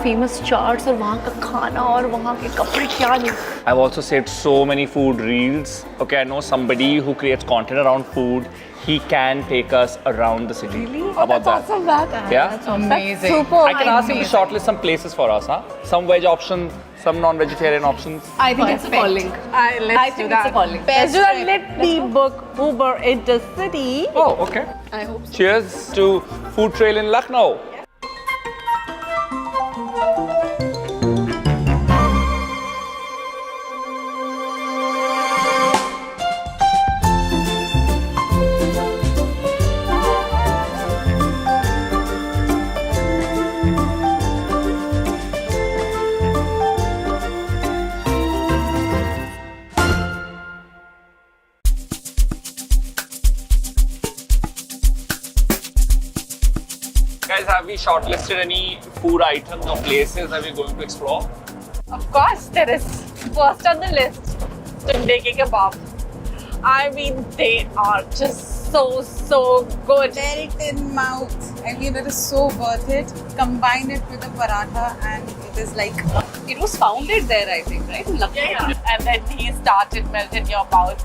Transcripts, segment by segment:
famous charts और वहाँ का खाना और वहाँ के कपड़े क्या नहीं. I've also saved so many food reels. Okay, I know somebody who creates content around food. He can take us around the city. Really? How about that? Awesome, that. Yeah? That's Amazing. Super. I can ask him to shortlist some places for us, huh? Some veg options, some non-vegetarian options. I think it's a calling. I think it's a calling. Best Let me book Uber Intercity. Oh, okay. I hope so. Cheers to food trail in Lucknow. Guys, have we shortlisted any food items or places that we're going to explore? Of course, there is. First on the list, Tunde ke kebab. I mean, they are just so good. Melt in mouth. I mean, it is so worth it. Combine it with a paratha and it is like... It was founded there, I think, right? In Lucknow. Yeah. And then he started melt in your mouth.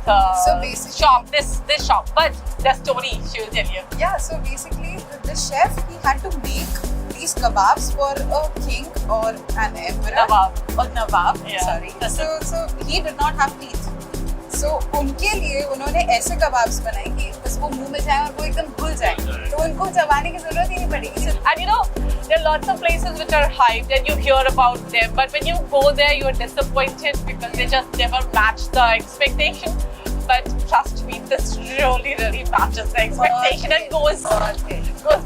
So basically- shop, this shop. But the story, she will tell you. Yeah, so basically the chef, he had to make these kebabs for a king or an emperor. Nawab. Yeah. Sorry. So he did not have teeth. So उनके लिए उन्होंने ऐसे kebabs बनाए कि बस वो मुंह में जाए और वो एकदम घुल जाए. तो उनको चबाने की जरूरत ही नहीं पड़ेगी. And you know, there are lots of places which are hyped and you hear about them, but when you go there, you're disappointed because they just never match the expectation. But trust me, this really matches the expectation and goes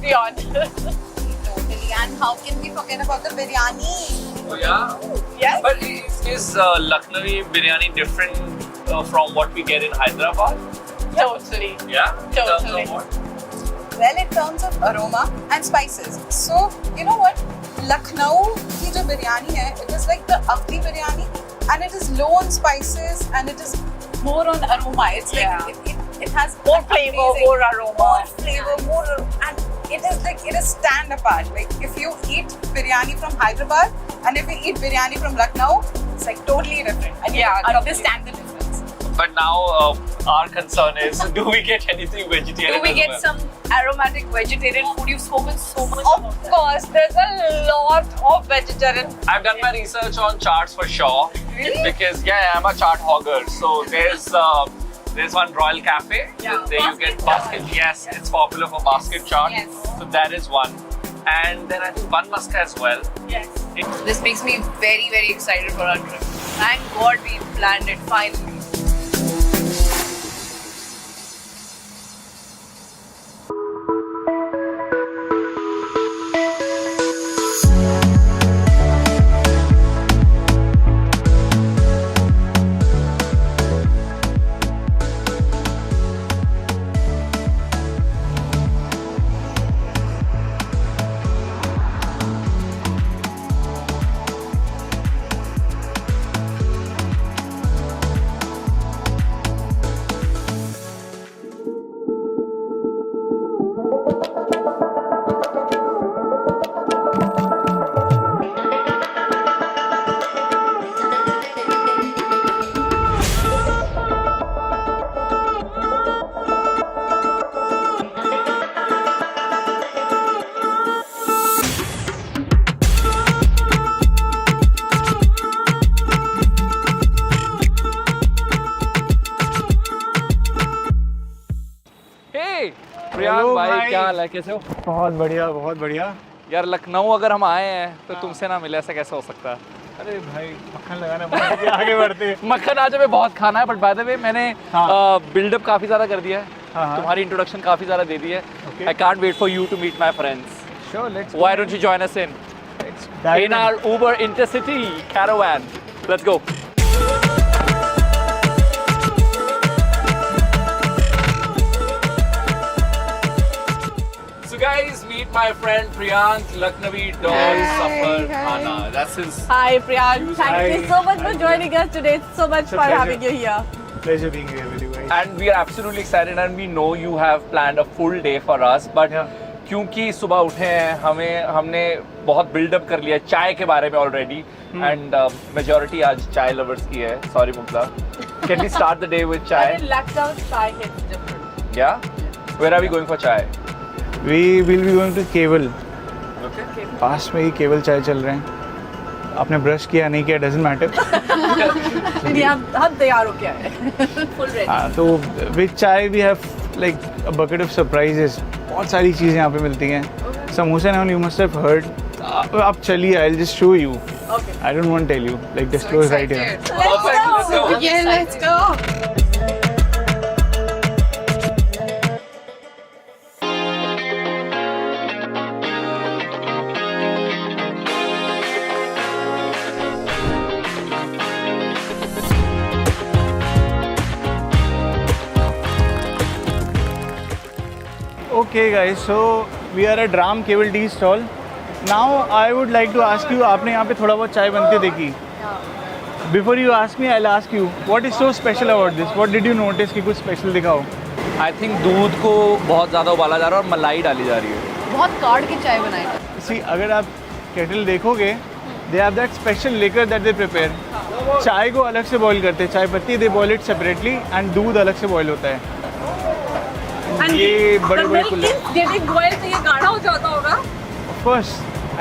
beyond. Totally. And how can we forget about the biryani? Oh yeah? Yes. But is Lucknowi biryani different from what we get in Hyderabad? Totally. Yeah? Totally. In terms of what? Well, in terms of aroma and spices. So, you know what? Lucknow ki jo biryani hai, it is like the Avdi biryani and it is low on spices and it is more on aroma. It's like it has More flavor, amazing, more aroma. more flavor, more and it is stand apart. Like if you eat biryani from Hyderabad and if you eat biryani from Lucknow, it's like totally different. And you understand the difference. But now our concern is, do we get anything vegetarian? Do we as get well? some aromatic vegetarian food? You've spoken so much Of about that. course, there's a lot of vegetarian. I've done my research on charts for sure. Really? Because I'm a chart hogger. So there's one Royal Cafe. Yeah. There you get basket. Yes, it's popular for basket chart. Yes. So that is one. And then I think Ban Maska as well. Yes. This makes me very, very excited for our trip. Thank God we planned it finally. Priyank भाई क्या हाल है, कैसे हो? बहुत बढ़िया बहुत बढ़िया. यार लखनऊ अगर हम आए हैं तो तुमसे ना मिले, ऐसा कैसे हो सकता है? अरे भाई मक्खन लगाना पड़ता है, आगे बढ़ते. मक्खन आज हमें बहुत खाना है, बट बाय द वे मैंने बिल्डअप काफी ज्यादा कर दिया है. तुम्हारी इंट्रोडक्शन काफी ज्यादा दे दी है. I can't wait for you to meet my friends. Sure, let's. Why don't you join us in our Uber Intercity caravan? Let's go. So guys, meet my friend Priyank, Lucknowi Dog Safar Khana. That's his. Hi, Priyank. Thank you Hi. so much for joining us today. It's so much It's a fun pleasure. having you here. Pleasure being here with you guys. And we are absolutely excited, and we know you have planned a full day for us. But क्योंकि सुबह उठे हैं हमने बहुत buildup कर लिया चाय के बारे में ऑलरेडी एंड मेजॉरिटी आज चाय लवर्स की है. Sorry Mugdha. Can we start the day with chai? Lucknow's chai hits different. Yeah? Where are we going for chai? We will be going to केवल. Okay. पास में ही केवल चाय चल रहे हैं. आपने ब्रश किया नहीं किया doesn't matter. हम तैयार हो गया है. Full ready. हाँ तो with chai we have like a bucket of surprises. बहुत सारी चीज़ें यहाँ पे मिलती हैं. Samosa now you must have heard. आप चलिए I'll just show you. Okay. I don't want to tell you. Like the store is right here. Let's go. Yeah, let's go. Okay guys, so we are at Ram Keval Tea stall. Now I would like to ask you, आपने यहाँ पे थोड़ा बहुत चाय बनते देखी. Before you ask me, I'll ask you, what is so special about this? What did you notice कि कुछ special दिखाओ? I think दूध को बहुत ज़्यादा उबाला जा रहा है और मलाई डाली जा रही है. बहुत काढ़ की चाय बनाई. See, अगर आप केटल देखोगे, they have that special liquor that they prepare. चाय को अलग से बॉईल करते हैं, चाय पत्ती they boil it separately and दूध अलग से बॉईल होता है. ये बड़े कुल्ले. Getting boiled तो ये गाढ़ा हो जाता होगा. Of course.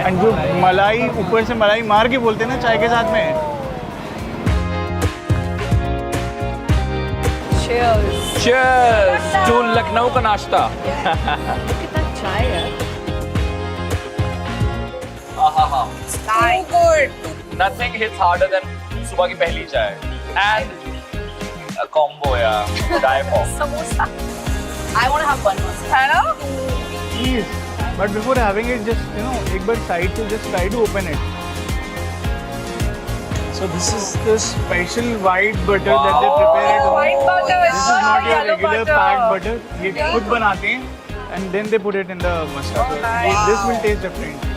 And जो मलाई ऊपर से मलाई मार के बोलते हैं ना चाय के साथ में. Cheers to लखनऊ का नाश्ता. कितना चाय है. So good. Nothing hits harder than सुबह की पहली चाय. And a combo या diamond. Samosa. I want to have one more. है ना? Please. But before having it, just एक बार side to just try to open it. So this is the special white butter that they prepare at home. White butter. This is not your Yellow regular butter. packed butter. ये खुद बनाते हैं and then they put it in the mustard. So this will taste different.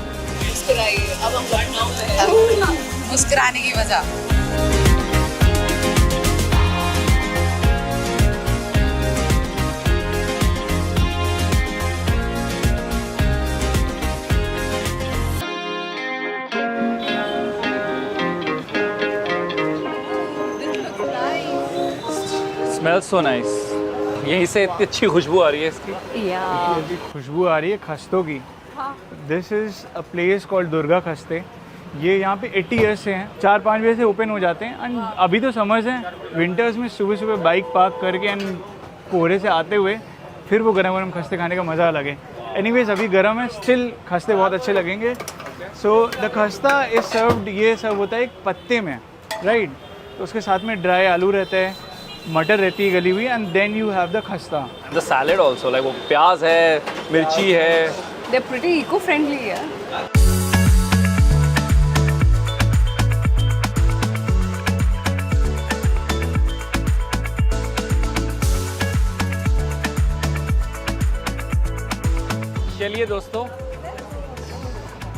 मुस्कुराइए. अब हम लखनऊ में हैं. मुस्कुराने की वजह. Smells so nice. यहीं से इतनी अच्छी खुशबू आ रही है इसकी. ये खुशबू आ रही है खस्तों की. This is a place called Durga खस्ते. ये यहाँ पे 80 ईयर्स से हैं. 4-5 बजे से ओपन हो जाते हैं एंड अभी तो समर्स हैं. विंटर्स में सुबह सुबह बाइक पार्क करके एंड कोहरे से आते हुए फिर वो गरम गरम खस्ते खाने का मज़ा अलग है. एनीवेज अभी गर्म है, स्टिल खस्ते बहुत अच्छे लगेंगे. सो द खस्ता इज सर्व्ड, ये सर्व होता है एक पत्ते में, राइट. तो उसके साथ में ड्राई आलू रहता है, मटर रहती है गली हुई and then you have the khasta. The salad also, like वो प्याज है, मिर्ची है. They're pretty eco-friendly, yeah. चलिए दोस्तों.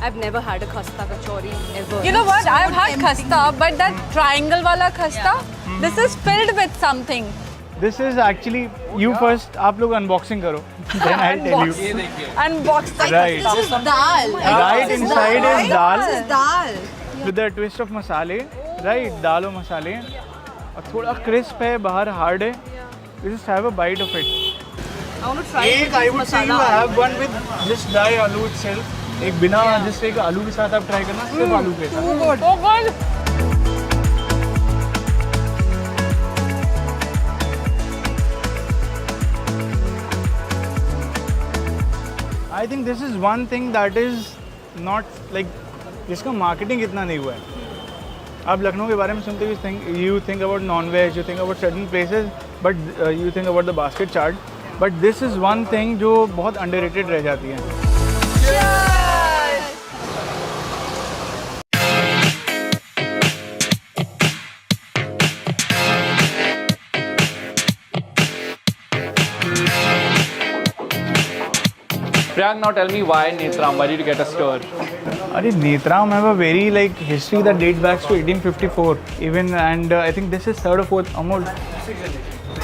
I've never had a khasta kachori ever. You know what? I've had khasta, but that triangle wala khasta, this is filled with something. This is actually you first. आप लोग unboxing करो. Then I'll tell you. ये देखिए. Unbox the Right. khasta. Dal. Right inside is dal Dal. with a twist of मसाले. Right, दाल और मसाले. और थोड़ा crisp है, बाहर hard है. You just have a bite of it. I want to try एक I would say you have one with just dry आलू itself. एक बिना just एक आलू के साथ आप ट्राई करना, सिर्फ आलू के साथ. So good. I think this is one thing that is not like जिसका marketing इतना नहीं हुआ है. आप लखनऊ के बारे में सुनते हुए you think about non-veg, you think about certain places, but you think about the basket chart. But this is one thing जो बहुत underrated रह जाती है. Priyank, now tell me why Netram? Why did you get a stir? अरे Netram have a very like history that dates back to 1854 even, and I think this is third or fourth, almost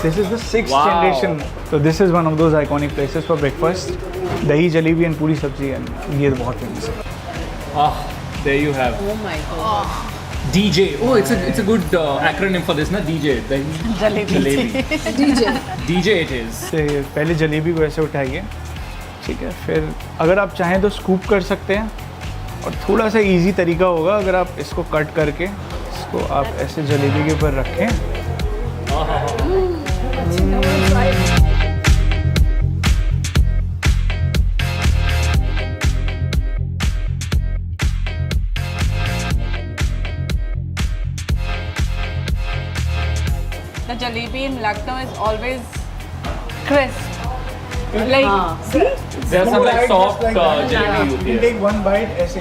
this is the sixth Wow. generation. So this is one of those iconic places for breakfast. दही jalebi and पूरी सब्जी and ये बहुत famous है. There you have. Oh my god. DJ. Oh, it's a good acronym for this, na? DJ. Jalebi. DJ it is. से पहले जलेबी को ऐसे उठाइए, ठीक है. फिर अगर आप चाहें तो स्कूप कर सकते हैं, और थोड़ा सा इजी तरीका होगा अगर आप इसको कट करके इसको आप ऐसे जलेबी के ऊपर रखें. The jalebi in Lucknow is always crisp. Like, There's some like soft jalebi. You can take one bite ऐसे.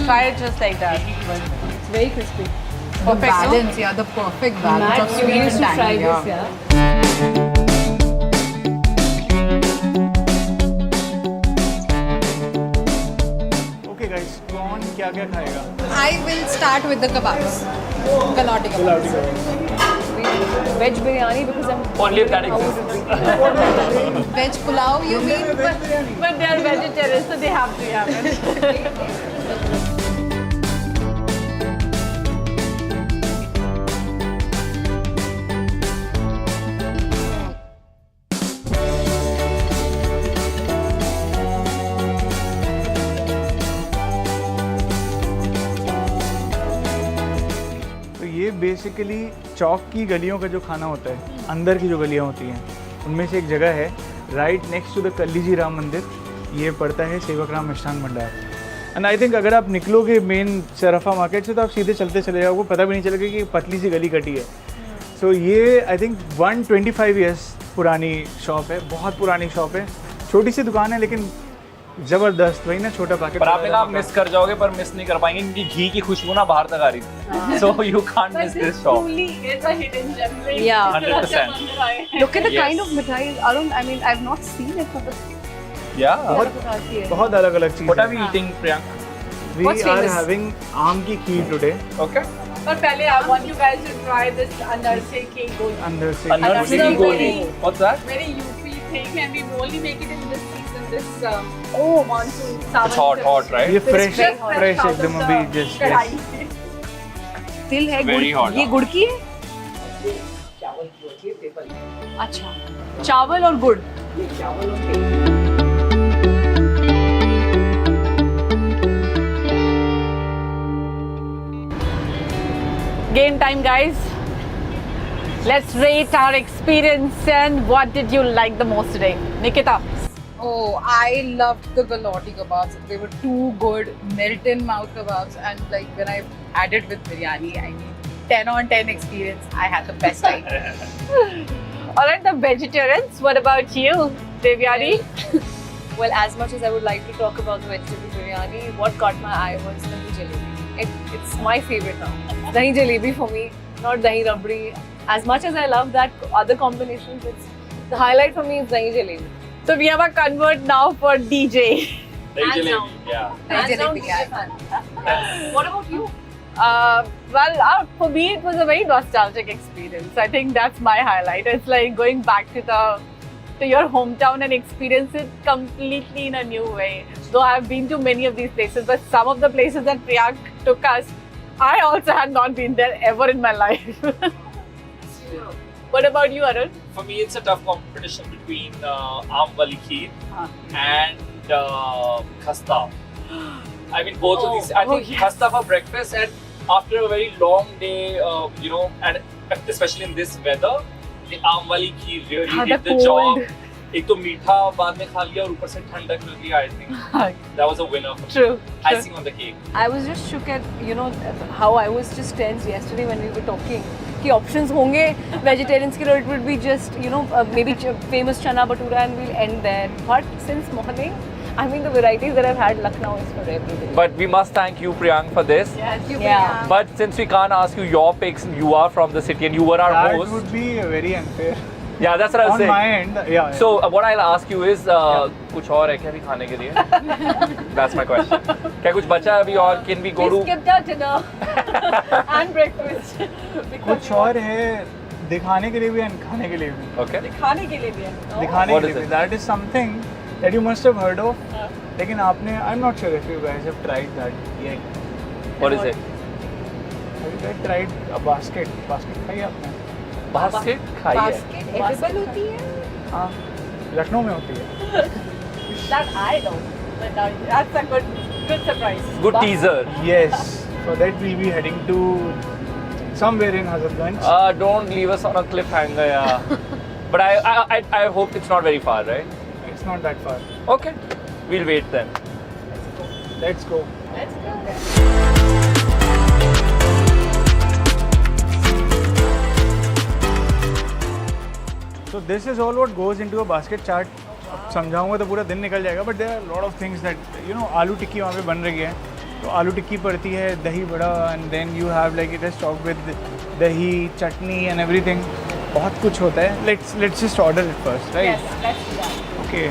try it just like that. It's very crispy. The balance, yeah, the perfect balance of sweet and tangy. Yeah. Okay guys, कौन क्या क्या खाएगा? I will start with the kebabs. Galati kebabs. Veg biryani because I'm Only if that exists. Veg pulao, you mean? But they are vegetarians, so they have to have it. तो ये basically चौक की गलियों का जो खाना होता है, अंदर की जो गलियाँ होती हैं, उनमें से एक जगह है राइट नेक्स्ट टू द कल्ली जी राम मंदिर. ये पड़ता है सेवक Ram Mishthan Bhandar. And I think अगर आप निकलोगे मेन सराफा मार्केट से तो आप सीधे चलते चले जाओगे, पता भी नहीं चलेगा कि पतली सी गली कटी है. सो ये आई थिंक 125 ईयर्स पुरानी शॉप है, बहुत पुरानी शॉप है. छोटी सी दुकान है लेकिन ज़बरदस्त. वही ना, छोटा पैकेट. पर आपने कहा आप मिस कर जाओगे, पर मिस नहीं कर पाएंगे क्योंकि घी की खुशबू ना बाहर तक आ रही थी. So you can't miss this shop. Truly, it's a hidden gem. Like, Yeah. 100%. Look at the Yes. kind of mithais. Arun, I mean, I've not seen it for the Yeah. बहुत अलग अलग चीज़. What are we eating, Priyank? We What's are famous? having आम की खीर today. Okay. But pehle, I want you guys to try this anarse ki goli. अंदर से Another That's city the goli. very- What's that? Very UP thing, and we only make it in this season, this monsoon. It's hot, right? ये fresh Just fresh out of एकदम the अभी just कढ़ाई yes. से. तिल है, Very गुड़. hot. ये गुड़ की है? अच्छा, चावल और गुड़. Game time, guys. Let's rate our experience and what did you like the most today? Nikita. Oh, I loved the galati kebabs. They were too good, melt in mouth kebabs, and like when I added with biryani, I mean 10 on 10 experience. I had the best time. All right, the vegetarians. What about you, Devyani? Well, as much as I would like to talk about the vegetable biryani, what caught my eye was dahi jalebi. It's my favorite now. Dahi jalebi for me, not dahi rabdi. As much as I love that other combinations, the highlight for me is dahi jalebi. So we have a convert now for DJ. Hands down. Yeah. Dahi jalebi guy. What about you? For me, it was a very nostalgic experience. I think that's my highlight. It's like going back to your hometown and experience it completely in a new way. Though I've been to many of these places, but some of the places that Priyank took us, I also had not been there ever in my life. What about you, Arun? For me, it's a tough competition between aam wali kheer and khasta. I mean, both of these. I think khasta for breakfast, and after a very long day, and especially in this weather, the aam wali kheer really did the job. एक तो मीठा बाद में खा लिया और ऊपर से ठंडक मिल गई. I think that was a winner for me. True. Icing on the cake. I was just shook at how I was just tense yesterday when we were talking. कि options होंगे vegetarians के लिए, it would be just maybe famous chana bhatura and we'll end there. But since morning, I mean the varieties that I've had Lucknow is for every day. But we must thank you, Priyank, for this. Yeah. But since we can't ask you your picks, you are from the city and you were our That host. would be very unfair. Yeah, that's what I was On saying. my end, yeah. So what I'll ask you is, कुछ और है क्या अभी खाने के लिए? That's my question. क्या कुछ बचा है अभी और? Can we go We to? skipped our dinner and breakfast. कुछ और है दिखाने के लिए भी and खाने के लिए भी. Okay. खाने के लिए भी है. दिखाने What के is लिए भी. it? That is something that you must have heard of. लेकिन आपने, I'm not sure if you guys have tried that yet. What is it? Have you guys tried a basket? Basket खाई आपने? Basket खाई है. Basket edible होती है? हाँ, लखनऊ में होती है. That I know. But that's a good surprise. Good teaser. Yes, for that we'll be heading to somewhere in Hazartganj. Don't leave us on a cliffhanger, yeah. But I hope it's not very far, right? It's not that far. Okay, we'll wait then. Let's go. Let's go. So this is all what goes into a basket chart. अब समझाऊंगा तो पूरा दिन निकल जाएगा. But there are a lot of things that you know. आलू टिक्की वहाँ पे बन रही है. तो आलू टिक्की पड़ती है, दही बड़ा, and then you have like it is topped with दही, चटनी and everything. बहुत कुछ होता है. Let's just order it first, right? Yes, let's do that. Okay.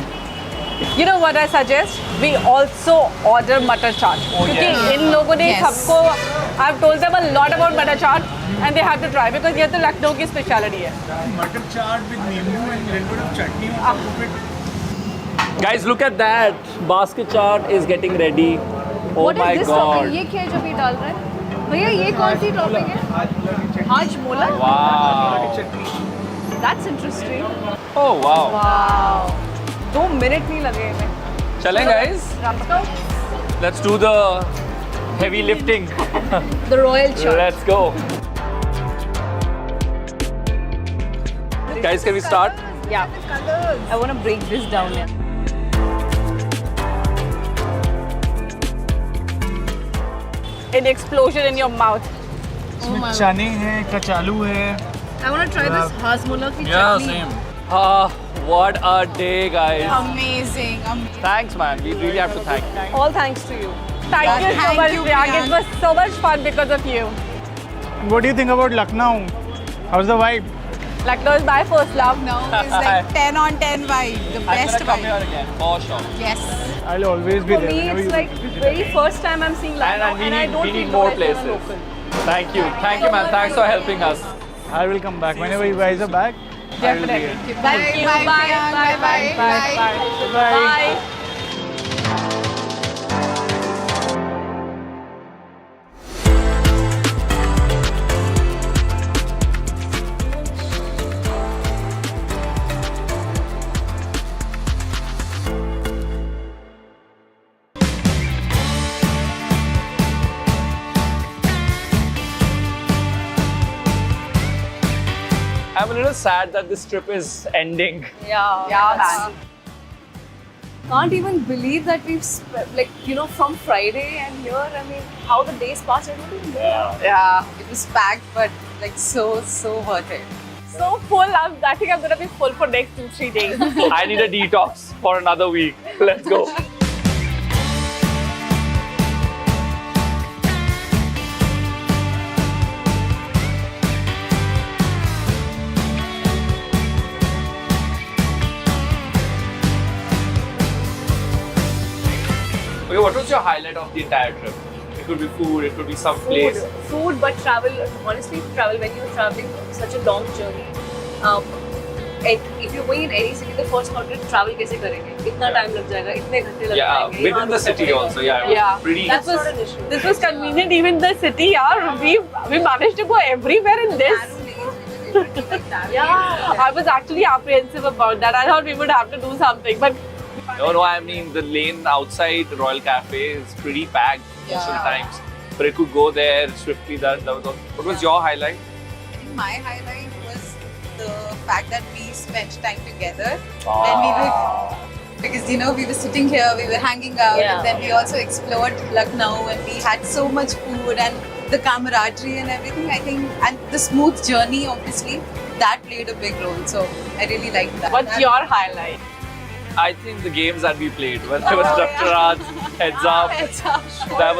You know what I suggest? We also order butter chaat. क्योंकि इन लोगों ने Yes. सबको, I've told them a lot about butter chaat and they have to try because ये तो लखनऊ की speciality है. Butter chaat with नींबू and little bit of chutney on top of it. Guys, look at that. Basket chart is getting ready. Oh What my is this god. topping? ये क्या है जो भी डाल रहा है? भैया ये कौन सी टॉपिंग है? Hajmola? Wow. Chutney. That's interesting. Oh wow. Wow. 2 minute नहीं लगे हमें. Chale guys. Let's do the heavy lifting. The royal chart. Let's go. Guys, can we start? Yeah. I want to break this down. Yeah. An explosion in your mouth. इसमें चने हैं, कचालू है. I want to try this Hajmola की Yeah, chutney. same. What a day, guys. Amazing, amazing. Thanks, man. We really have to thank you. All thanks to you. Thank you so Thank much, you, Priyank. It Priyank. was so much fun because of you. What do you think about Lucknow? How's the vibe? Lucknow is my first love. Now it's like 10 on 10 vibe, the I'm best gonna come vibe. here again, for sure. Yes. I'll always be For there. me, whenever it's you like visit. very first time I'm seeing Lucknow, And I don't we need feel more like I'm a places. local. Thank you. Thank you, man. Thanks for helping us. I will come back whenever you guys are back. I will be here. Definitely. Bye, Thank you. bye, Bye. Priyank. Bye. Bye, Bye. bye. Bye. Bye. Bye. I'm a little sad that this trip is ending. Yeah. Yeah, man. Can't even believe that we've like from Friday and here. I mean, how the days pass, I don't even know. Yeah. It was packed, but like so worth it. So full. I think I'm gonna be full for next 2-3 days. I need a detox for another week. Let's go. Okay, what was your highlight of the entire trip? It could be food, it could be some place. Food, but travel. Honestly, travel when you're traveling such a long journey. If you're going in any city, the first thought is travel कैसे करेंगे? इतना time लग जाएगा, इतने घंटे लग Yeah, जाएंगे. within the city also. Yeah, it was Yeah. pretty. That's not an issue. This was convenient. Even the city, yeah. We managed to go everywhere in this. Yeah. I was actually apprehensive about that. I thought we would have to do something, but No, I mean the lane outside Royal Cafe is pretty packed most of the times. But it could go there swiftly. That was all. What was your highlight? I think my highlight was the fact that we spent time together. And we were, because we were sitting here, we were hanging out, Yeah. and then we also explored Lucknow, and we had so much food and the camaraderie and everything. I think, and the smooth journey, obviously, that played a big role. So I really liked that. what's your highlight? I think the games that we played, when there was Dr. Raj, Heads Up, that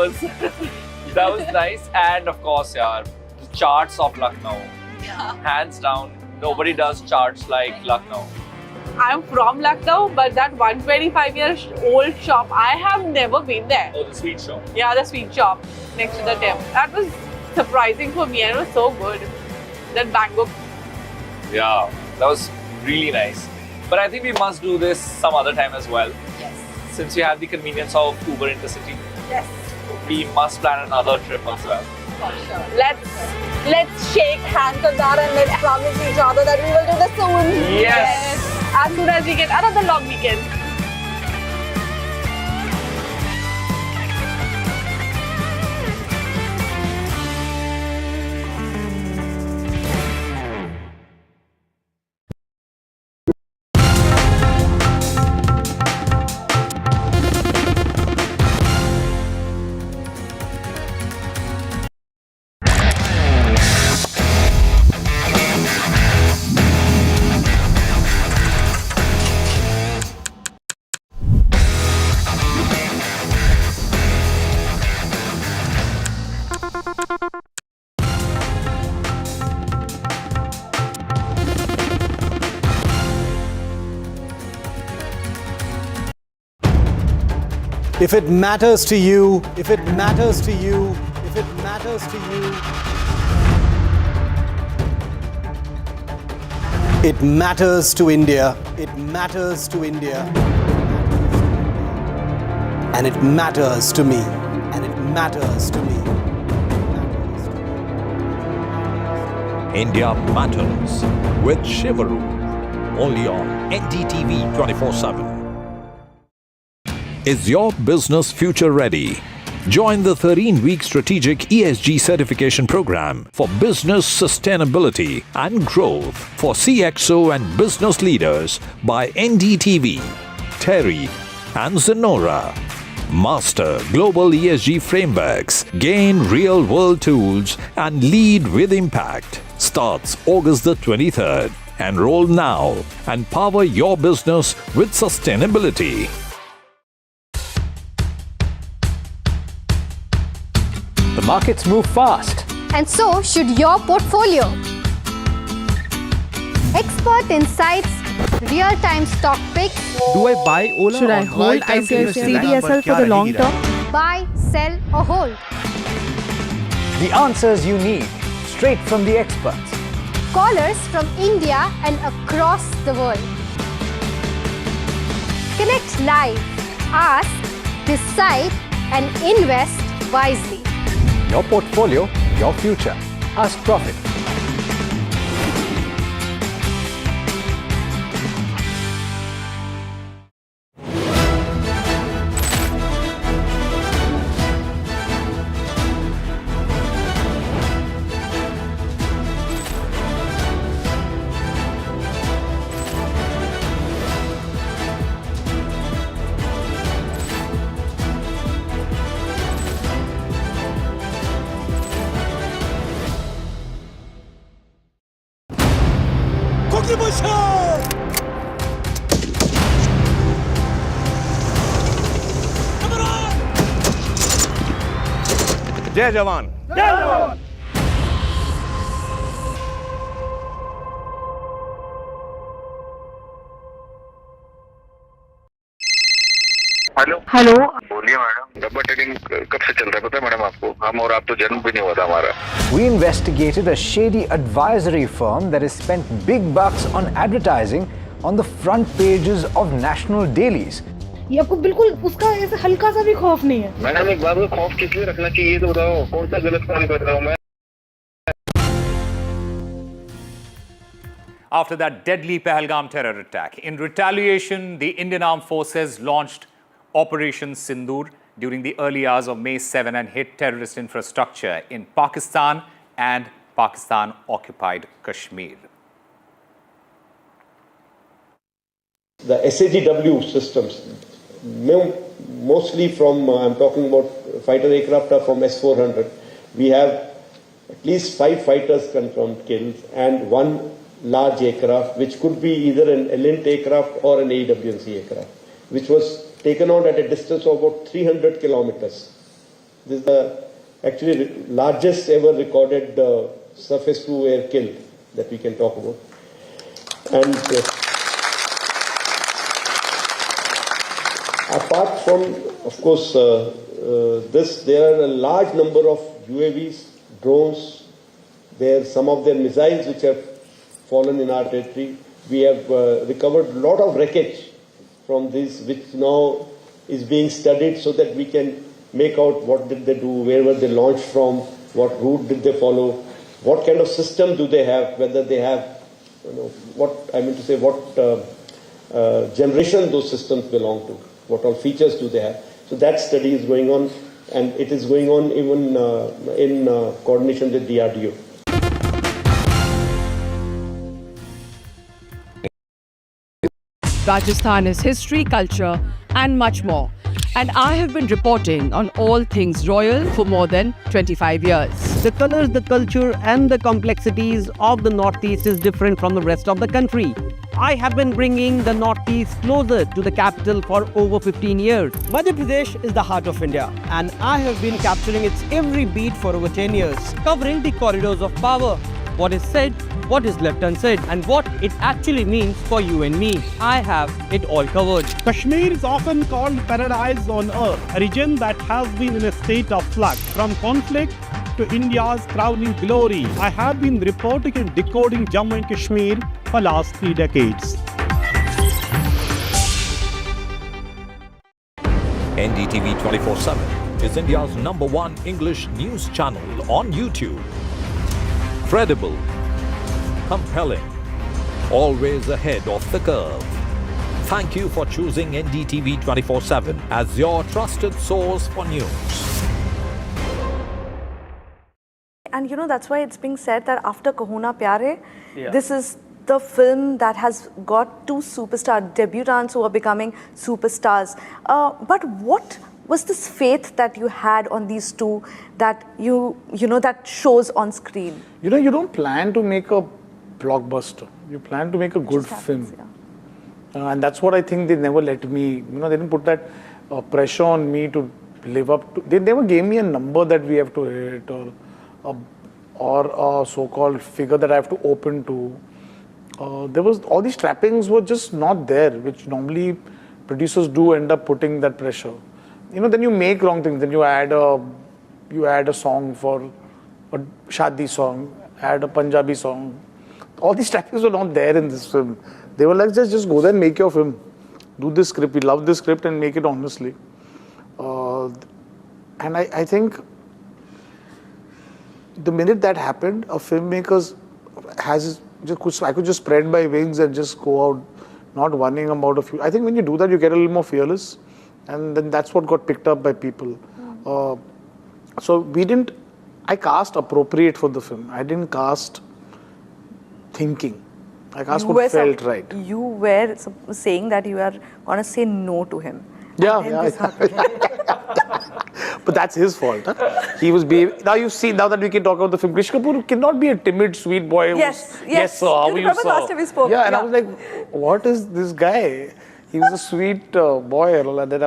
was nice. And of course, yeah, the charts of Lucknow. Yeah. Hands down, nobody does charts like Lucknow. I'm from Lucknow, but that 125-year-old shop, I have never been there. Oh, the sweet shop. Yeah, the sweet shop next to the temple. That was surprising for me and it was so good. That Bangkok. Yeah, that was really nice. But I think we must do this some other time as well. Yes. Since you have the convenience of Uber Intercity, Yes. we must plan another trip as well. For sure. Let's shake hands on that and let's promise each other that we will do this soon. Yes. As soon as we get another long weekend. If it matters to you, if it matters to you, if it matters to you, it matters to India, it matters to India, and it matters to me, and it matters to me. India Matters with Shivaru, only on NDTV 24/7. Is your business future ready? Join the 13-week strategic ESG certification program for business sustainability and growth for CXO and business leaders by NDTV, Terry and Zenora. Master global ESG frameworks, gain real-world tools and lead with impact. Starts August the 23rd. Enroll now and power your business with sustainability. The markets move fast. And so should your portfolio. Expert insights, real-time stock picks, Do I buy Ola? Should I hold CDSL for the long term? buy, sell or hold. The answers you need, straight from the experts. Callers from India and across the world. Connect live, ask, decide and invest wisely. Your portfolio, your future. Ask Profit. Jai Jawan. Hello बोलिए madam, डब्बा telling कब से चल रहा है पता है madam आपको? हम और आप तो जन्म भी नहीं हुआ था हमारा. We investigated a shady advisory firm that has spent big bucks on advertising on the front pages of national dailies. ये आपको बिल्कुल उसका ऐसे हल्का सा भी खौफ नहीं है. मैडम एक बात को खौफ किस लिए रखना चाहिए तो बताओ, कौन सा गलत काम कर रहा हूँ मैं? After that deadly Pahalgam terror attack, in retaliation, the Indian Armed Forces launched Operation Sindoor during the early hours of May 7 and hit terrorist infrastructure in Pakistan and Pakistan-occupied Kashmir. The SAGW systems, mostly from, I'm talking about fighter aircraft are from S-400. We have at least 5 fighters confirmed killed and 1 large aircraft, which could be either an Elint aircraft or an AWNC aircraft, which was taken out at a distance of about 300 kilometers. This is the actually largest ever recorded surface-to-air kill that we can talk about. And apart from, of course, this, there are a large number of UAVs, drones. There are some of their missiles which have fallen in our territory. We have recovered a lot of wreckage from this, which now is being studied so that we can make out what did they do, where were they launched from, what route did they follow, what kind of system do they have, whether they have, what generation those systems belong to, what all features do they have. So that study is going on, and it is going on even in coordination with DRDO. Rajasthan is history, culture, and much more. And I have been reporting on all things royal for more than 25 years. The colors, the culture, and the complexities of the Northeast is different from the rest of the country. I have been bringing the Northeast closer to the capital for over 15 years. Madhya Pradesh is the heart of India, and I have been capturing its every beat for over 10 years, covering the corridors of power, what is said, what is left unsaid, and what it actually means for you and me. I have it all covered. Kashmir is often called paradise on earth, a region that has been in a state of flux from conflict to India's crowning glory. I have been reporting and decoding Jammu and Kashmir for last 3 decades. NDTV 24/7 is India's #1 English news channel on YouTube. Credible, compelling, always ahead of the curve. Thank you for choosing NDTV 24/7 as your trusted source for news. And you know, that's why it's being said that after Kaho Na Pyare, this is the film that has got 2 superstar debutants who are becoming superstars. But what was this faith that you had on these two that you know that shows on screen? You know, you don't plan to make a blockbuster. You plan to make a good film. And that's what I think they never let me, you know, they didn't put that pressure on me to live up to. They never gave me a number that we have to hit or a so-called figure that I have to open to. There was, all these trappings were just not there, which normally producers do end up putting that pressure. You know, then you make wrong things. Then you add a song for a shadi song, add a Punjabi song. All these trappings were not there in this film. They were like, just go there and make your film. Do this script. We love this script and make it honestly. And I think the minute that happened, a filmmaker I could just spread my wings and just go out, not worrying about a few. I think when you do that, you get a little more fearless. And then that's what got picked up by people. So I cast appropriate for the film. I didn't cast thinking. I cast what felt right. You were saying that you are going to say no to him. Yeah. But that's his fault. Huh? He was now you see, now that we can talk about the film, Krish Kapoor cannot be a timid, sweet boy. Yes, sir, how are you, sir? Last time we spoke. Yeah, and I was like, what is this guy? He was a sweet boy, and then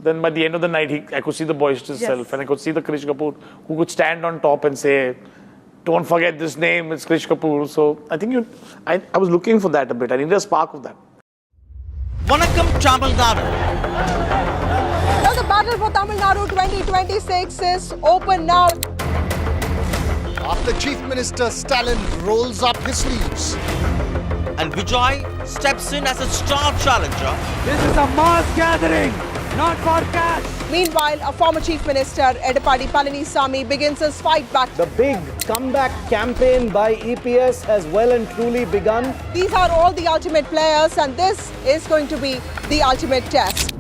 then by the end of the night, I could see the boisterous self, and I could see the Krish Kapoor who could stand on top and say, don't forget this name, it's Krish Kapoor. So I think I was looking for that a bit. I needed a spark of that. Vanakkam Tamil Nadu. Now the battle for Tamil Nadu 2026 is open now. After Chief Minister Stalin rolls up his sleeves and Vijay steps in as a star challenger. This is a mass gathering, not for cash. Meanwhile, a former Chief Minister, Edapadi Palanisamy, begins his fight back. The big comeback campaign by EPS has well and truly begun. These are all the ultimate players, and this is going to be the ultimate test.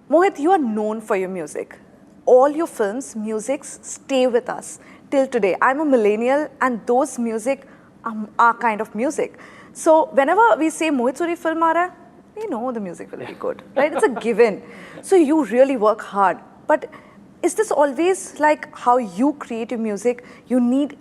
Mohit, you are known for your music. All your films, musics stay with us till today. I'm a millennial, and those music are kind of music. So whenever we say Mohit Suri film aa raha hai, we know the music will be good, right? It's a given. So you really work hard. But is this always like how you create your music? You need...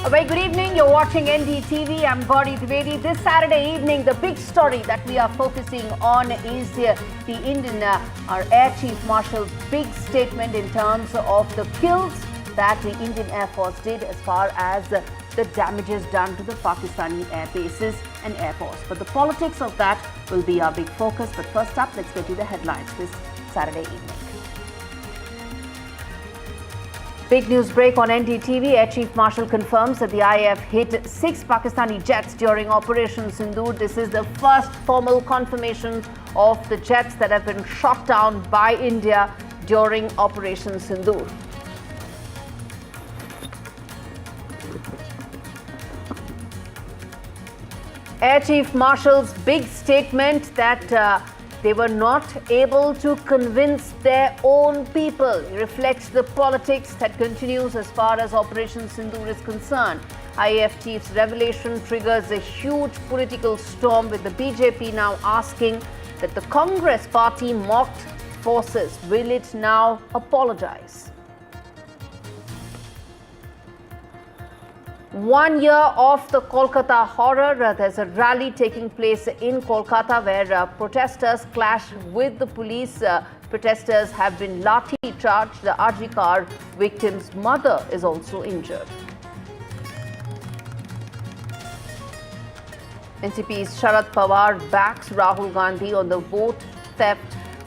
A very good evening. You're watching NDTV. I'm Gauri Trivedi. This Saturday evening, the big story that we are focusing on is the Indian, our Air Chief Marshal's big statement in terms of the kills that the Indian Air Force did as far as the damages done to the Pakistani air bases and airports. But the politics of that will be our big focus. But first up, let's get you the headlines this Saturday evening. Big news break on NDTV. Air Chief Marshal confirms that the IAF hit 6 Pakistani jets during Operation Sindoor. This is the first formal confirmation of the jets that have been shot down by India during Operation Sindoor. Air Chief Marshal's big statement that they were not able to convince their own people. It reflects the politics that continues as far as Operation Sindoor is concerned. IAF Chief's revelation triggers a huge political storm, with the BJP now asking that the Congress party mocked forces. Will it now apologize? 1 year of the Kolkata horror, there's a rally taking place in Kolkata where protesters clash with the police. Protesters have been lathi charged. The RG car victim's mother is also injured. NCP's Sharad Pawar backs Rahul Gandhi on the vote theft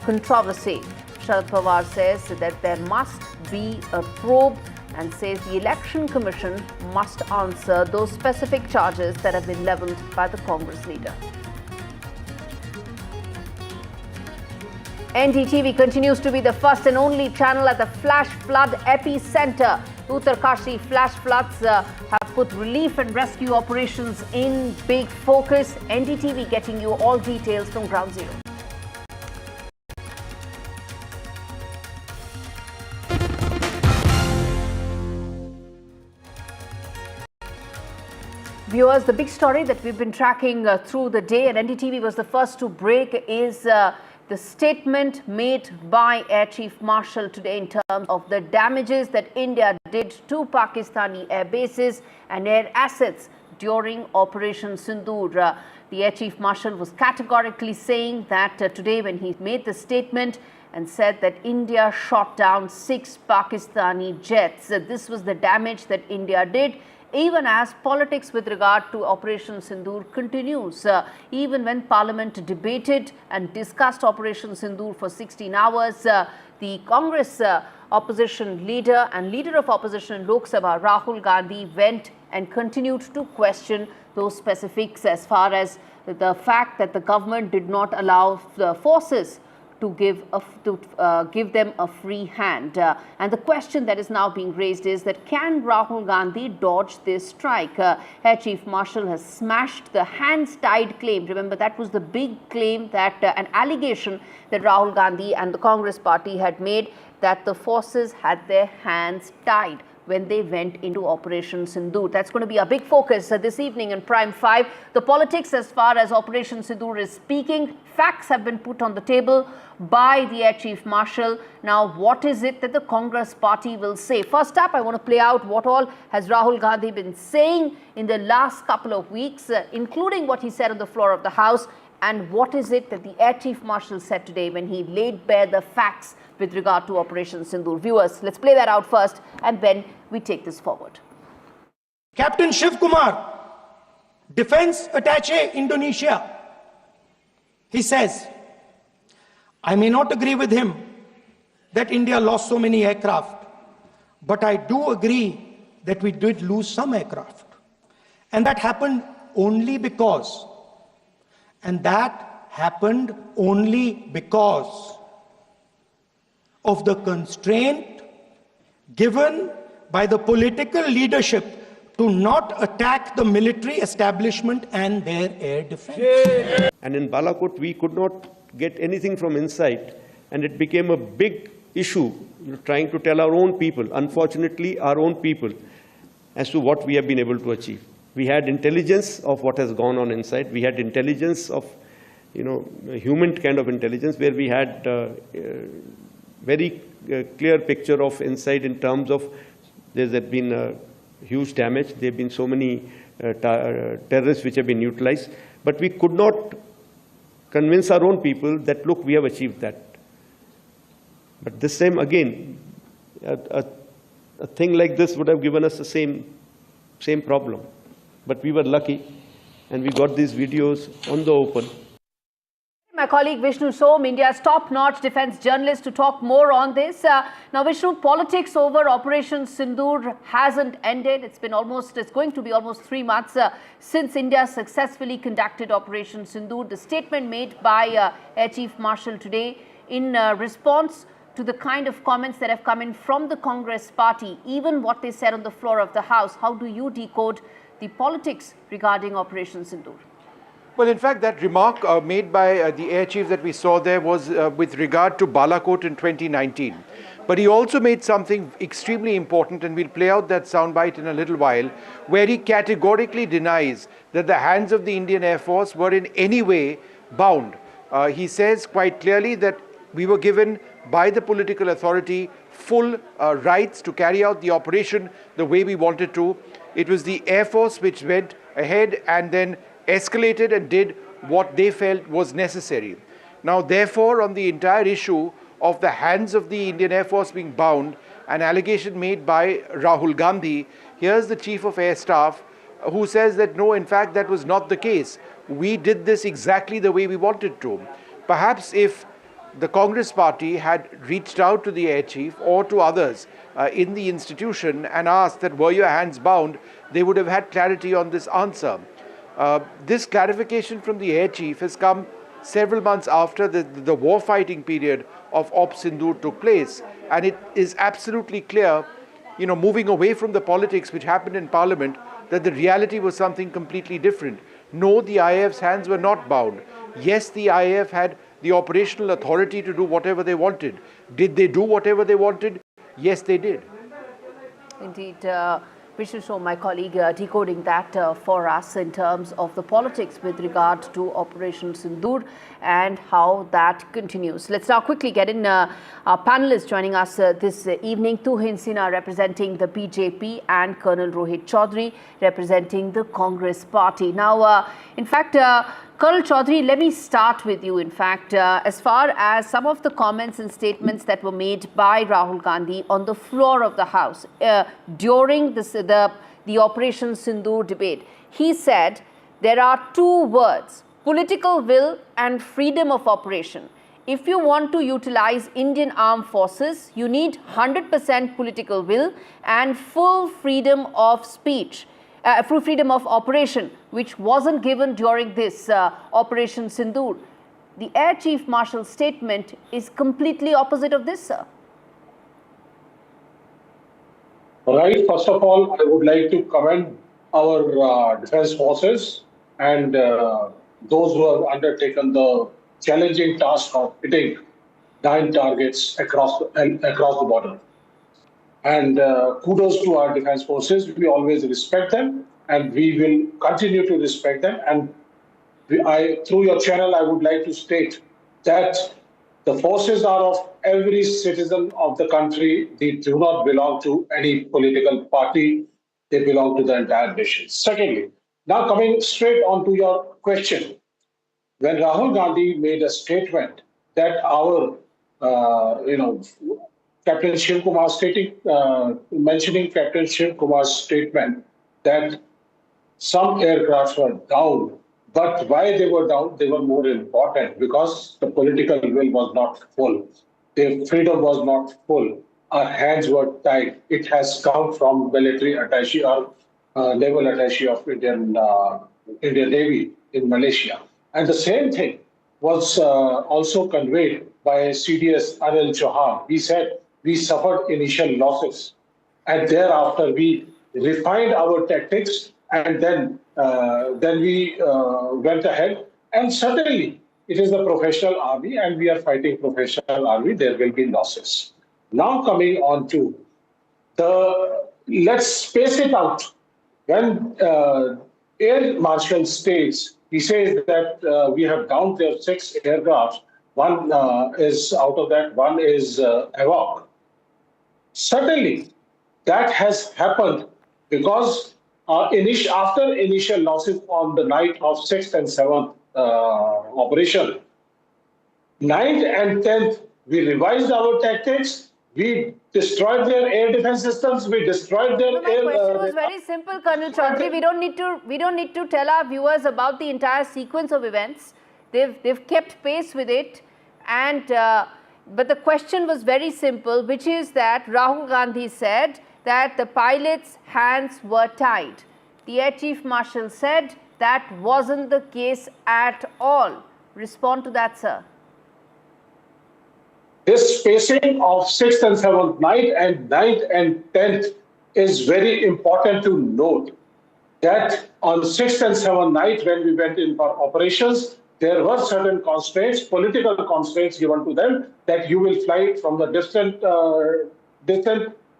controversy. Sharad Pawar says that there must be a probe and says the Election Commission must answer those specific charges that have been levelled by the Congress leader. NDTV continues to be the first and only channel at the flash flood epicenter. Uttarkashi flash floods have put relief and rescue operations in big focus. NDTV getting you all details from Ground Zero. Viewers, the big story that we've been tracking through the day, and NDTV was the first to break, is the statement made by Air Chief Marshal today in terms of the damages that India did to Pakistani air bases and air assets during Operation Sindoor. The Air Chief Marshal was categorically saying that today when he made the statement and said that India shot down 6 Pakistani jets. This was the damage that India did, even as politics with regard to Operation Sindoor continues. Even when Parliament debated and discussed Operation Sindoor for 16 hours, the Congress opposition leader and leader of opposition in Lok Sabha, Rahul Gandhi, went and continued to question those specifics as far as the fact that the government did not allow the forces to give them a free hand. And the question that is now being raised is that can Rahul Gandhi dodge this strike? Air Chief Marshal has smashed the hands tied claim. Remember, that was the big claim, that an allegation that Rahul Gandhi and the Congress party had made, that the forces had their hands tied when they went into Operation Sindoor. That's going to be a big focus this evening in Prime 5. The politics as far as Operation Sindoor is speaking. Facts have been put on the table by the Air Chief Marshal. Now, what is it that the Congress party will say? First up, I want to play out what all has Rahul Gandhi been saying in the last couple of weeks, including what he said on the floor of the House, and what is it that the Air Chief Marshal said today when he laid bare the facts with regard to Operation Sindoor. Viewers, let's play that out first and then we take this forward. Captain Shiv Kumar, Defense Attaché, Indonesia. He says, I may not agree with him that India lost so many aircraft, but I do agree that we did lose some aircraft. And that happened only because of the constraint given by the political leadership to not attack the military establishment and their air defense. And in Balakot, we could not get anything from inside, and it became a big issue, trying to tell our own people, unfortunately our own people, as to what we have been able to achieve. We had intelligence of what has gone on inside. We had intelligence of, human kind of intelligence, where we had very clear picture of inside in terms of there's been huge damage. There have been so many terrorists which have been utilized. But we could not convince our own people that, look, we have achieved that. But this time, again, a thing like this would have given us the same same problem. But we were lucky and we got these videos on the open. My colleague Vishnu Som, India's top-notch defense journalist, to talk more on this. Now, Vishnu, politics over Operation Sindoor hasn't ended. It's going to be almost 3 months since India successfully conducted Operation Sindoor. The statement made by Air Chief Marshal today in response to the kind of comments that have come in from the Congress party, even what they said on the floor of the House. How do you decode the politics regarding Operation Sindoor? Well, in fact, that remark made by the air chief that we saw there was with regard to Balakot in 2019. But he also made something extremely important, and we'll play out that soundbite in a little while, where he categorically denies that the hands of the Indian Air Force were in any way bound. He says quite clearly that we were given by the political authority full rights to carry out the operation the way we wanted to. It was the Air Force which went ahead and then escalated and did what they felt was necessary. Now, therefore, on the entire issue of the hands of the Indian Air Force being bound, an allegation made by Rahul Gandhi, here's the Chief of Air Staff who says that no, in fact, that was not the case. We did this exactly the way we wanted to. Perhaps if the Congress party had reached out to the Air Chief or to others in the institution and asked that were your hands bound, they would have had clarity on this answer. This clarification from the Air Chief has come several months after the war-fighting period of Op Sindoor took place, and it is absolutely clear, moving away from the politics which happened in Parliament, that the reality was something completely different. No, the IAF's hands were not bound. Yes, the IAF had the operational authority to do whatever they wanted. Did they do whatever they wanted? Yes, they did. Indeed. Vishnu Som, my colleague, decoding that for us in terms of the politics with regard to Operation Sindoor and how that continues. Let's now quickly get in our panelists joining us this evening. Tuhin Sinha representing the BJP and Colonel Rohit Chaudhary representing the Congress party. Now, in fact, Colonel Chaudhary, let me start with you. In fact, as far as some of the comments and statements that were made by Rahul Gandhi on the floor of the House during the Operation Sindoor debate, he said there are two words, political will and freedom of operation. If you want to utilize Indian armed forces, you need 100% political will and full freedom of speech. Full freedom of operation, which wasn't given during this Operation Sindoor. The Air Chief Marshal's statement is completely opposite of this, sir. Right. First of all, I would like to commend our defense forces and those who have undertaken the challenging task of hitting 9 targets across the border. And kudos to our defense forces. We always respect them, and we will continue to respect them. And through your channel, I would like to state that the forces are of every citizen of the country. They do not belong to any political party. They belong to the entire nation. Secondly, now coming straight on to your question, when Rahul Gandhi made a statement that our, Captain Shiv Kumar mentioning Captain Shiv Kumar's statement that some aircrafts were down, but why they were down, they were more important because the political will was not full. The freedom was not full. Our hands were tied. It has come from military attaché or naval attaché of Indian Navy in Malaysia. And the same thing was also conveyed by CDS Anil Chauhan. He said, we suffered initial losses, and thereafter we refined our tactics, and then we went ahead. And suddenly, it is the professional army, and we are fighting professional army. There will be losses. Now coming on to let's space it out. When Air Marshal states, he says that we have downed their 6 aircrafts. One is out of that, one is Hawk. Certainly, that has happened because after initial losses on the night of 6th and 7th operation, 9th and 10th, we revised our tactics. We destroyed their air defense systems. We destroyed their No, my question was very simple, Colonel Chaudhary. We don't need to tell our viewers about the entire sequence of events. They've kept pace with it, and but the question was very simple, which is that Rahul Gandhi said that the pilots' hands were tied. The Air Chief Marshal said that wasn't the case at all. Respond to that, sir. This spacing of 6th and 7th night and 9th and 10th is very important to note that on 6th and 7th night when we went in for operations, there were certain constraints, political constraints given to them that you will fly from the distant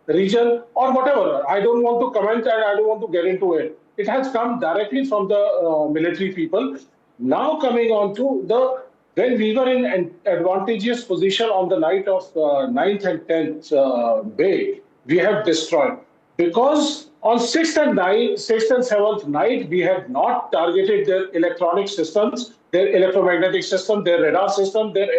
region or whatever. I don't want to comment and I don't want to get into it. It has come directly from the military people. Now coming on to when we were in an advantageous position on the night of 9th and 10th Bay, we have destroyed. Because on 6th and 7th night, we have not targeted their electronic systems, their electromagnetic system, their radar system, their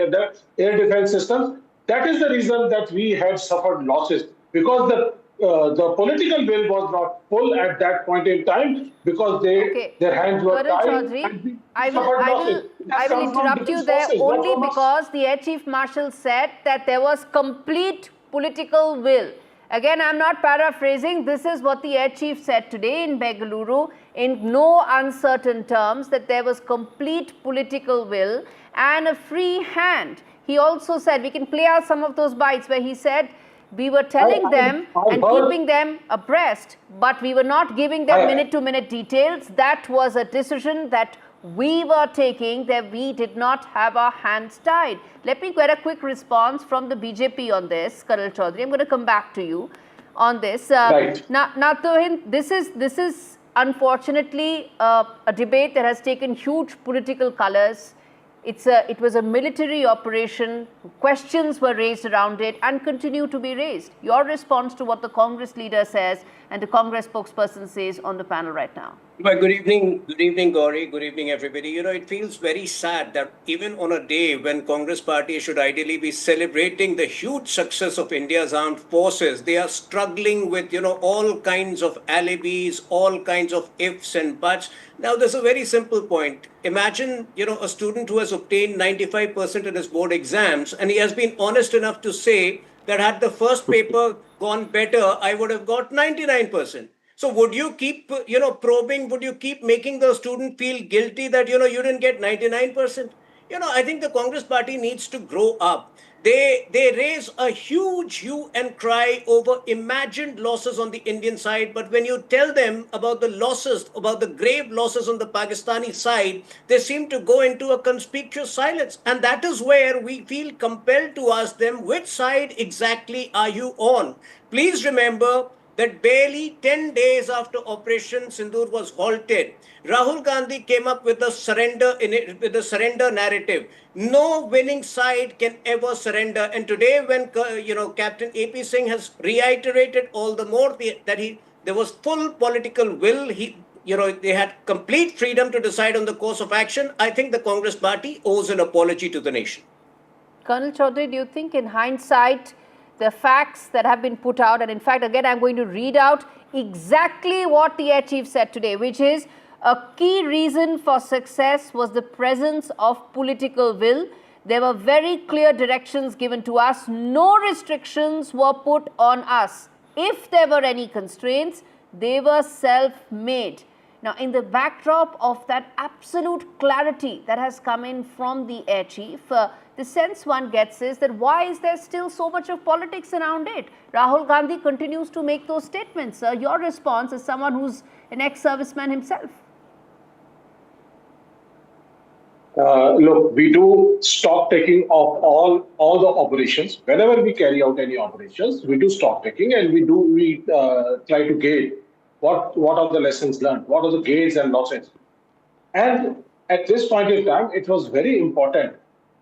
air defense system. That is the reason that we had suffered losses. Because the political will was not full at that point in time because their hands were tied. Chaudhary, I will interrupt you there only because the Air Chief Marshal said that there was complete political will. Again, I'm not paraphrasing. This is what the Air Chief said today in Bengaluru in no uncertain terms, that there was complete political will and a free hand. He also said, we can play out some of those bites where he said, we were telling them and keeping them abreast, but we were not giving them minute-to-minute details. That was a decision that we were taking, that we did not have our hands tied. Let me get a quick response from the BJP on this, Colonel Chaudhary. I'm going to come back to you on this. Now, Tuhin, this is unfortunately a debate that has taken huge political colors. It was a military operation. Questions were raised around it and continue to be raised. Your response to what the Congress leader says and the Congress spokesperson says on the panel right now. Well, good evening, Gauri. Good evening, everybody. You know, it feels very sad that even on a day when Congress party should ideally be celebrating the huge success of India's armed forces, they are struggling with, all kinds of alibis, all kinds of ifs and buts. Now, there's a very simple point. Imagine, a student who has obtained 95% in his board exams, and he has been honest enough to say that had the first paper gone better, I would have got 99%. So would you keep, probing? Would you keep making the student feel guilty that, you didn't get 99%? I think the Congress party needs to grow up. They raise a huge hue and cry over imagined losses on the Indian side. But when you tell them about the losses, about the grave losses on the Pakistani side, they seem to go into a conspicuous silence. And that is where we feel compelled to ask them, which side exactly are you on? Please remember that barely 10 days after Operation Sindoor was halted, Rahul Gandhi came up with a surrender narrative. No winning side can ever surrender. And today, when Captain AP Singh has reiterated all the more that there was full political will, they had complete freedom to decide on the course of action. I think the Congress party owes an apology to the nation. Colonel Chaudhary, do you think in hindsight, the facts that have been put out, and in fact, again, I'm going to read out exactly what the Air Chief said today, which is a key reason for success was the presence of political will. There were very clear directions given to us. No restrictions were put on us. If there were any constraints, they were self-made. Now, in the backdrop of that absolute clarity that has come in from the Air Chief, the sense one gets is that why is there still so much of politics around it? Rahul Gandhi continues to make those statements. Your response as someone who's an ex-serviceman himself. Look, we do stock taking of all the operations. Whenever we carry out any operations, we do stock taking and we try to gauge what are the lessons learned, what are the gains and losses. And at this point in time, it was very important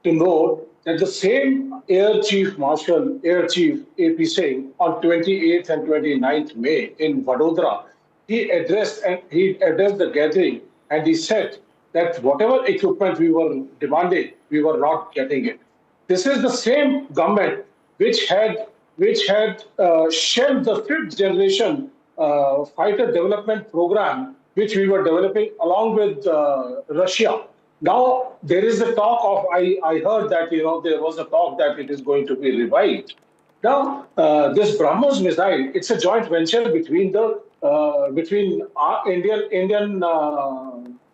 to note that the same Air Chief Marshal, Air Chief AP Singh, on 28th and 29th May in Vadodara, he addressed the gathering and he said that whatever equipment we were demanding, we were not getting it. This is the same government which had which had shelved the 5th generation fighter development program, which we were developing along with Russia. Now there is a talk of, I heard that there was a talk that it is going to be revived. Now this BrahMos missile, it's a joint venture between our Indian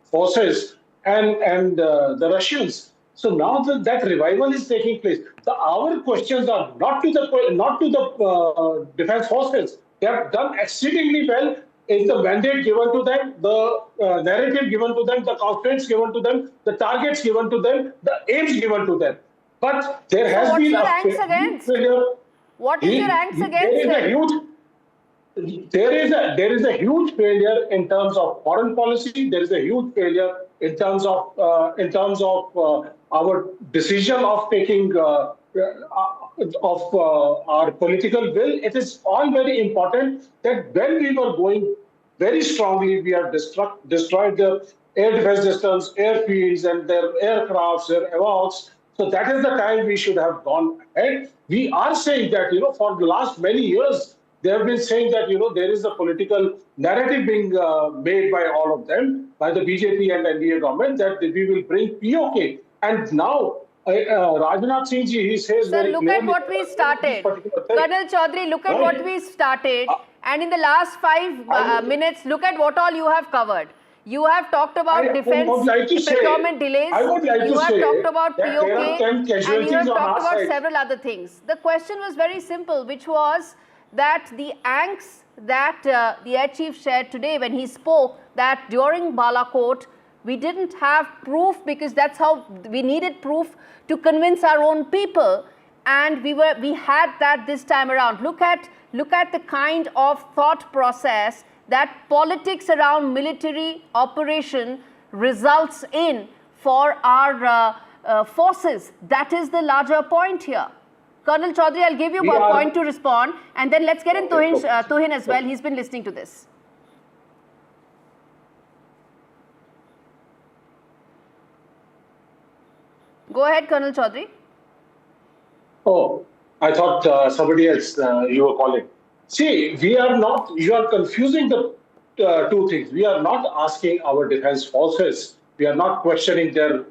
forces and the Russians. So now that revival is taking place. Our questions are not to the defense forces. They have done exceedingly well in the mandate given to them, the narrative given to them, the constraints given to them, the targets given to them, the aims given to them. But there has what's been your a angst against? failure. What is your angst against them? There is a huge failure in terms of foreign policy. There is a huge failure in terms of our decision of taking our political will. It is all very important that when we were going very strongly, we have destroyed the air defense systems, airfields, and their aircrafts, their avals. So that is the time we should have gone ahead. We are saying that for the last many years, they have been saying that, there is a political narrative being made by all of them, by the BJP and NDA government, that we will bring POK. And now, Rajnath Singh ji, he says very look clearly... at what we started. Colonel Chaudhary, look at what we started. And in the last 5 minutes, look at what all you have covered. You have talked about defense procurement delays. You have talked about POK. And you have talked about several other things. The question was very simple, which was that the angst that the Air Chief shared today when he spoke that during Balakot, we didn't have proof because that's how we needed proof to convince our own people, and we had that this time around. Look at the kind of thought process that politics around military operation results in for our forces. That is the larger point here. Colonel Chaudhary, I'll give you a point to respond, and then let's get in Tuhin as well. He's been listening to this. Go ahead, Colonel Chaudhary. Oh, I thought somebody else you were calling. See, you are confusing the two things. We are not asking our defense forces. We are not questioning their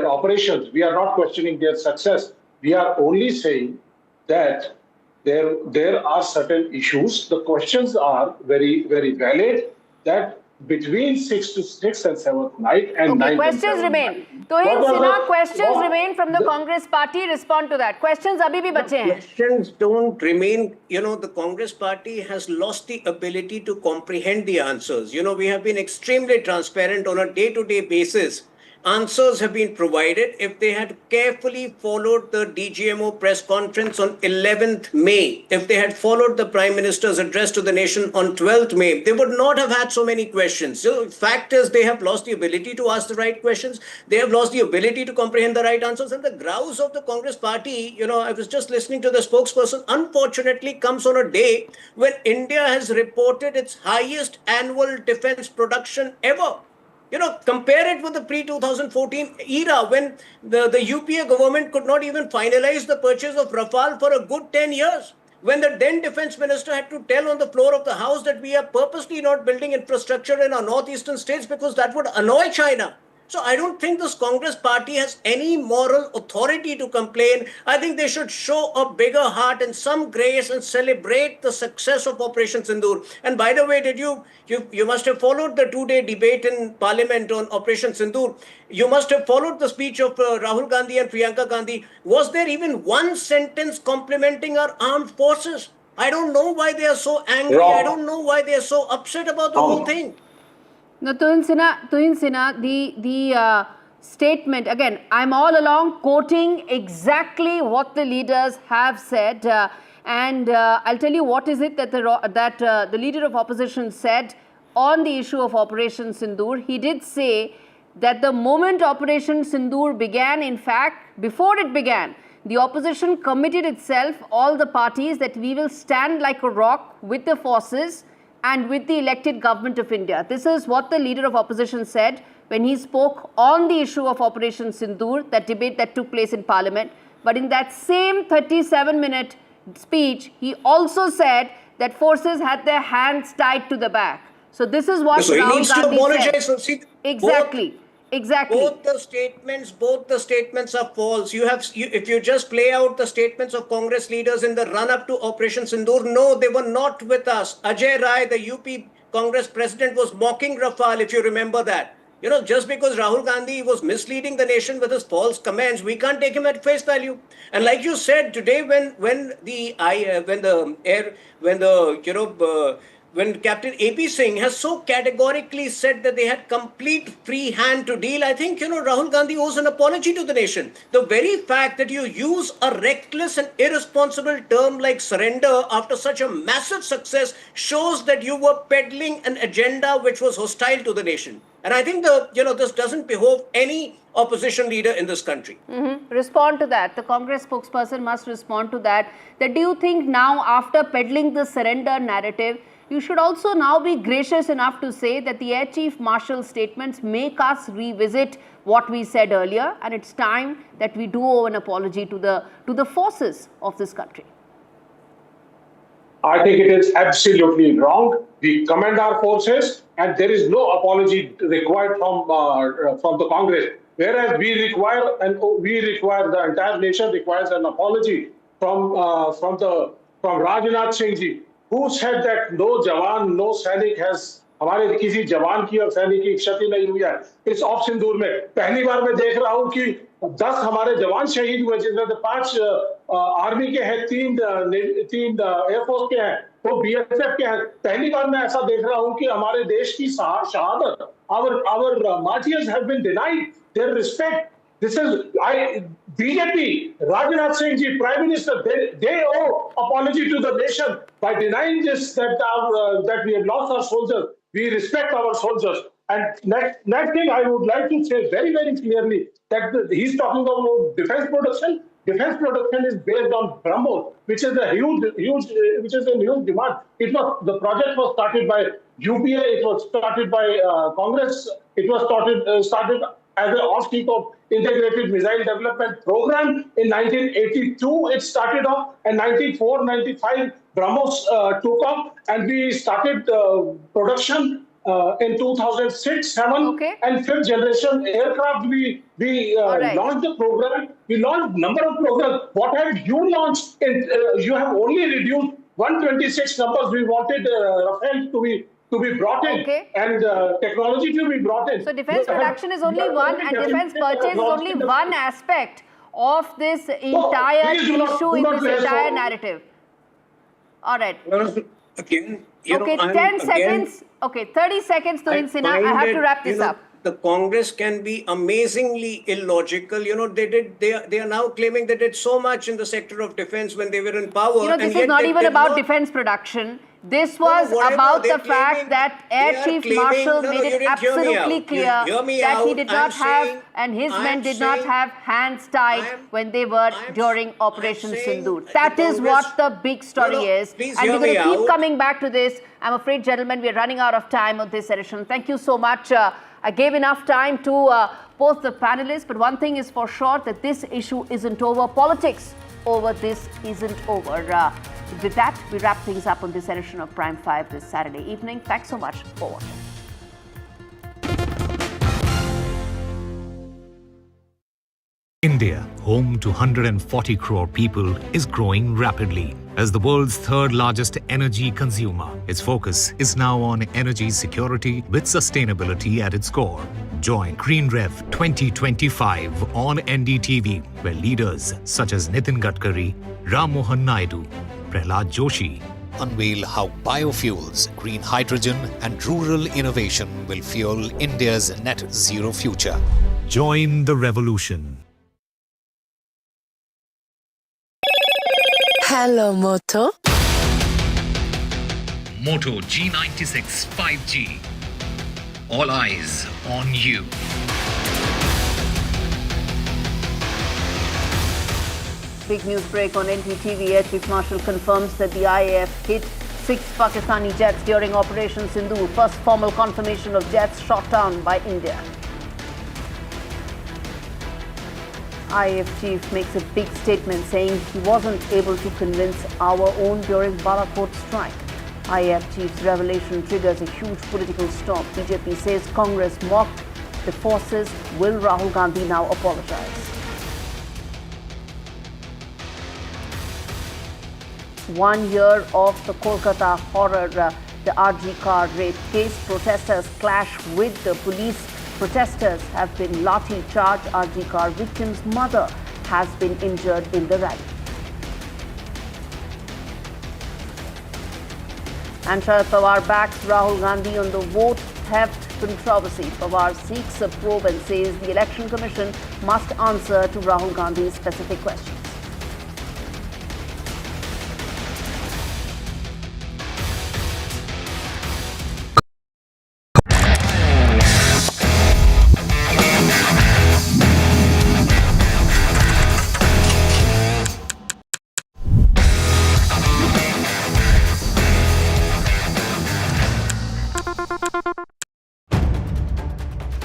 operations. We are not questioning their success. We are only saying that there are certain issues. The questions are very, very valid, that between 6th and 7th night and 9th questions remain. Tuhin Sinha, questions remain from the Congress party. Respond to that. Questions abhi bhi bache hain. Questions don't remain. The Congress party has lost the ability to comprehend the answers. We have been extremely transparent on a day-to-day basis. Answers have been provided. If they had carefully followed the DGMO press conference on 11th May, if they had followed the Prime Minister's address to the nation on 12th May, they would not have had so many questions. So, fact is, they have lost the ability to ask the right questions. They have lost the ability to comprehend the right answers. And the grouse of the Congress party, I was just listening to the spokesperson, unfortunately comes on a day when India has reported its highest annual defense production ever. Compare it with the pre-2014 era when the UPA government could not even finalize the purchase of Rafale for a good 10 years. When the then defense minister had to tell on the floor of the house that we are purposely not building infrastructure in our northeastern states because that would annoy China. So I don't think this Congress party has any moral authority to complain. I think they should show a bigger heart and some grace and celebrate the success of Operation Sindoor. And by the way, you must have followed the 2-day debate in Parliament on Operation Sindoor. You must have followed the speech of Rahul Gandhi and Priyanka Gandhi. Was there even one sentence complimenting our armed forces? I don't know why they are so angry. I don't know why they are so upset about the whole thing. Now, Tuhin Sinha, the statement, again, I'm all along quoting exactly what the leaders have said. And I'll tell you what is it that the leader of opposition said on the issue of Operation Sindoor. He did say that the moment Operation Sindoor began, in fact, before it began, the opposition committed itself, all the parties, that we will stand like a rock with the forces and with the elected government of India. This is what the leader of opposition said when he spoke on the issue of Operation Sindoor, that debate that took place in Parliament. But in that same 37-minute speech, he also said that forces had their hands tied to the back. So this is what So he Rahul needs to Gandhi apologize. said. See, Exactly. Exactly. Both the statements are false. If you just play out the statements of Congress leaders in the run-up to Operation Sindoor, no, they were not with us. Ajay Rai, the UP Congress president, was mocking Rafale, if you remember that. You know, just because Rahul Gandhi was misleading the nation with his false comments, we can't take him at face value. And like you said today, when Captain AP Singh has so categorically said that they had complete free hand to deal, I think, Rahul Gandhi owes an apology to the nation. The very fact that you use a reckless and irresponsible term like surrender after such a massive success shows that you were peddling an agenda which was hostile to the nation. And I think this doesn't behove any opposition leader in this country. Respond to that. The Congress spokesperson must respond to that. Do you think now, after peddling the surrender narrative, you should also now be gracious enough to say that the Air Chief Marshal's statements make us revisit what we said earlier, and it's time that we do owe an apology to the forces of this country? I think it is absolutely wrong. We commend our forces, and there is no apology required from the Congress. Whereas we require, the entire nation requires an apology from Rajnath Singh ji, who said that no Jawan, no Sainik has, हमारे किसी जवान की और सैनिक की क्षति नहीं हुई है इस ऑफ सिंदूर में। पहली बार मैं देख रहा हूं कि 10 हमारे जवान शहीद हुए, जिसमें से 5 आर्मी के हैं, 3 एयरफोर्स के हैं, 2 BSF के हैं। पहली बार मैं ऐसा देख रहा हूं कि हमारे देश की शहादत, our martyrs have been denied their respect. This is BJP, Rajnath Singh ji, Prime Minister, they owe apology to the nation by denying this, that we have lost our soldiers. We respect our soldiers. And next thing I would like to say very, very clearly that he's talking about defense production. Defense production is based on BrahMos, which is a huge demand. The project was started by UPA. It was started by Congress. It was started as an offshoot of Integrated Missile Development Program. In 1982, it started off, and 94-95, BrahMos took off, and we started production in 2006-07, and 5th generation aircraft. We launched the program. We launched number of programs. What have you launched? You have only reduced 126 numbers. We wanted Rafale to be brought in, and technology to be brought in. So defense production is only one, and defense purchase is only one aspect of this entire issue in this entire narrative. All right. Again, 10 seconds. Okay, 30 seconds, Turin Sinha. I have to wrap this up. The Congress can be amazingly illogical. They are now claiming they did so much in the sector of defense when they were in power. This is not even about defense production. This was about the fact that Air Chief Marshal made it absolutely clear that he did not have, and his men did not have hands tied when they were during Operation Sindoor. That is what the big story is. And we're going to keep coming back to this. I'm afraid, gentlemen, we're running out of time on this edition. Thank you so much. I gave enough time to both the panelists, but one thing is for sure, that this issue isn't over. Politics over this isn't over. With that, we wrap things up on this edition of Prime 5 this Saturday evening. Thanks so much for watching. India, home to 140 crore people, is growing rapidly. As the world's third largest energy consumer, its focus is now on energy security with sustainability at its core. Join Green Rev 2025 on NDTV, where leaders such as Nitin Gadkari, Ram Mohan Naidu, Prahlad Joshi unveil how biofuels, green hydrogen and rural innovation will fuel India's net zero future. Join the revolution. Hello, Moto. Moto G96 5G. All eyes on you. Big news break on NDTV. Air Chief Marshal confirms that the IAF hit 6 Pakistani jets during Operation Sindoor. First formal confirmation of jets shot down by India. IAF chief makes a big statement saying he wasn't able to convince our own during Balakot strike. IAF chief's revelation triggers a huge political storm. BJP says Congress mocked the forces. Will Rahul Gandhi now apologize? 1 year of the Kolkata horror, the RG car rape case. Protesters clash with the police. Protesters have been lathi charged. RG car victim's mother has been injured in the rally. And Sharad Pawar backs Rahul Gandhi on the vote theft controversy. Pawar seeks a probe and says the Election Commission must answer to Rahul Gandhi's specific questions.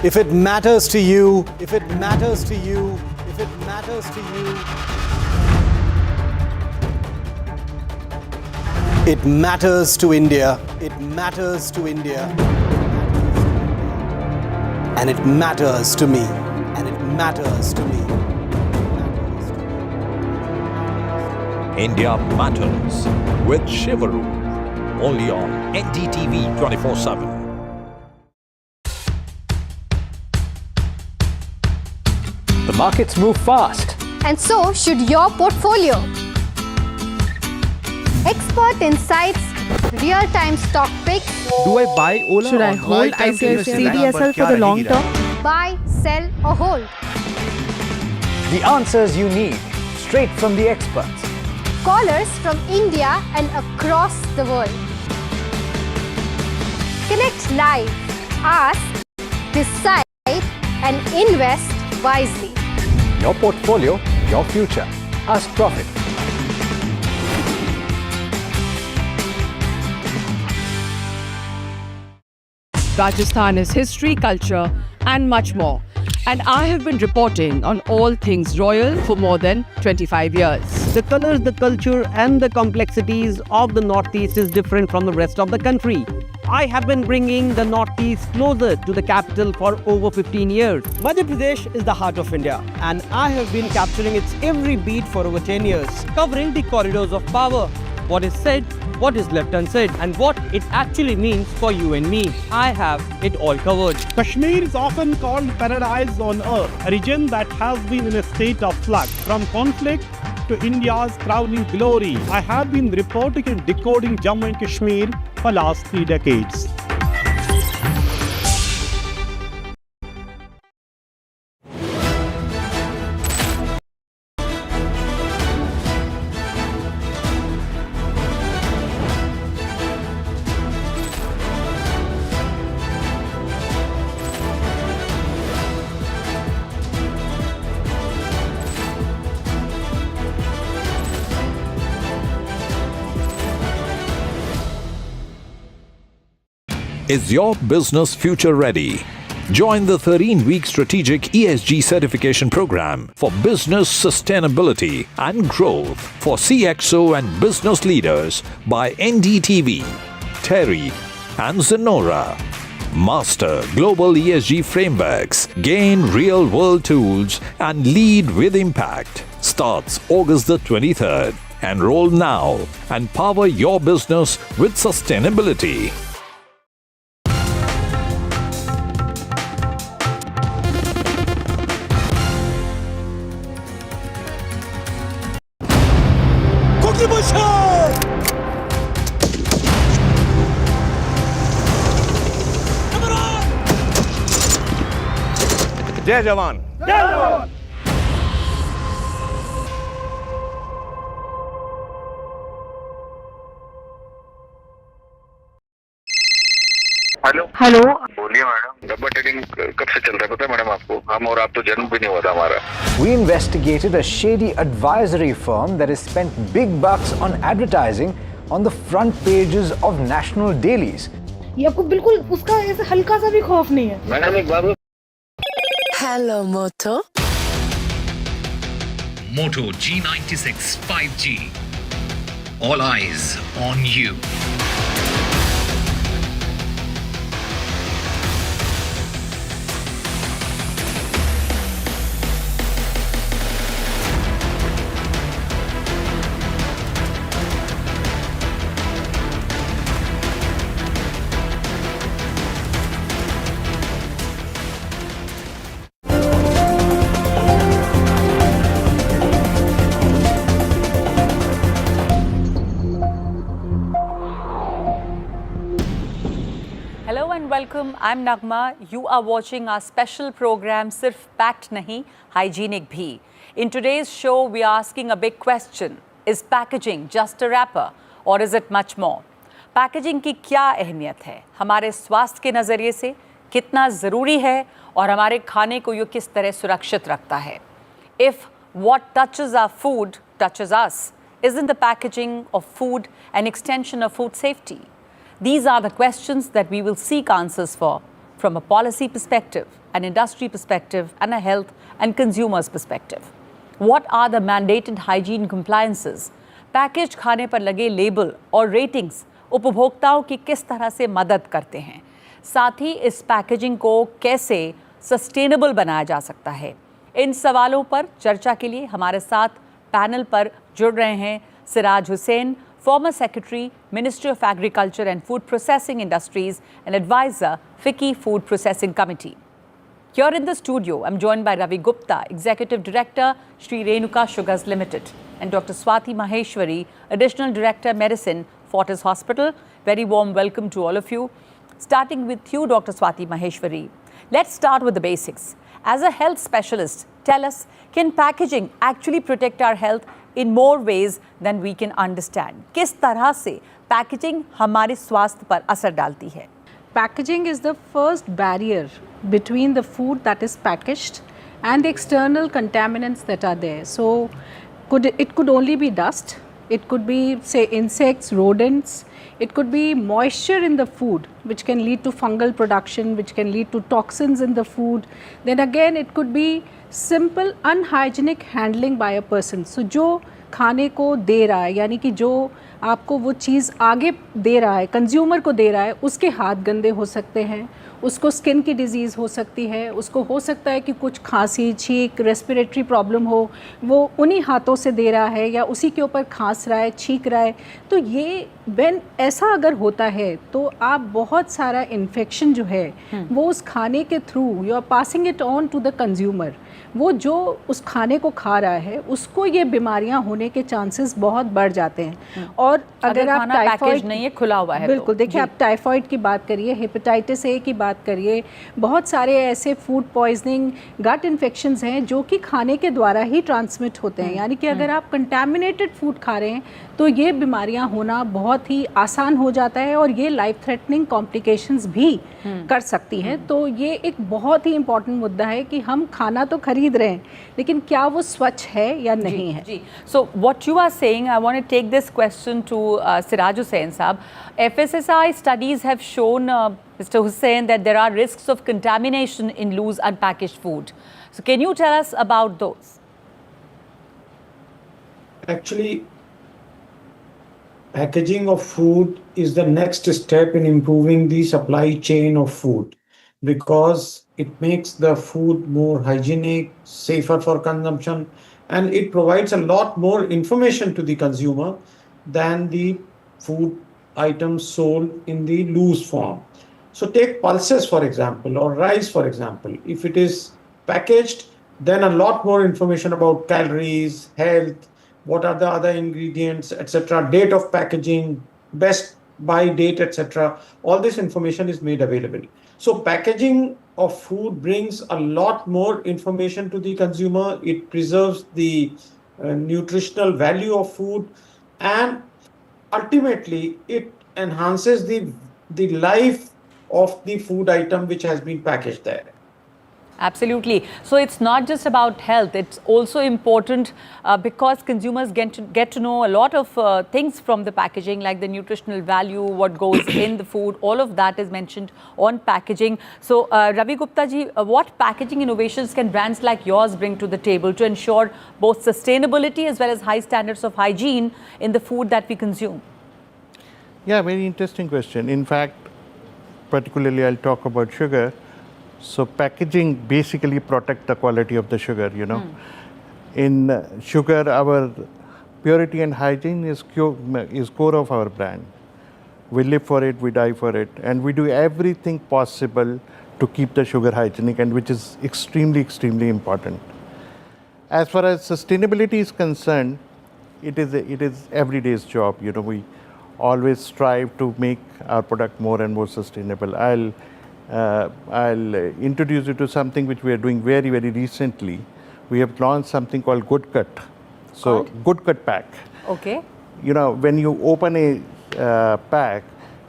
If it matters to you, if it matters to you, if it matters to you, it matters to India, it matters to India, and it matters to me, and it matters to me. India Matters with Shivaru, only on NDTV 24/7. The markets move fast. And so should your portfolio. Expert insights, real-time stock picks. Do I buy Ola? Should I hold CDSL for the long term? Buy, sell or hold. The answers you need, straight from the experts. Callers from India and across the world. Connect live, ask, decide and invest wisely. Your portfolio, your future. Ask Profit. Rajasthan is history, culture, and much more. And I have been reporting on all things royal for more than 25 years. The colors, the culture, and the complexities of the Northeast is different from the rest of the country. I have been bringing the Northeast closer to the capital for over 15 years. Madhya Pradesh is the heart of India, and I have been capturing its every beat for over 10 years, covering the corridors of power, what is said, what is left unsaid, and what it actually means for you and me. I have it all covered. Kashmir is often called paradise on earth, a region that has been in a state of flux from conflict to India's crowning glory. I have been reporting and decoding Jammu and Kashmir for last 3 decades. Is your business future ready? Join the 13-week strategic ESG certification program for business sustainability and growth for CXO and business leaders by NDTV, Terry and Zenora. Master global ESG frameworks, gain real-world tools and lead with impact. Starts August the 23rd. Enroll now and power your business with sustainability. जय जवान। जय जवान। Hello hello बोलिए madam, डब्बा trading कब से चल रहा है पता है मैडम आपको? हम और आप तो जन्म भी नहीं हुआ था हमारा। We investigated a shady advisory firm that has spent big bucks on advertising on the front pages of national dailies. ये आपको बिल्कुल उसका ऐसे हल्का सा भी खौफ नहीं है। मैडम एक बात Hello, Moto. Moto G96 5G. All eyes on you. Hello and welcome. I'm Nagma. You are watching our special program Sirf Packed Nahi, Hygienic Bhi. In today's show, we are asking a big question. Is packaging just a wrapper or is it much more? Packaging की क्या अहमियत है? हमारे स्वास्थ्य के नज़रिए से कितना ज़रूरी है और हमारे खाने को ये किस तरह सुरक्षित रखता है? If what touches our food touches us, isn't the packaging of food an extension of food safety? These are the questions that we will seek answers for from a policy perspective, an industry perspective, and a health and consumers perspective. What are the mandated hygiene compliances? Packaged खाने पर लगे label और ratings उपभोक्ताओं की किस तरह से मदद करते हैं? साथ ही इस पैकेजिंग को कैसे सस्टेनेबल बनाया जा सकता है? इन सवालों पर चर्चा के लिए हमारे साथ पैनल पर जुड़ रहे हैं Siraj Hussain, former Secretary, Ministry of Agriculture and Food Processing Industries and advisor, FICCI Food Processing Committee. Here in the studio, I'm joined by Ravi Gupta, Executive Director, Sri Renuka Sugars Limited, and Dr. Swati Maheshwari, Additional Director, Medicine, Fortis Hospital. Very warm welcome to all of you. Starting with you, Dr. Swati Maheshwari. Let's start with the basics. As a health specialist, tell us, can packaging actually protect our health in more ways than we can understand? किस तरह से packaging हमारे स्वास्थ्य पर असर डालती है? Packaging is the first barrier between the food that is packaged and the external contaminants that are there. So it could only be dust, it could be say insects, rodents, it could be moisture in the food which can lead to fungal production, which can lead to toxins in the food. Then again it could be simple unhygienic handling by a person. So जो खाने को दे रहा है, यानी कि जो आपको वो चीज़ आगे दे रहा है, कंज्यूमर को दे रहा है, उसके हाथ गंदे हो सकते हैं, उसको स्किन की डिजीज़ हो सकती है, उसको हो सकता है कि कुछ खांसी, छींक, रेस्पिरेटरी प्रॉब्लम हो, वो उन्हीं हाथों से दे रहा है या उसी के ऊपर खांस रहा है, छींक रहा है. तो ये ऐसा अगर होता है तो आप बहुत सारा इन्फेक्शन जो है वो उस खाने के through you are passing it on to the consumer. वो जो उस खाने को खा रहा है उसको ये बीमारियां होने के चांसेस बहुत बढ़ जाते हैं. और अगर आप टाइफाइड नहीं है, खुला हुआ है, बिल्कुल देखिए, आप टाइफाइड की बात करिए, हेपेटाइटिस ए की बात करिए, बहुत सारे ऐसे फूड पॉइजनिंग, गट इन्फेक्शंस हैं जो कि खाने के द्वारा ही ट्रांसमिट होते हैं. यानी कि अगर आप कंटामिनेटेड फूड खा रहे हैं तो ये बीमारियां होना बहुत ही आसान हो जाता है और ये लाइफ थ्रेटनिंग कॉम्प्लिकेशंस भी कर सकती हैं. तो ये एक बहुत ही इम्पॉर्टेंट मुद्दा है कि हम खाना तो खरीद रहे हैं लेकिन क्या वो स्वच्छ है या नहीं है. जी. So what you are saying, I want to take this question to Siraj Hussain Saab. FSSI studies have shown, Mr. Hussain, that there are risks of contamination in loose unpackaged food. So can you tell us about those? Actually, packaging of food is the next step in improving the supply chain of food because it makes the food more hygienic, safer for consumption, and it provides a lot more information to the consumer than the food items sold in the loose form. So take pulses, for example, or rice, for example. If it is packaged, then a lot more information about calories, health, what are the other ingredients, etc., date of packaging, best buy date, etc. All this information is made available. So packaging of food brings a lot more information to the consumer. It preserves the nutritional value of food, and ultimately it enhances the life of the food item which has been packaged there. Absolutely. So it's not just about health, it's also important because consumers get to know a lot of things from the packaging, like the nutritional value, what goes in the food, all of that is mentioned on packaging. So Ravi Gupta ji, what packaging innovations can brands like yours bring to the table to ensure both sustainability as well as high standards of hygiene in the food that we consume? Yeah, very interesting question. In fact, particularly I'll talk about sugar. So packaging basically protect the quality of the sugar, you know. In sugar, our purity and hygiene is core of our brand. We live for it, we die for it, and we do everything possible to keep the sugar hygienic, and which is extremely, extremely important. As far as sustainability is concerned, it is every day's job. You know, we always strive to make our product more and more sustainable. I'll introduce you to something which we are doing very, very recently. We have launched something called Good Cut. So, Good Cut pack. Okay. You know, when you open a pack,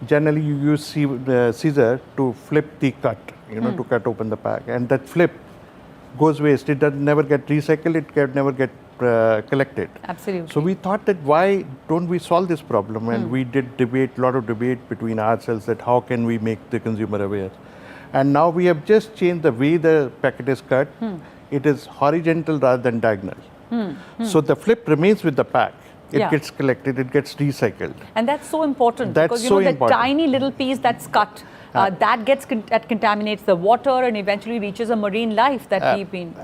generally you use scissor to flip the cut, you know, to cut open the pack. And that flip goes waste. It does never get recycled, it can never get collected. Absolutely. So we thought that why don't we solve this problem? And we did a lot of debate between ourselves that how can we make the consumer aware. And now we have just changed the way the packet is cut. It is horizontal rather than diagonal. So the flip remains with the pack. It gets collected, it gets recycled. And that's so important because so the tiny little piece that's cut, that contaminates the water and eventually reaches a marine life that we've been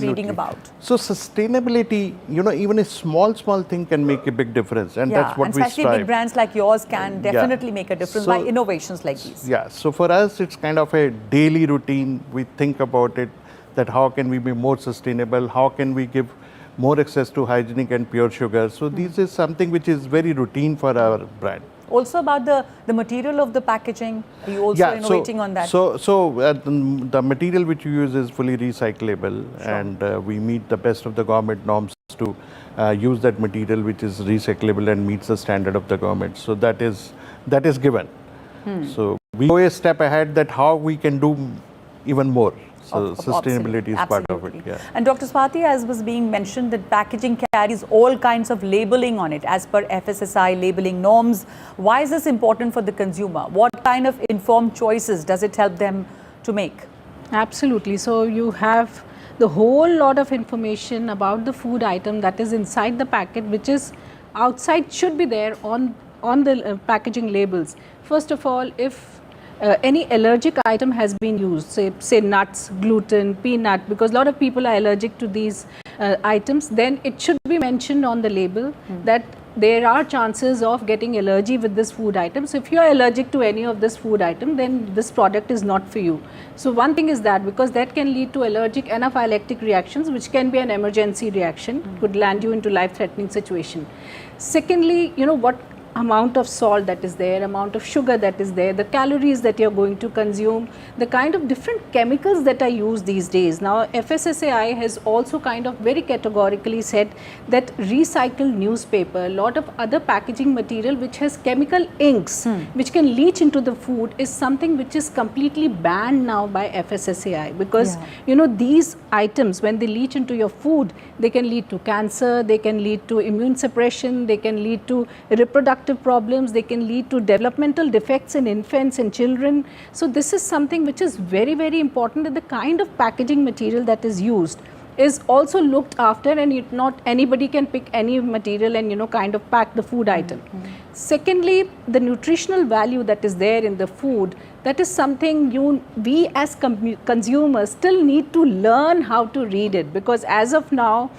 reading about. So sustainability, you know, even a small thing can make a big difference, and that's what we strive. Especially big brands like yours can definitely make a difference by innovations like these. Yeah, so for us it's kind of a daily routine. We think about it, that how can we be more sustainable, how can we give more access to hygienic and pure sugar. So this is something which is very routine for our brand. Also about the material of the packaging, are you also innovating on that? So the material which we use is fully recyclable, and we meet the best of the government norms to use that material which is recyclable and meets the standard of the government. So that is given. So we go a step ahead that how we can do even more. So sustainability is part of it. Yeah. And Dr. Swati, as was being mentioned, that packaging carries all kinds of labeling on it as per FSSAI labeling norms. Why is this important for the consumer? What kind of informed choices does it help them to make? Absolutely. So you have the whole lot of information about the food item that is inside the packet, which is outside, should be there on the packaging labels. First of all, if any allergic item has been used, say nuts, gluten, peanut, because a lot of people are allergic to these items, then it should be mentioned on the label that there are chances of getting allergy with this food item. So if you are allergic to any of this food item, then this product is not for you. So one thing is that, because that can lead to allergic anaphylactic reactions, which can be an emergency reaction, could land you into life-threatening situation. Secondly, you know, what amount of salt that is there, amount of sugar that is there, the calories that you're going to consume, the kind of different chemicals that are used these days. Now, FSSAI has also kind of very categorically said that recycled newspaper, a lot of other packaging material which has chemical inks, which can leach into the food, is something which is completely banned now by FSSAI, because you know, these items, when they leach into your food, they can lead to cancer, they can lead to immune suppression, they can lead to reproductive problems, they can lead to developmental defects in infants and children. So this is something which is very, very important, that the kind of packaging material that is used is also looked after, and not anybody can pick any material and, you know, kind of pack the food item. Secondly, the nutritional value that is there in the food, that is something we as consumers still need to learn how to read it, because as of now,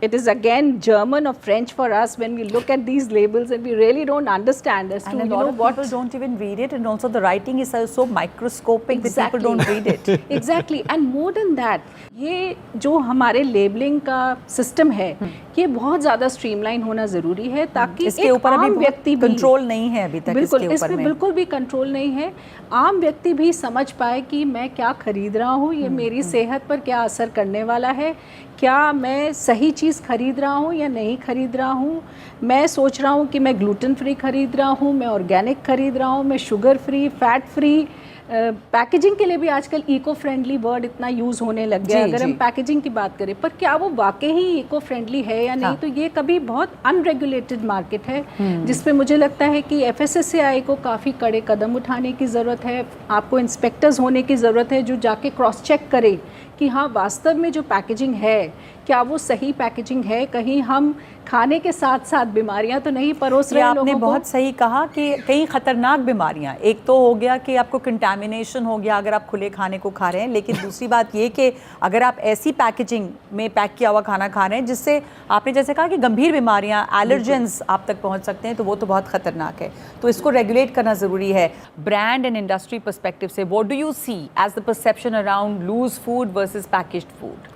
it is again German or French for us when we look at these labels, and we really don't understand as to, and a lot of people don't even read it, and also the writing is so microscopic that people don't read it. Exactly. And more than that, ये जो हमारे labeling का system है, ये बहुत ज़्यादा streamline होना ज़रूरी है, ताकि एक आम व्यक्ति भी कंट्रोल नहीं है अभी तक इसके ऊपर इसमें बिल्कुल भी कंट्रोल नहीं है, आम व्यक्ति भी समझ पाए कि मैं क्या खरीद रहा हूँ, ये मेरी सेहत पर क्या असर करने वाला है, क्या मैं सही चीज़ खरीद रहा हूँ या नहीं खरीद रहा हूँ, मैं सोच रहा हूँ कि मैं ग्लूटेन फ्री खरीद रहा हूँ, मैं ऑर्गेनिक खरीद रहा हूँ, मैं sugar free, fat free, packaging के लिए भी आजकल इको फ्रेंडली वर्ड इतना यूज़ होने लग गया है। अगर हम पैकेजिंग की बात करें, पर क्या वो वाकई ही इको फ्रेंडली है या नहीं, तो ये कभी बहुत अनरेगुलेटेड मार्केट है जिसमें मुझे लगता है कि FSSAI को काफ़ी कड़े कदम उठाने की ज़रूरत है। आपको इंस्पेक्टर्स होने की ज़रूरत है जो जाके क्रॉस चेक करे कि हाँ वास्तव में जो पैकेजिंग है क्या वो सही पैकेजिंग है, कहीं हम खाने के साथ साथ बीमारियां तो नहीं परोस रहे लोगों को। आपने बहुत सही कहा कि कई खतरनाक बीमारियां, एक तो हो गया कि आपको कंटामिनेशन हो गया अगर आप खुले खाने को खा रहे हैं, लेकिन दूसरी बात ये कि अगर आप ऐसी पैकेजिंग में पैक किया हुआ खाना खा रहे हैं जिससे आपने जैसे कहा कि गंभीर बीमारियां, एलर्जेंस आप तक पहुंच सकते हैं, तो वो तो बहुत खतरनाक है। तो इसको रेगुलेट करना ज़रूरी है। ब्रांड एंड इंडस्ट्री पर्सपेक्टिव से what do you see as the perception around loose food versus packaged food?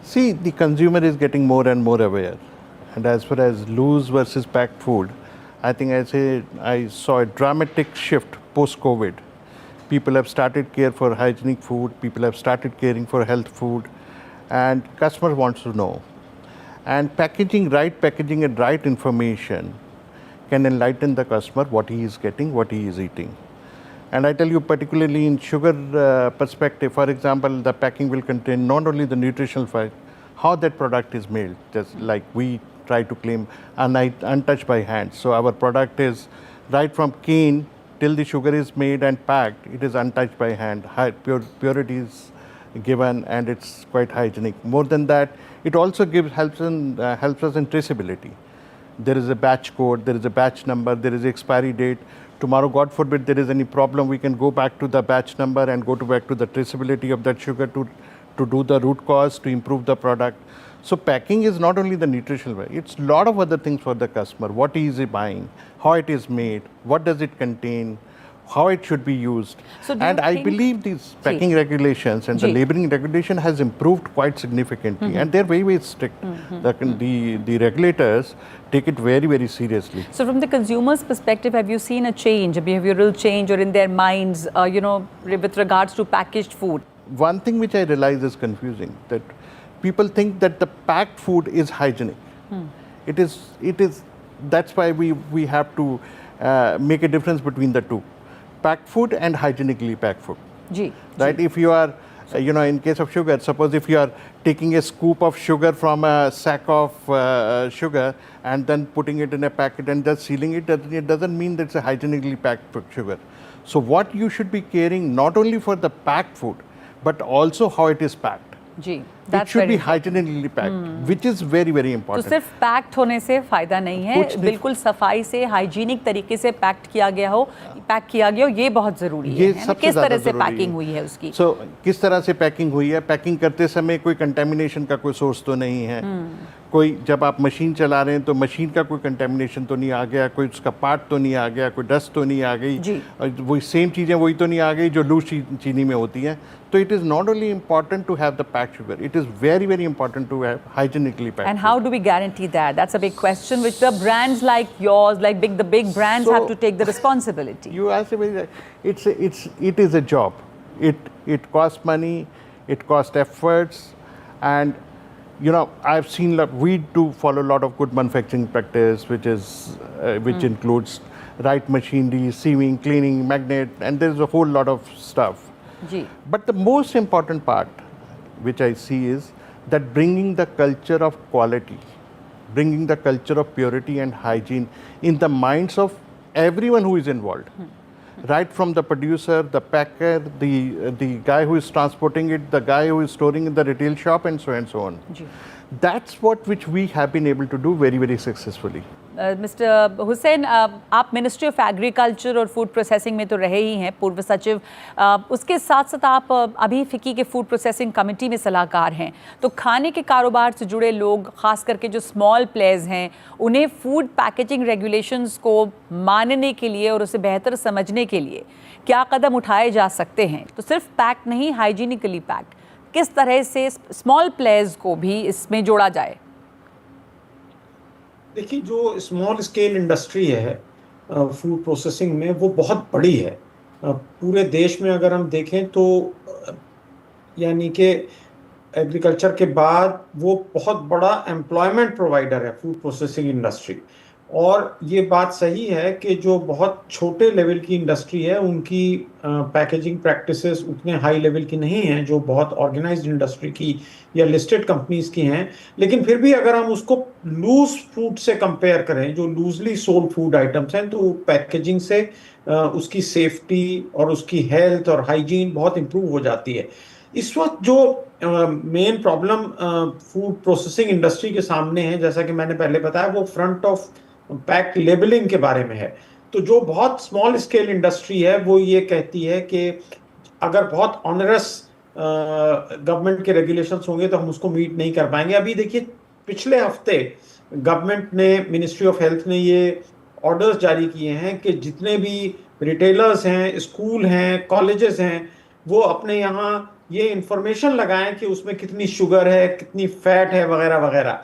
See, the consumer is getting more and more aware. And as far as loose versus packed food, I think I saw a dramatic shift post-COVID. People have started care for hygienic food, people have started caring for health food, and customer wants to know. And right packaging and right information can enlighten the customer what he is getting, what he is eating. And I tell you, particularly in sugar perspective, for example, the packing will contain not only the nutritional fact, how that product is made, just like we try to claim untouched by hand. So our product is right from cane till the sugar is made and packed, it is untouched by hand. Purity is given and it's quite hygienic. More than that, it also helps us in traceability. There is a batch code, there is a batch number, there is expiry date. Tomorrow, God forbid, there is any problem, we can go back to the batch number and go back to the traceability of that sugar to do the root cause, to improve the product. So packing is not only the nutritional value, it's a lot of other things for the customer. What is he buying, how it is made, what does it contain, how it should be used. And I believe these packing regulations and the labeling regulation has improved quite significantly, and they're very, very strict. The regulators take it very, very seriously. So from the consumer's perspective, have you seen a change, a behavioral change, or in their minds, with regards to packaged food? One thing which I realize is confusing, that people think that the packed food is hygienic. It is. That's why we have to make a difference between the two. Packed food and hygienically packed food. Right? If you are, in case of sugar, suppose if you are taking a scoop of sugar from a sack of sugar and then putting it in a packet and just sealing it, it doesn't mean that's a hygienically packed sugar. So what you should be caring not only for the packed food, but also how it is packed. It should be hygienically packed, which is very, very important. तो सिर्फ packed होने से फायदा नहीं है, बिल्कुल सफाई से, हाइजीनिक तरीके से पैक किया गया हो, ये बहुत जरूरी है। किस तरह से पैकिंग हुई है उसकी? किस तरह से पैकिंग हुई है? पैकिंग करते समय कोई कंटेमिनेशन का कोई सोर्स तो नहीं है। कोई जब आप मशीन चला रहे हैं तो मशीन का कोई कंटेमिनेशन तो नहीं आ गया, कोई उसका पार्ट तो नहीं आ गया, कोई डस्ट तो नहीं आ गई, और वही सेम चीज़ें वही तो नहीं आ गई जो लूज चीनी में होती हैं। तो it is not only important to have the packed sugar, it is very, very important to have hygienically packed. And how do we guarantee that? That's a big question which the brands like yours, like the big brands, have to take the responsibility. You ask it is a job. It costs money, it costs efforts, and I've seen we do follow a lot of good manufacturing practice, which includes right machinery, sieving, cleaning, magnet, and there's a whole lot of stuff. But the most important part which I see is that bringing the culture of quality, bringing the culture of purity and hygiene in the minds of everyone who is involved. Right from the producer, the packer, the guy who is transporting it, the guy who is storing in the retail shop, and so on. That's which we have been able to do very, very successfully. Mister Hussain, आप ministry of agriculture और food processing में तो रहे ही हैं, पूर्व सचिव, उसके साथ साथ आप अभी फिक्की के फूड प्रोसेसिंग कमेटी में सलाहकार हैं। तो खाने के कारोबार से जुड़े लोग, ख़ास करके जो स्मॉल प्लेयर्स हैं, उन्हें फूड पैकेजिंग रेगुलेशंस को मानने के लिए और उसे बेहतर समझने के लिए क्या कदम उठाए जा सकते हैं? तो सिर्फ पैक्ड नहीं, हाइजीनिकली पैक्ड, किस तरह से स्मॉल प्लेयर्स को भी इसमें जोड़ा जाए? देखिए, जो स्मॉल स्केल इंडस्ट्री है फूड प्रोसेसिंग में, वो बहुत बड़ी है। पूरे देश में अगर हम देखें तो यानी कि एग्रीकल्चर के बाद वो बहुत बड़ा एम्प्लॉयमेंट प्रोवाइडर है फूड प्रोसेसिंग इंडस्ट्री। और ये बात सही है कि जो बहुत छोटे लेवल की इंडस्ट्री है उनकी पैकेजिंग प्रैक्टिसेस उतने हाई लेवल की नहीं हैं जो बहुत ऑर्गेनाइज्ड इंडस्ट्री की या लिस्टेड कंपनीज की हैं। लेकिन फिर भी अगर हम उसको लूज फूड से कंपेयर करें, जो लूजली सोल्ड फूड आइटम्स हैं, तो पैकेजिंग से उसकी सेफ्टी और उसकी हेल्थ और हाइजीन बहुत इंप्रूव हो जाती है। इस वक्त जो main problem food processing industry के सामने है, जैसा कि मैंने पहले बताया, वो फ्रंट ऑफ पैक लेबलिंग के बारे में है। तो जो बहुत स्मॉल स्केल इंडस्ट्री है वो ये कहती है कि अगर बहुत ऑनरस गवर्नमेंट के रेगुलेशंस होंगे तो हम उसको मीट नहीं कर पाएंगे। अभी देखिए, पिछले हफ्ते गवर्नमेंट ने, मिनिस्ट्री ऑफ हेल्थ ने ये ऑर्डर्स जारी किए हैं कि जितने भी रिटेलर्स हैं, स्कूल हैं, कॉलेजेस हैं, वो अपने यहाँ ये इंफॉर्मेशन लगाएं कि उसमें कितनी शुगर है, कितनी फैट है, वगैरह वगैरह।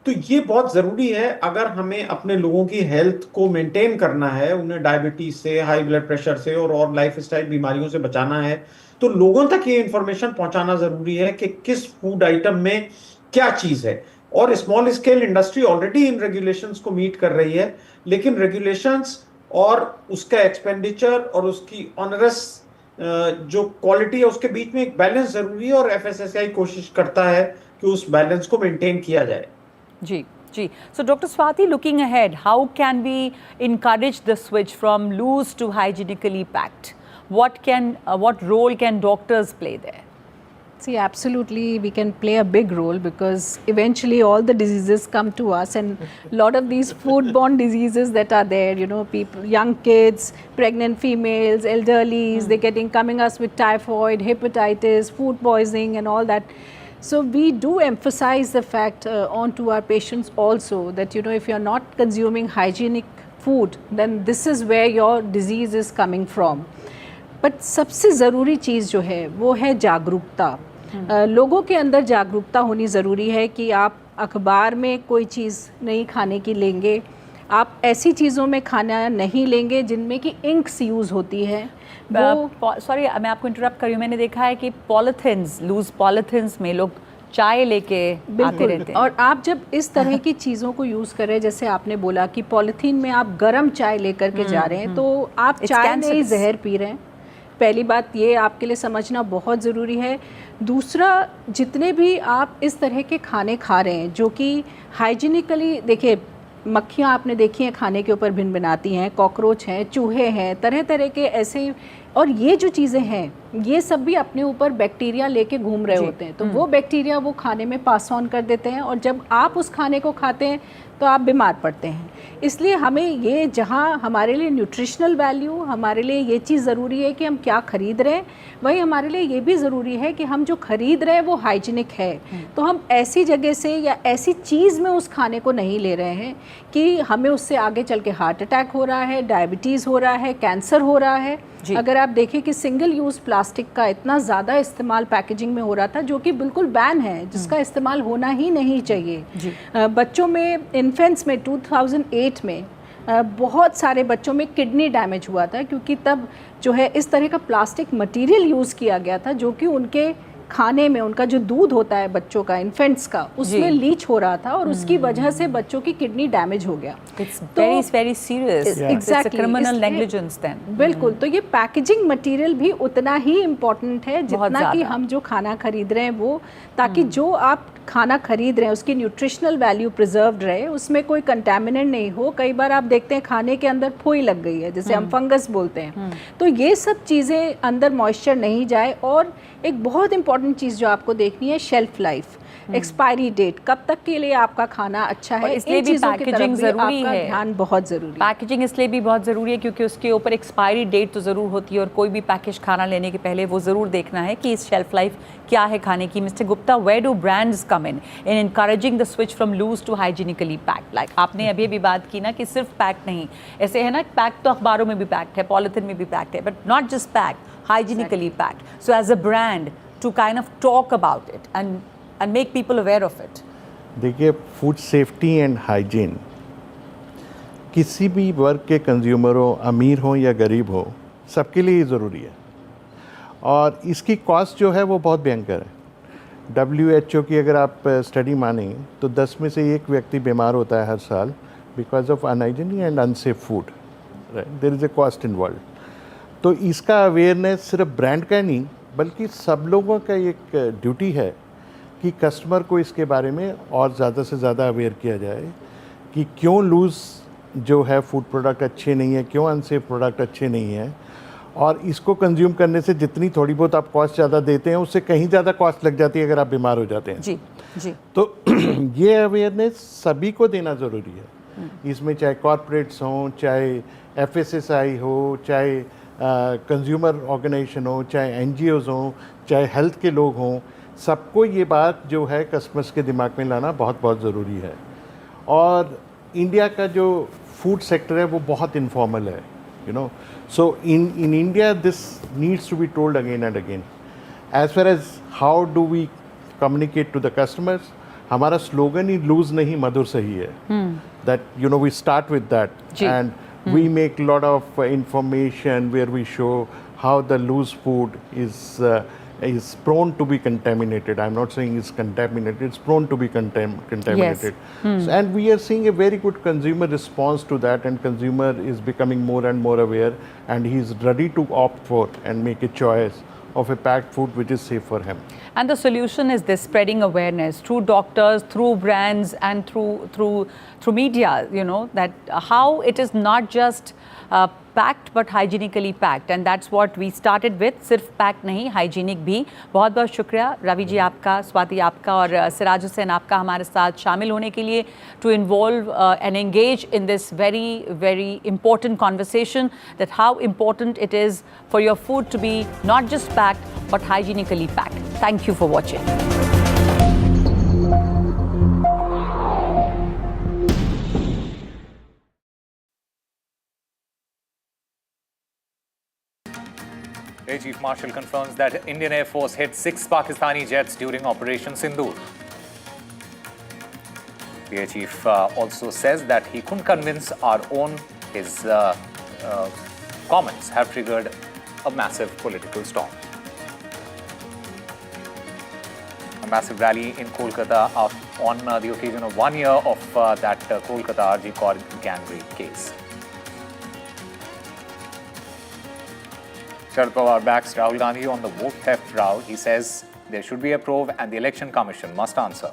तो ये बहुत ज़रूरी है अगर हमें अपने लोगों की हेल्थ को मेंटेन करना है, उन्हें डायबिटीज से, हाई ब्लड प्रेशर से और लाइफस्टाइल बीमारियों से बचाना है, तो लोगों तक ये इंफॉर्मेशन पहुंचाना ज़रूरी है कि किस फूड आइटम में क्या चीज़ है। और small scale industry already in regulations को मीट कर रही है, लेकिन रेगुलेशंस और उसका एक्सपेंडिचर और उसकी ऑनरस जो क्वालिटी है उसके बीच में एक बैलेंस ज़रूरी है, और FSSAI कोशिश करता है कि उस बैलेंस को मेंटेन किया जाए। जी जी. So Dr. Swati, looking ahead, how can we encourage the switch from loose to hygienically packed? What role can doctors play there? See, absolutely, we can play a big role because eventually all the diseases come to us, and a lot of these foodborne diseases that are there, you know, people, young kids, pregnant females, elderlies, they're coming us with typhoid, hepatitis, food poisoning and all that. So we do emphasize the fact onto our patients also that, you know, if you're not consuming hygienic food, then this is where your disease is coming from. But सबसे ज़रूरी चीज़ जो है वो है जागरूकता। लोगों के अंदर जागरूकता होनी ज़रूरी है कि आप अखबार में कोई चीज़ नहीं खाने की लेंगे, आप ऐसी चीज़ों में खाना नहीं लेंगे जिनमें कि इंक्स यूज़ होती है। सॉरी, मैं आपको इंटरप्ट कर रही हूँ। मैंने देखा है कि पॉलिथिन्स, लूज पॉलिथिन्स में लोग चाय लेके आते रहते हैं। और आप जब इस तरह की चीज़ों को यूज़ करें, जैसे आपने बोला कि पॉलिथीन में आप गर्म चाय लेकर के जा रहे हैं, तो आप चाय में ही जहर पी रहे हैं। पहली बात ये आपके लिए समझना बहुत ज़रूरी है। दूसरा, जितने भी आप इस तरह के खाने खा रहे हैं जो कि हाइजीनिकली, देखिए मक्खियाँ आपने देखी हैं खाने के ऊपर भिन भिनाती हैं, कॉकरोच हैं, चूहे हैं, तरह तरह के ऐसे, और ये जो चीज़ें हैं ये सब भी अपने ऊपर बैक्टीरिया लेके घूम रहे होते हैं। तो वो बैक्टीरिया वो खाने में पास ऑन कर देते हैं, और जब आप उस खाने को खाते हैं तो आप बीमार पड़ते हैं। इसलिए हमें ये, जहाँ हमारे लिए न्यूट्रिशनल वैल्यू, हमारे लिए ये चीज़ ज़रूरी है कि हम क्या ख़रीद रहे हैं, वही हमारे लिए ये भी ज़रूरी है कि हम जो ख़रीद रहे हैं वो हाइजीनिक है। तो हम ऐसी जगह से या ऐसी चीज़ में उस खाने को नहीं ले रहे हैं कि हमें उससे आगे चल के हार्ट अटैक हो रहा है, डायबिटीज़ हो रहा है, कैंसर हो रहा है। अगर आप देखें कि सिंगल यूज़ प्लास्टिक का इतना ज़्यादा इस्तेमाल पैकेजिंग में हो रहा था, जो कि बिल्कुल बैन है, जिसका इस्तेमाल होना ही नहीं चाहिए। बच्चों में, इन्फेंट्स में 2008 में बहुत सारे बच्चों में किडनी डैमेज हुआ था, क्योंकि तब जो है इस तरह का प्लास्टिक मटेरियल यूज़ किया गया था जो कि उनके खाने में, उनका जो दूध होता है बच्चों का, इन्फेंट्स का, उसमें लीच हो रहा था, और उसकी वजह से बच्चों की किडनी डैमेज हो गया। very serious. Exactly. Criminal negligence then. बिल्कुल। तो ये पैकेजिंग मटेरियल भी उतना ही इम्पोर्टेंट है जितना कि हम जो खाना खरीद रहे हैं वो, ताकि जो आप खाना खरीद रहे हैं उसकी न्यूट्रिशनल वैल्यू प्रिजर्व्ड रहे, उसमें कोई कंटामिनेंट नहीं हो। कई बार आप देखते हैं खाने के अंदर फुई लग गई है, जिसे हम फंगस बोलते हैं। तो ये सब चीज़ें, अंदर मॉइस्चर नहीं जाए। और एक बहुत इंपॉर्टेंट चीज़ जो आपको देखनी है, शेल्फ लाइफ, एक्सपायरी डेट, कब तक के लिए आपका खाना अच्छा है। इसलिए भी पैकेजिंग ज़रूरी है, ध्यान बहुत ज़रूरी है। पैकेजिंग इसलिए भी बहुत ज़रूरी है क्योंकि उसके ऊपर एक्सपायरी डेट तो ज़रूर होती है, और कोई भी पैकेज खाना लेने के पहले वो ज़रूर देखना है कि इस शेल्फ लाइफ क्या है खाने की। Mister Gupta, where do brands come in encouraging the switch from loose to hygienically packed? Like आपने अभी भी बात की ना कि सिर्फ पैक नहीं, ऐसे है ना, पैक तो अखबारों में भी पैक्ड है, पॉलिथिन में भी पैक्ड है, but not just packed, hygienically packed. So as a brand to kind of talk about it and make people aware of it. देखिए, फूड सेफ्टी एंड हाइजीन किसी भी वर्ग के कंज्यूमर हो, अमीर हो या गरीब हो, सबके लिए ही ज़रूरी है। और इसकी कॉस्ट जो है वो बहुत भयंकर है। WHO की अगर आप स्टडी मानें तो 10 में से 1 व्यक्ति बीमार होता है हर साल because of unhygienic and unsafe food. Right? There is a cost involved. तो इसका अवेयरनेस सिर्फ ब्रांड का नहीं बल्कि सब लोगों का एक ड्यूटी है कि कस्टमर को इसके बारे में और ज़्यादा से ज़्यादा अवेयर किया जाए कि क्यों लूज़ जो है फूड प्रोडक्ट अच्छे नहीं है, क्यों अनसेफ प्रोडक्ट अच्छे नहीं है, और इसको कंज्यूम करने से जितनी थोड़ी बहुत आप कॉस्ट ज़्यादा देते हैं उससे कहीं ज़्यादा कॉस्ट लग जाती है अगर आप बीमार हो जाते हैं। जी जी। तो ये अवेयरनेस सभी को देना ज़रूरी है। इसमें चाहे कॉरपोरेट्स हों, चाहे FSSAI हो, चाहे कंज्यूमर ऑर्गेनाइजेशन हो, चाहे NGOs हों, चाहे हेल्थ के लोग हों, सबको ये बात जो है कस्टमर्स के दिमाग में लाना बहुत बहुत ज़रूरी है। और इंडिया का जो फूड सेक्टर है वो बहुत इनफॉर्मल है, you know. So in India this needs to be told again and again. As far as how do we communicate to the customers, हमारा स्लोगन ही लूज नहीं मधुर सही है. That we start with that and we make a lot of information where we show how the loose food is prone to be contaminated. I'm not saying it's contaminated, it's prone to be contaminated. Yes. And we are seeing a very good consumer response to that, and consumer is becoming more and more aware, and he's ready to opt for and make a choice of a packed food which is safe for him. And the solution is this: spreading awareness through doctors, through brands, and through media. That how it is not just packed but hygienically packed, and that's what we started with. सिर्फ packed नहीं, hygienic भी. बहुत बहुत शुक्रिया रवि जी आपका, स्वाति आपका और सिराज हुसैन आपका हमारे साथ शामिल होने के लिए, to involve and engage in this very very important conversation that how important it is for your food to be not just packed but hygienically packed. Thank you for watching. Air Chief Marshal confirms that Indian Air Force hit 6 Pakistani jets during Operation Sindoor. The Air Chief also says that he couldn't convince our own. His comments have triggered a massive political storm. A massive rally in Kolkata on the occasion of 1 year of that Kolkata RG Kaur gang rape case. Sharad Pawar backs Rahul Gandhi on the vote theft row. He says there should be a probe and the Election Commission must answer.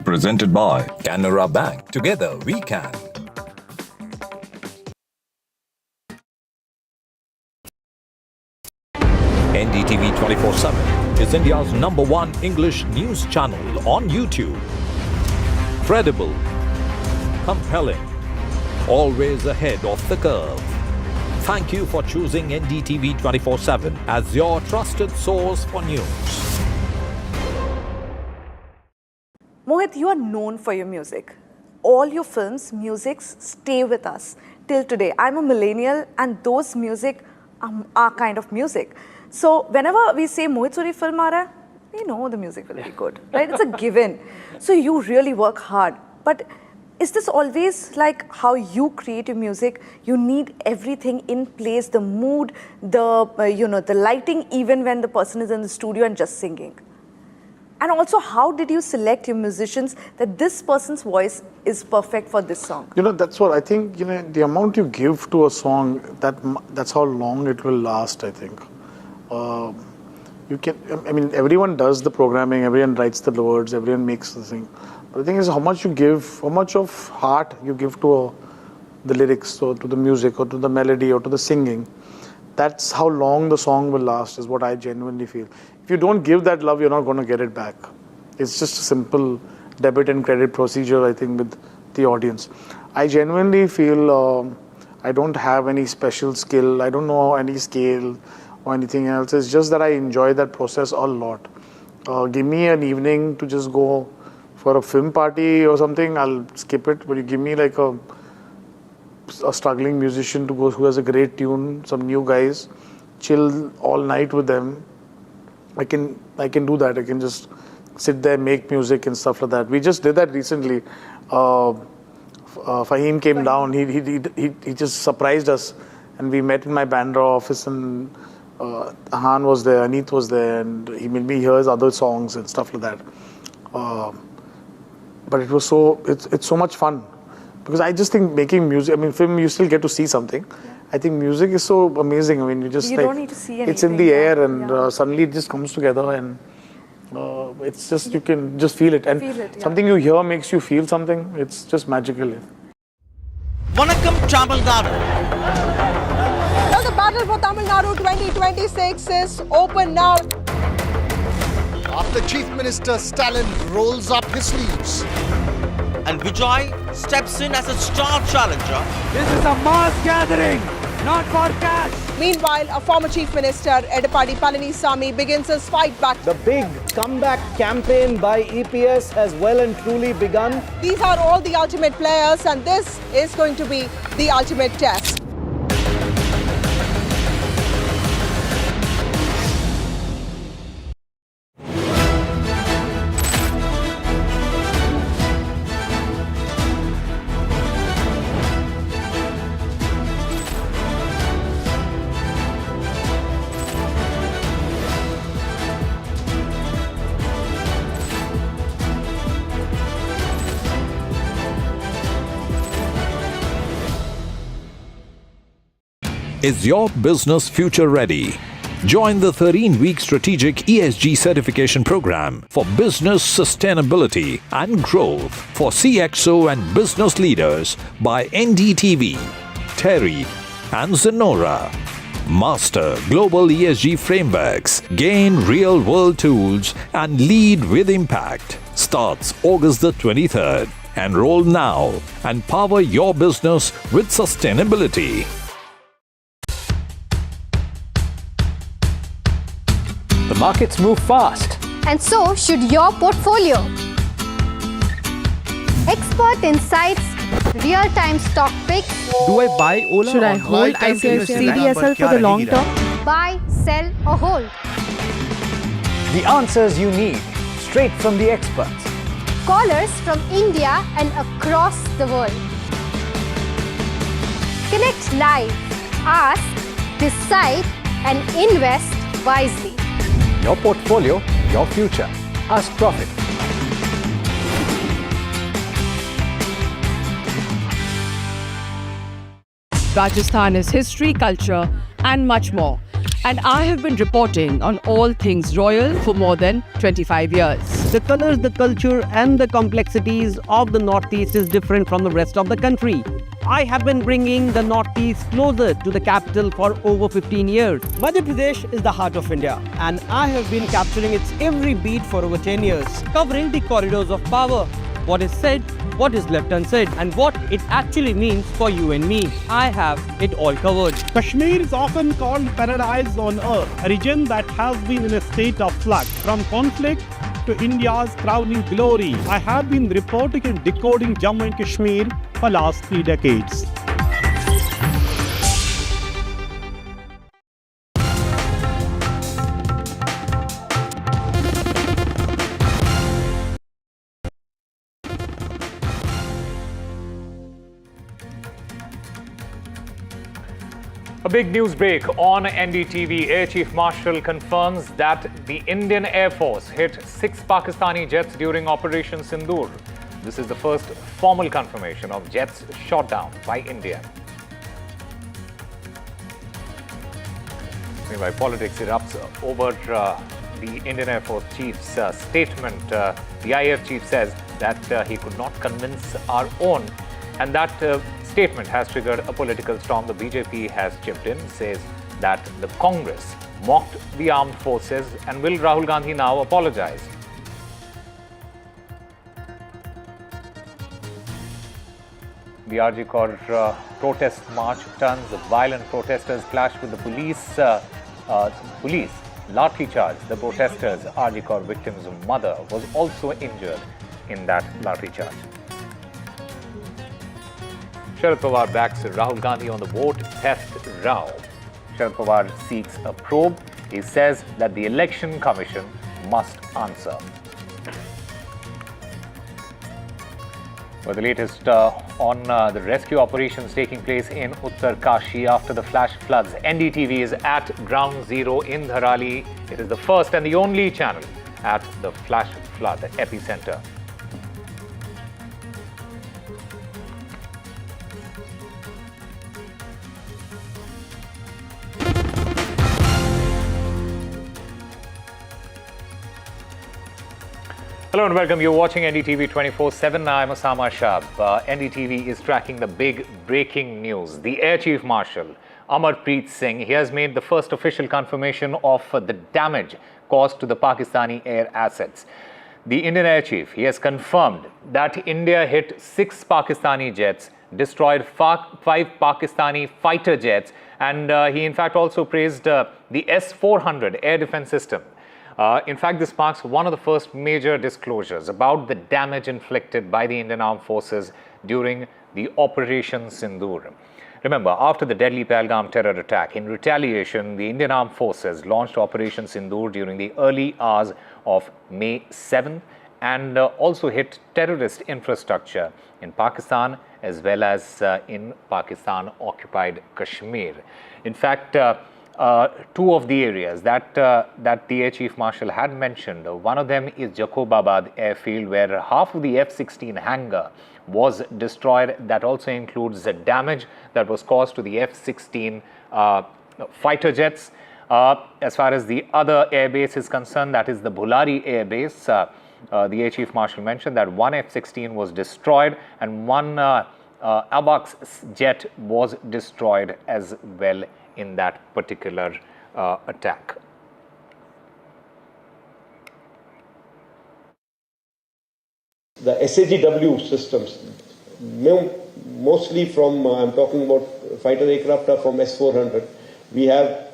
Presented by Canara Bank. Together we can. NDTV 24/7 is India's #1 English news channel on YouTube. Credible, compelling, always ahead of the curve. Thank you for choosing NDTV 24/7 as your trusted source for news. Mohit, you are known for your music. All your films, musics stay with us till today. I'm a millennial and those music are kind of music. So whenever we say Mohit Suri film aa raha hai, we know the music will be good, right? It's a given. So you really work hard. But is this always like how you create your music? You need everything in place, the mood, the lighting, even when the person is in the studio and just singing. And also, how did you select your musicians that this person's voice is perfect for this song? That's what I think, the amount you give to a song, that's how long it will last, I think. Everyone does the programming, everyone writes the words, everyone makes the thing. But the thing is how much you give, how much of heart you give to the lyrics or to the music or to the melody or to the singing. That's how long the song will last, is what I genuinely feel. If you don't give that love, you're not going to get it back. It's just a simple debit and credit procedure, I think, with the audience. I genuinely feel I don't have any special skill. I don't know any scale or anything else. It's just that I enjoy that process a lot. Give me an evening to just go for a film party or something, I'll skip it. But you give me like a struggling musician to go who has a great tune, some new guys, chill all night with them. I can do that. I can just sit there, make music and stuff like that. We just did that recently. Fahim came down. He just surprised us, and we met in my Bandra office, and Han was there, Aneet was there, and he made me hear his other songs and stuff like that. But it was it's so much fun because I just think making music, I mean, film, you still get to see something. I think music is so amazing. I mean, you just don't need to see anything. It's in the air, and suddenly it just comes together, and it's just, you can just feel it. And something you hear makes you feel something. It's just magical. Vanakkam Tamil Nadu. Now the battle for Tamil Nadu 2026 is open now. After Chief Minister Stalin rolls up his sleeves. And Vijay steps in as a star challenger. This is a mass gathering, not for cash. Meanwhile, a former Chief Minister, Edapadi Palanisamy, begins his fight back. The big comeback campaign by EPS has well and truly begun. These are all the ultimate players, and this is going to be the ultimate test. Is your business future ready? Join the 13-week strategic ESG certification program for business sustainability and growth for CXO and business leaders by NDTV, Terry and Zenora. Master global ESG frameworks, gain real-world tools and lead with impact. Starts August the 23rd. Enroll now and power your business with sustainability. The markets move fast. And so should your portfolio. Expert insights, real-time stock picks. Do I buy Ola? Should I hold CDSL for the long term? Buy, sell or hold. The answers you need, straight from the experts. Callers from India and across the world. Connect live, ask, decide and invest wisely. Your portfolio, your future. Ask Profit. Rajasthan is history, culture, and much more. And I have been reporting on all things royal for more than 25 years. The colors, the culture, and the complexities of the Northeast is different from the rest of the country. I have been bringing the Northeast closer to the capital for over 15 years. Madhya Pradesh is the heart of India, and I have been capturing its every beat for over 10 years, covering the corridors of power, what is said, what is left unsaid, and what it actually means for you and me. I have it all covered. Kashmir is often called paradise on earth, a region that has been in a state of flux from conflict to India's crowning glory. I have been reporting and decoding Jammu and Kashmir for last 3 decades. A big news break on NDTV. Air Chief Marshal confirms that the Indian Air Force hit 6 Pakistani jets during Operation Sindoor. This is the first formal confirmation of jets shot down by India. Meanwhile, politics erupts over the Indian Air Force Chief's statement. The IAF chief says that he could not convince our own, and that statement has triggered a political storm. The BJP has chipped in, says that the Congress mocked the armed forces, and will Rahul Gandhi now apologize? The RG Kaur protest march turns. Violent protesters clash with the police. Police lathi charge the protesters. RG Kaur victim's mother was also injured in that lathi charge. Sharad Pawar backs Rahul Gandhi on the vote theft row. Sharad Pawar seeks a probe. He says that the Election Commission must answer. For the latest on the rescue operations taking place in Uttar Kashi after the flash floods, NDTV is at ground zero in Dharali. It is the first and the only channel at the flash flood epicenter. Hello and welcome. You're watching NDTV 24/7. I'm Osama Shab. NDTV is tracking the big breaking news. The Air Chief Marshal, Amarpreet Singh, he has made the first official confirmation of the damage caused to the Pakistani air assets. The Indian Air Chief, he has confirmed that India hit 6 Pakistani jets, destroyed 5 Pakistani fighter jets, and he in fact also praised the S-400 air defense system. In fact, this marks one of the first major disclosures about the damage inflicted by the Indian Armed Forces during the Operation Sindoor. Remember, after the deadly Pahalgam terror attack, in retaliation, the Indian Armed Forces launched Operation Sindoor during the early hours of May 7th and also hit terrorist infrastructure in Pakistan as well as in Pakistan-occupied Kashmir. In fact, 2 of the areas that the Air Chief Marshal had mentioned, one of them is Jacobabad airfield, where half of the F-16 hangar was destroyed. That also includes the damage that was caused to the F-16 fighter jets. As far as the other airbase is concerned, that is the Bhulari airbase, the Air Chief Marshal mentioned that 1 F-16 was destroyed and 1 AWACS jet was destroyed as well in that particular attack. The SAGW systems, mostly from, I'm talking about fighter aircraft are from S-400. We have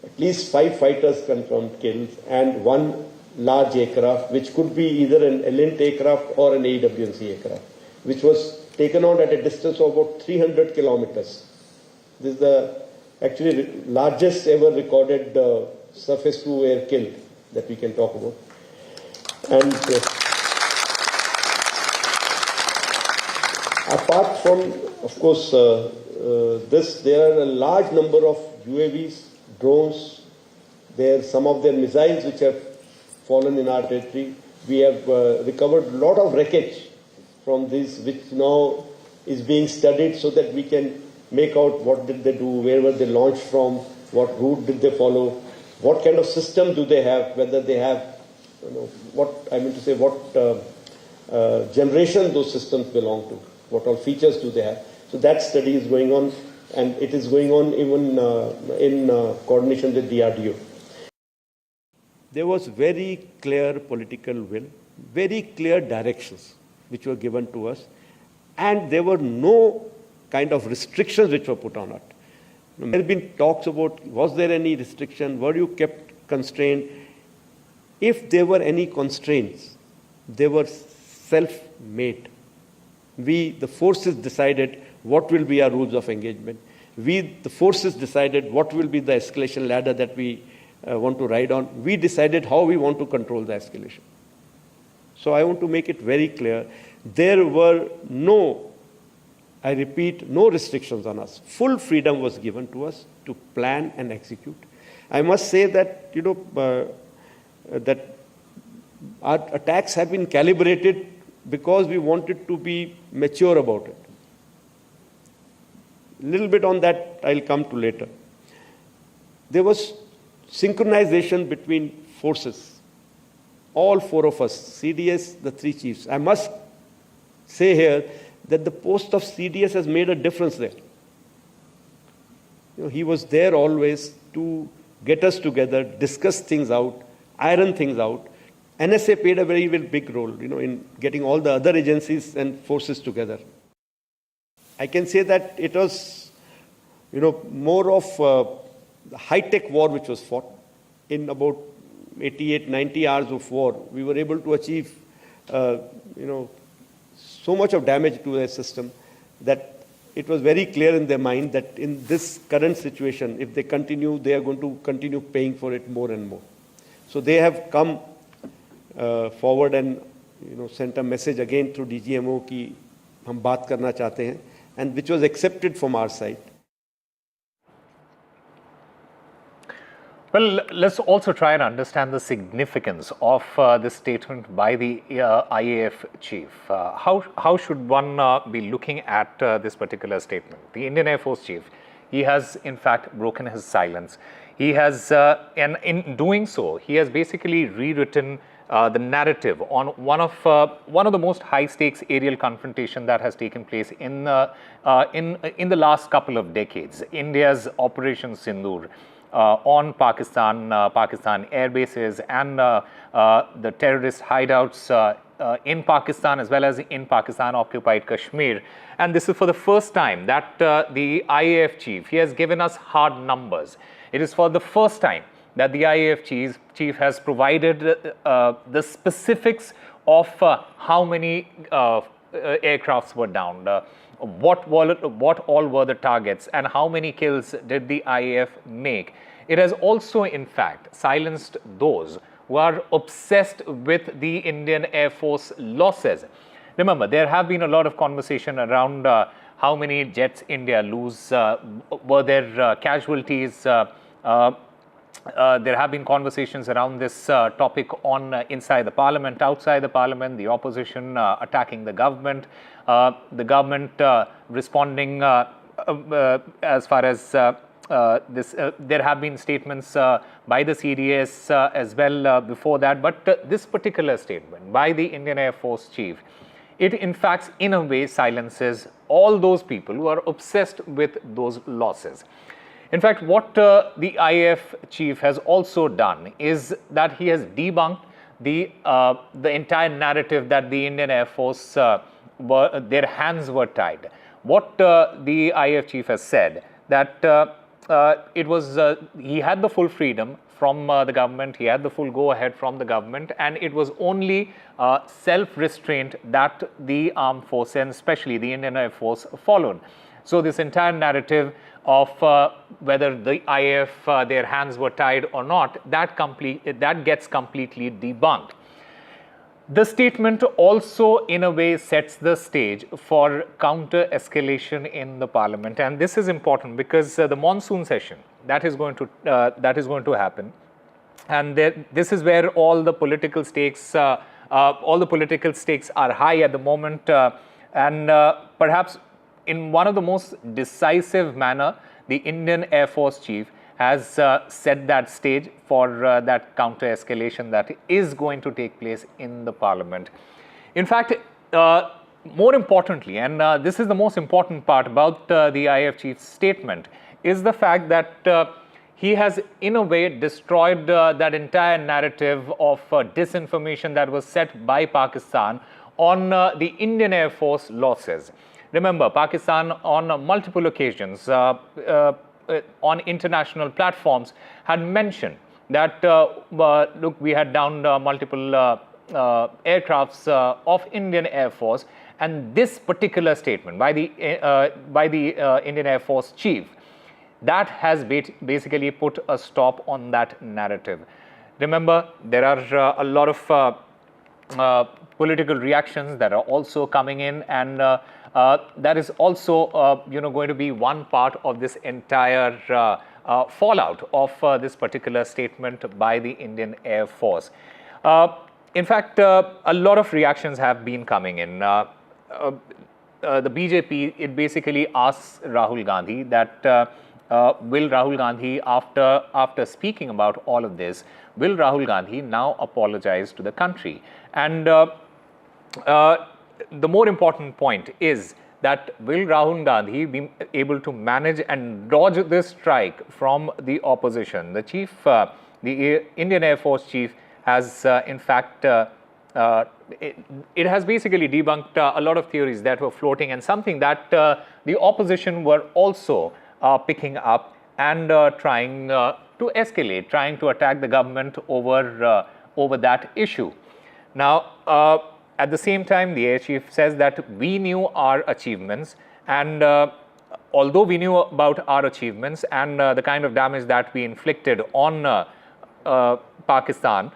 at least 5 fighters confirmed killed and 1 large aircraft, which could be either an Elint aircraft or an AWNC aircraft, which was taken out at a distance of about 300 kilometers. This is the actually largest ever recorded surface-to-air kill that we can talk about. And apart from, of course, there are a large number of UAVs, drones. There are some of their missiles which have fallen in our territory. We have recovered a lot of wreckage from this, which now is being studied so that we can make out what did they do, where were they launched from, what route did they follow, what kind of system do they have, whether they have, what generation those systems belong to, what all features do they have. So that study is going on, and it is going on even in coordination with DRDO. There was very clear political will, very clear directions which were given to us, and there were no kind of restrictions which were put on it. There have been talks about, was there any restriction, were you kept constrained? If there were any constraints, they were self-made. We, the forces, decided what will be our rules of engagement. We, the forces, decided what will be the escalation ladder that we want to ride on. We decided how we want to control the escalation. So I want to make it very clear, there were no, I repeat, no restrictions on us. Full freedom was given to us to plan and execute. I must say that, that our attacks have been calibrated because we wanted to be mature about it. A little bit on that I'll come to later. There was synchronization between forces. All 4 of us, CDS, the 3 chiefs. I must say here that the post of CDS has made a difference there. He was there always to get us together, discuss things out, iron things out. NSA played a very, very big role, in getting all the other agencies and forces together. I can say that it was, more of the high-tech war which was fought. In about 88, 90 hours of war, we were able to achieve, so much of damage to their system that it was very clear in their mind that in this current situation, if they continue, they are going to continue paying for it more and more. So they have come forward and sent a message again through DGMO कि हम बात करना चाहते हैं, and which was accepted from our side. Well, let's also try and understand the significance of this statement by the IAF chief. How should one be looking at this particular statement? The Indian Air Force chief, he has in fact broken his silence. He has, and in doing so, he has basically rewritten the narrative on one of the most high-stakes aerial confrontation that has taken place in the last couple of decades. India's Operation Sindoor on Pakistan air bases and the terrorist hideouts in Pakistan as well as in Pakistan-occupied Kashmir. And this is for the first time that the IAF chief, he has given us hard numbers. It is for the first time that the IAF chief has provided the specifics of how many aircrafts were downed, what all were the targets, and how many kills did the IAF make. It has also, in fact, silenced those who are obsessed with the Indian Air Force losses. Remember, there have been a lot of conversation around how many jets India lose, were there casualties. There have been conversations around this topic on inside the parliament, outside the parliament, the opposition attacking the government responding as far as this. There have been statements by the CDS as well before that, but this particular statement by the Indian Air Force chief, it in fact in a way silences all those people who are obsessed with those losses. In fact, what the IAF chief has also done is that he has debunked the entire narrative that the Indian Air Force, their hands were tied. What the IAF chief has said, that it was, he had the full freedom from the government, he had the full go-ahead from the government, and it was only self-restraint that the armed force and especially the Indian Air Force followed. So this entire narrative of whether the IAF, their hands were tied or not, that gets completely debunked. The statement also in a way sets the stage for counter-escalation in the parliament, and this is important because the monsoon session that is going to happen, and this is where all the political stakes are high at the moment, and perhaps in one of the most decisive manner, the Indian Air Force chief has set that stage for that counter-escalation that is going to take place in the parliament. In fact, more importantly, and this is the most important part about the IAF chief's statement, is the fact that he has in a way destroyed that entire narrative of disinformation that was set by Pakistan on the Indian Air Force losses. Remember, Pakistan on multiple occasions on international platforms had mentioned that, look, we had downed multiple aircrafts of Indian Air Force, and this particular statement by the Indian Air Force chief, that has basically put a stop on that narrative. Remember, there are a lot of political reactions that are also coming in, and that is also going to be one part of this entire fallout of this particular statement by the Indian Air Force. In fact, a lot of reactions have been coming in. The BJP, it basically asks Rahul Gandhi that will Rahul Gandhi, after speaking about all of this, will Rahul Gandhi now apologize to the country? And the more important point is that will Rahul Gandhi be able to manage and dodge this strike from the opposition? The chief, the Indian Air Force chief has in fact, it has basically debunked a lot of theories that were floating, and something that the opposition were also picking up and trying to escalate, trying to attack the government over that issue. Now, at the same time, the air chief says that we knew our achievements, and although we knew about our achievements and the kind of damage that we inflicted on Pakistan,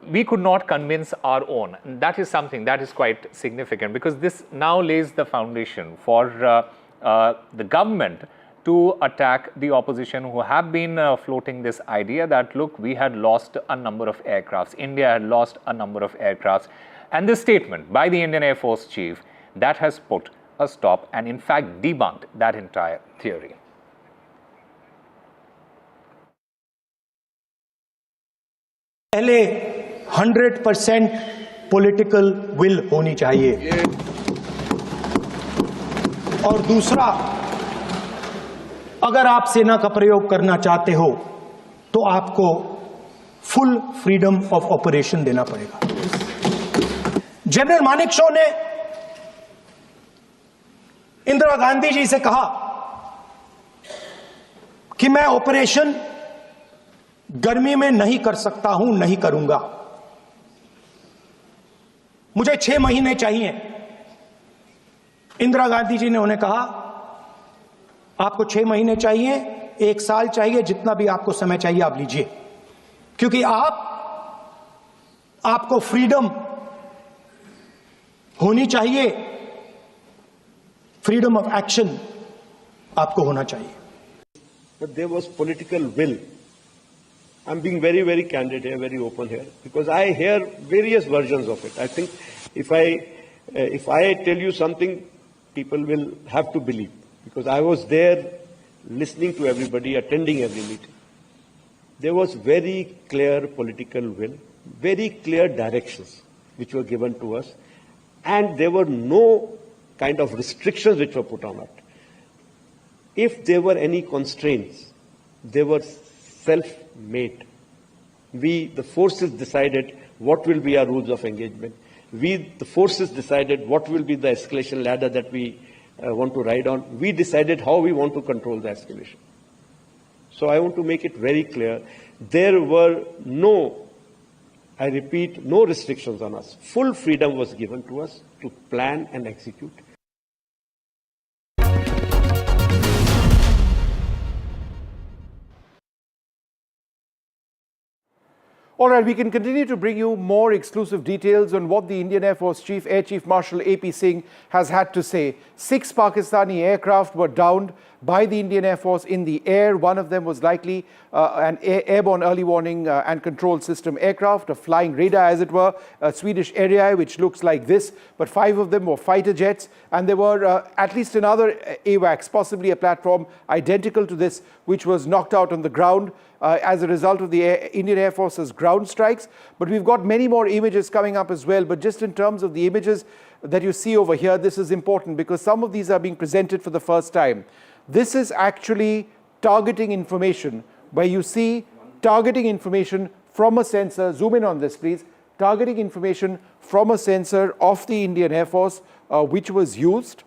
we could not convince our own. And that is something that is quite significant, because this now lays the foundation for the government to attack the opposition, who have been floating this idea that, look, we had lost a number of aircrafts, India had lost a number of aircrafts. And this statement by the Indian Air Force chief, that has put a stop and in fact debunked that entire theory. पहले 100% political will होनी चाहिए और दूसरा, अगर आप सेना का प्रयोग करना चाहते हो तो आपको फुल फ्रीडम ऑफ ऑपरेशन देना पड़ेगा। जनरल मानेकशॉ ने इंदिरा गांधी जी से कहा कि मैं ऑपरेशन गर्मी में नहीं कर सकता हूं, नहीं करूंगा, मुझे 6 महीने चाहिए। इंदिरा गांधी जी ने उन्हें कहा आपको 6 महीने चाहिए, 1 साल चाहिए, जितना भी आपको समय चाहिए आप लीजिए, क्योंकि आपको फ्रीडम होनी चाहिए, फ्रीडम ऑफ एक्शन आपको होना चाहिए। But there was political will. I'm being very, very candid here, very open here, because I hear various versions of it. I think if I tell you something, people will have to believe, because I was there listening to everybody, attending every meeting. There was very clear political will, very clear directions which were given to us, and there were no kind of restrictions which were put on it. If there were any constraints, they were self-made. We, the forces, decided what will be our rules of engagement. We, the forces, decided what will be the escalation ladder that we want to ride on. We decided how we want to control the escalation. So I want to make it very clear, there were no, I repeat, no restrictions on us. Full freedom was given to us to plan and execute. All right, we can continue to bring you more exclusive details on what the Indian Air Force Chief, Air Chief Marshal A.P. Singh has had to say. 6 Pakistani aircraft were downed by the Indian Air Force in the air. One of them was likely an airborne early warning and control system aircraft, a flying radar as it were, a Swedish area which looks like this, but 5 of them were fighter jets, and there were at least another AWACS, possibly a platform identical to this, which was knocked out on the ground as a result of the Indian Air Force's ground strikes. But we've got many more images coming up as well. But just in terms of the images that you see over here, this is important because some of these are being presented for the first time. This is actually targeting information, where you see targeting information from a sensor. Zoom in on this, please. Targeting information from a sensor of the Indian Air Force, which was used,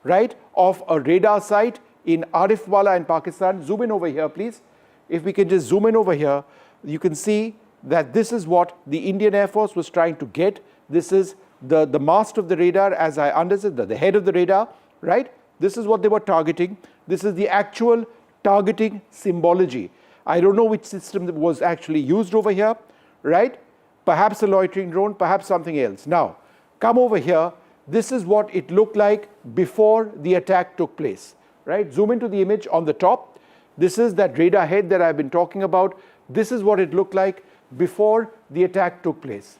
right, of a radar site in Arifwala in Pakistan. Zoom in over here, please. If we can just zoom in over here, you can see that this is what the Indian Air Force was trying to get. This is the mast of the radar, as I understood, the head of the radar, right? This is what they were targeting. This is the actual targeting symbology. I don't know which system was actually used over here, right? Perhaps a loitering drone, perhaps something else. Now, come over here. This is what it looked like before the attack took place, right? Zoom into the image on the top. This is that radar head that I've been talking about. This is what it looked like before the attack took place,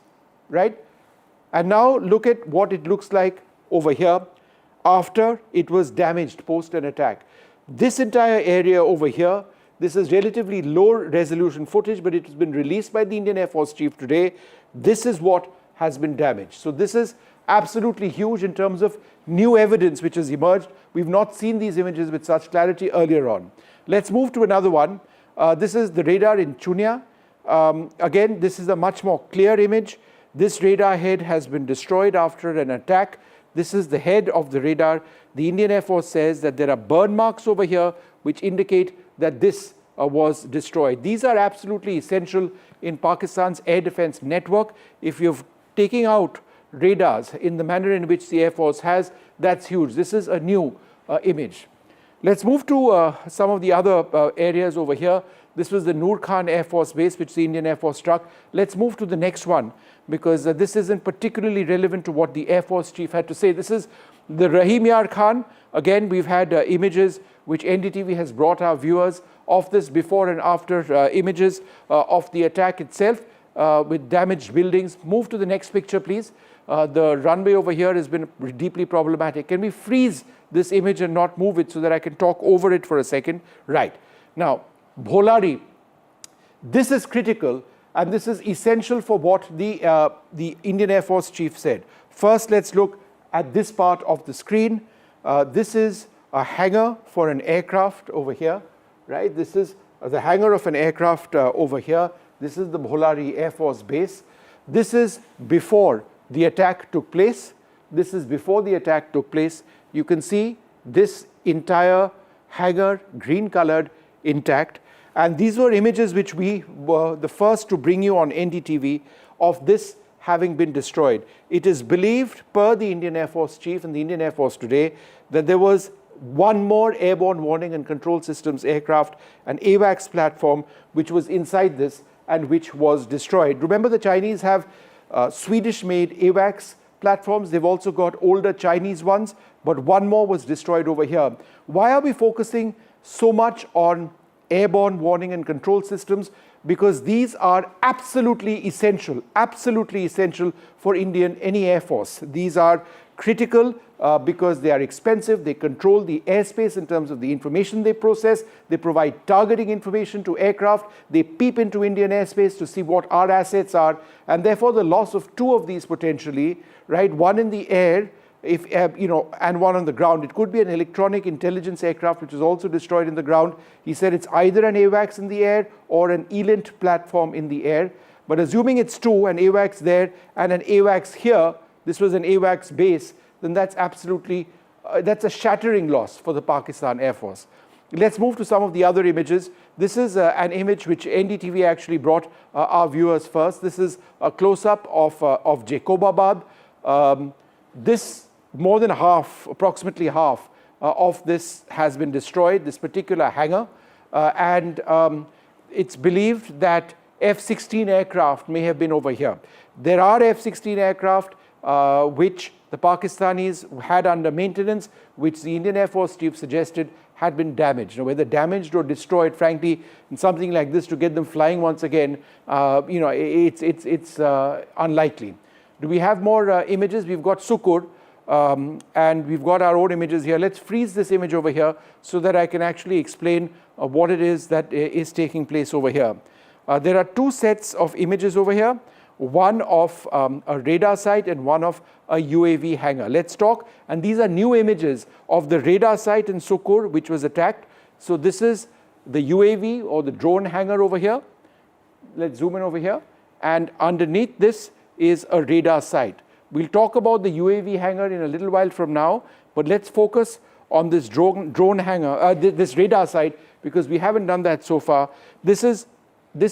right? And now look at what it looks like over here after it was damaged post an attack. This entire area over here, this is relatively low resolution footage, but it has been released by the Indian Air Force Chief today. This is what has been damaged. So this is absolutely huge in terms of new evidence which has emerged. We've not seen these images with such clarity earlier on. Let's move to another one. This is the radar in Chunia. Again, this is a much more clear image. This radar head has been destroyed after an attack. This is the head of the radar. The Indian Air Force says that there are burn marks over here which indicate that this was destroyed. These are absolutely essential in Pakistan's air defense network. If you're taking out radars in the manner in which the Air Force has, that's huge. This is a new image. Let's move to some of the other areas over here. This was the Noor Khan Air Force Base, which the Indian Air Force struck. Let's move to the next one, because this isn't particularly relevant to what the Air Force Chief had to say. This is the Rahim Yar Khan. Again, we've had images which NDTV has brought our viewers of this before and after images of the attack itself with damaged buildings. Move to the next picture, please. The runway over here has been deeply problematic. Can we freeze this image and not move it so that I can talk over it for a second? Right. Now, Bholari, this is critical And this is essential for what the Indian Air Force Chief said. First, let's look at this part of the screen. This is a hangar for an aircraft over here, right? This is the hangar of an aircraft over here. This is the Bholari Air Force Base. This is before the attack took place. This is before the attack took place. You can see this entire hangar, green colored, intact. And these were images which we were the first to bring you on NDTV of this having been destroyed. It is believed, per the Indian Air Force Chief and the Indian Air Force today, that there was one more airborne warning and control systems aircraft, an AWACS platform, which was inside this and which was destroyed. Remember, the Chinese have Swedish-made AWACS platforms. They've also got older Chinese ones, but one more was destroyed over here. Why are we focusing so much on airborne warning and control systems? Because these are absolutely essential for any Air Force. These are critical because they are expensive. They control the airspace in terms of the information they process. They provide targeting information to aircraft. They peep into Indian airspace to see what our assets are. And therefore, the loss of two of these potentially, right, one in the air, and one on the ground. It could be an electronic intelligence aircraft which is also destroyed in the ground. He said it's either an AWACS in the air or an ELINT platform in the air. But assuming it's two, an AWACS there and an AWACS here, this was an AWACS base, then that's absolutely, that's a shattering loss for the Pakistan Air Force. Let's move to some of the other images. This is an image which NDTV actually brought our viewers first. This is a close-up of Jacobabad. This more than half, approximately half of this has been destroyed, this particular hangar. And it's believed that F-16 aircraft may have been over here. There are F-16 aircraft which the Pakistanis had under maintenance, which the Indian Air Force Chief suggested had been damaged. Now, whether damaged or destroyed, frankly, in something like this to get them flying once again, it's unlikely. Do we have more images? We've got Sukur, and we've got our own images here. Let's freeze this image over here so that I can actually explain what it is that is taking place over here. There are two sets of images over here, one of a radar site and one of a UAV hangar. Let's talk, and these are new images of the radar site in Sukur, which was attacked. So this is the UAV or the drone hangar over here. Let's zoom in over here, and underneath this is a radar site. We'll talk about the UAV hangar in a little while from now, but let's focus on this drone hangar, this radar site, because we haven't done that so far. This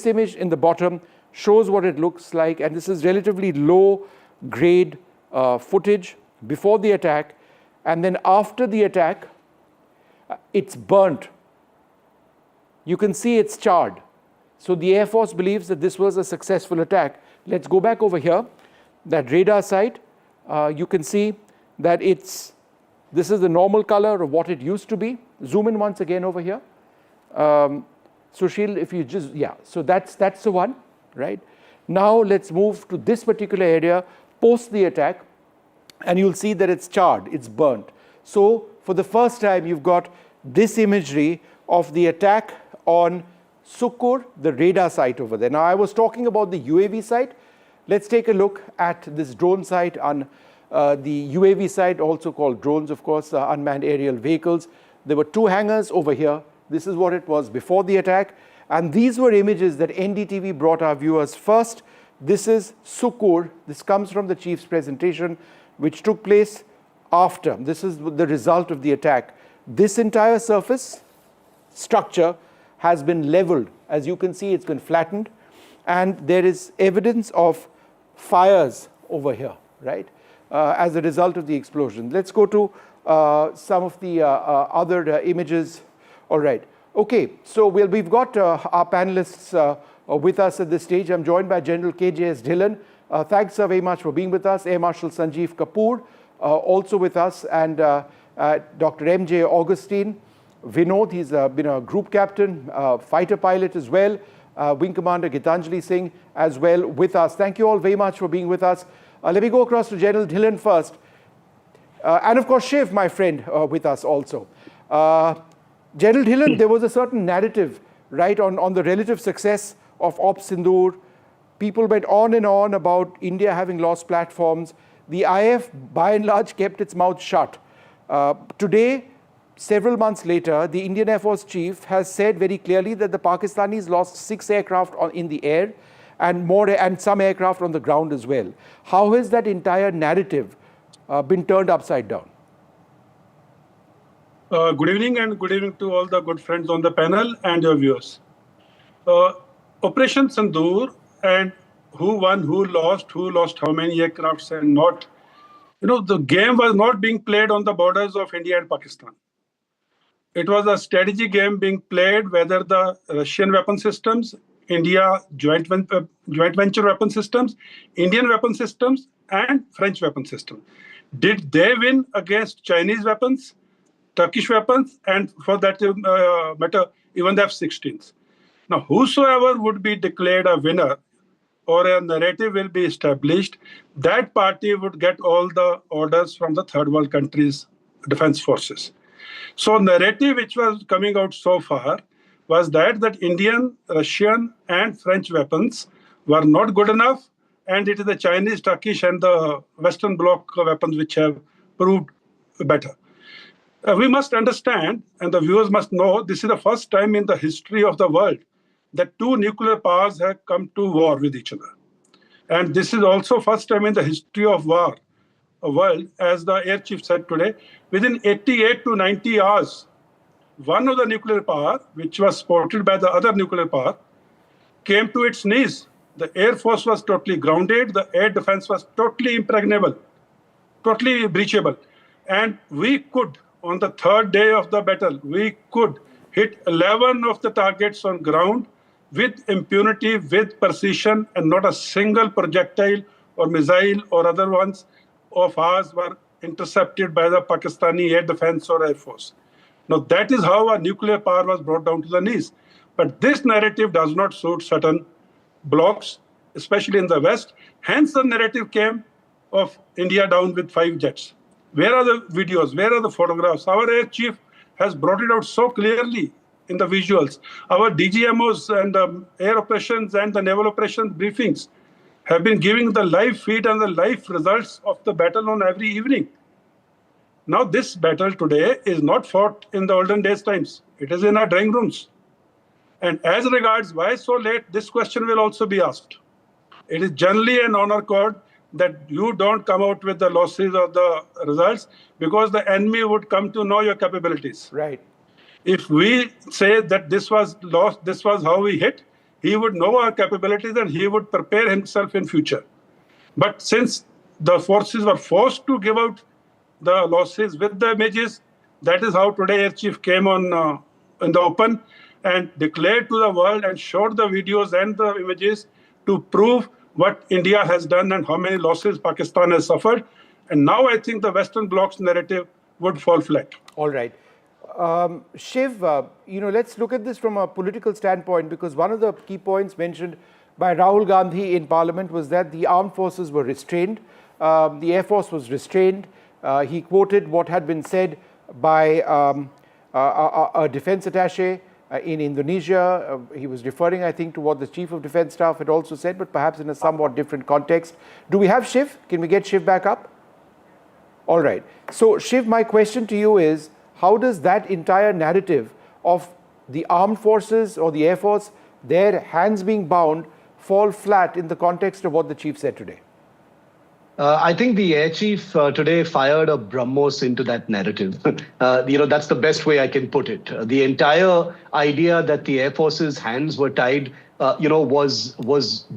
image in the bottom shows what it looks like, and this is relatively low grade footage before the attack, and then after the attack, it's burnt. You can see it's charred. So the Air Force believes that this was a successful attack. Let's go back over here. That radar site, you can see that this is the normal color of what it used to be. Zoom in once again over here. Sushil, if you just, yeah, so that's the one, right? Now let's move to this particular area post the attack, and you'll see that it's charred, it's burnt. So for the first time, you've got this imagery of the attack on Sukur, the radar site over there. Now, I was talking about the UAV site. Let's take a look at this drone site on the UAV site, also called drones, of course, unmanned aerial vehicles. There were two hangars over here. This is what it was before the attack. And these were images that NDTV brought our viewers first. This is Sukur. This comes from the chief's presentation, which took place after. This is the result of the attack. This entire surface structure has been leveled. As you can see, it's been flattened. And there is evidence of fires over here, right, as a result of the explosion. Let's go to some of the other images. All right. Okay, so we've got our panelists with us at this stage. I'm joined by General KJS Dhillon. Thanks very much for being with us. Air Marshal Sanjeev Kapoor also with us, and Dr. M.J. Augustine. Vinod, he's been a group captain, fighter pilot as well. Wing Commander Gitanjali Singh as well with us. Thank you all very much for being with us. Let me go across to General Dhillon first. And of course, Shiv, my friend, with us also. General Dhillon, there was a certain narrative, right, on the relative success of Op Sindoor, People went on and on about India having lost platforms. The IF, by and large, kept its mouth shut. Today, several months later, the Indian Air Force chief has said very clearly that the Pakistanis lost 6 aircraft in the air and some aircraft on the ground as well. How has that entire narrative been turned upside down? Good evening, and good evening to all the good friends on the panel and your viewers. Operation Sindoor and who won, who lost how many aircrafts and not. The game was not being played on the borders of India and Pakistan. It was a strategy game being played whether the Russian weapon systems, India joint venture weapon systems, Indian weapon systems, and French weapon systems. Did they win against Chinese weapons, Turkish weapons, and for that matter, even the F-16s? Now, whosoever would be declared a winner or a narrative will be established, that party would get all the orders from the third world countries' defense forces. So narrative which was coming out so far was that Indian, Russian, and French weapons were not good enough, and it is the Chinese, Turkish, and the Western Bloc weapons which have proved better. We must understand, and the viewers must know, this is the first time in the history of the world that 2 nuclear powers have come to war with each other. And this is also first time in the history of war, a world, as the air chief said today, within 88 to 90 hours, one of the nuclear power, which was supported by the other nuclear power, came to its knees. The air force was totally grounded. The air defense was totally impregnable, totally breachable. And we could, on the third day of the battle, we could hit 11 of the targets on ground with impunity, with precision, and not a single projectile or missile or other ones of ours were intercepted by the Pakistani air defense or air force. Now, that is how a nuclear power was brought down to the knees. But this narrative does not suit certain blocs, especially in the West. Hence, the narrative came of India down with 5 jets. Where are the videos? Where are the photographs? Our air chief has brought it out so clearly in the visuals. Our DGMOs and air operations and the naval operations briefings have been giving the live feed and the live results of the battle on every evening. Now, this battle today is not fought in the olden days times. It is in our drawing rooms. And as regards why so late, this question will also be asked. It is generally an honor code that you don't come out with the losses or the results because the enemy would come to know your capabilities. Right. If we say that this was lost, this was how we hit, he would know our capabilities and he would prepare himself in future. But since the forces were forced to give out the losses with the images, that is how today Air Chief came on in the open and declared to the world and showed the videos and the images to prove what India has done and how many losses Pakistan has suffered. And now I think the Western Bloc's narrative would fall flat. All right. Shiv, let's look at this from a political standpoint, because one of the key points mentioned by Rahul Gandhi in Parliament was that the armed forces were restrained. The Air Force was restrained. He quoted what had been said by a defense attaché in Indonesia. He was referring, I think, to what the Chief of Defense Staff had also said, but perhaps in a somewhat different context. Do we have Shiv? Can we get Shiv back up? All right. So, Shiv, my question to you is, how does that entire narrative of the armed forces or the Air Force, their hands being bound, fall flat in the context of what the Chief said today? I think the Air Chief today fired a BrahMos into that narrative. That's the best way I can put it. The entire idea that the Air Force's hands were tied, was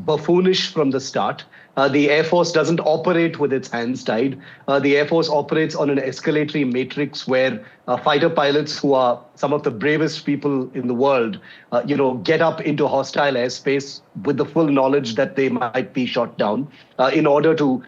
buffoonish from the start. The Air Force doesn't operate with its hands tied. The Air Force operates on an escalatory matrix where fighter pilots, who are some of the bravest people in the world, get up into hostile airspace with the full knowledge that they might be shot down in order to,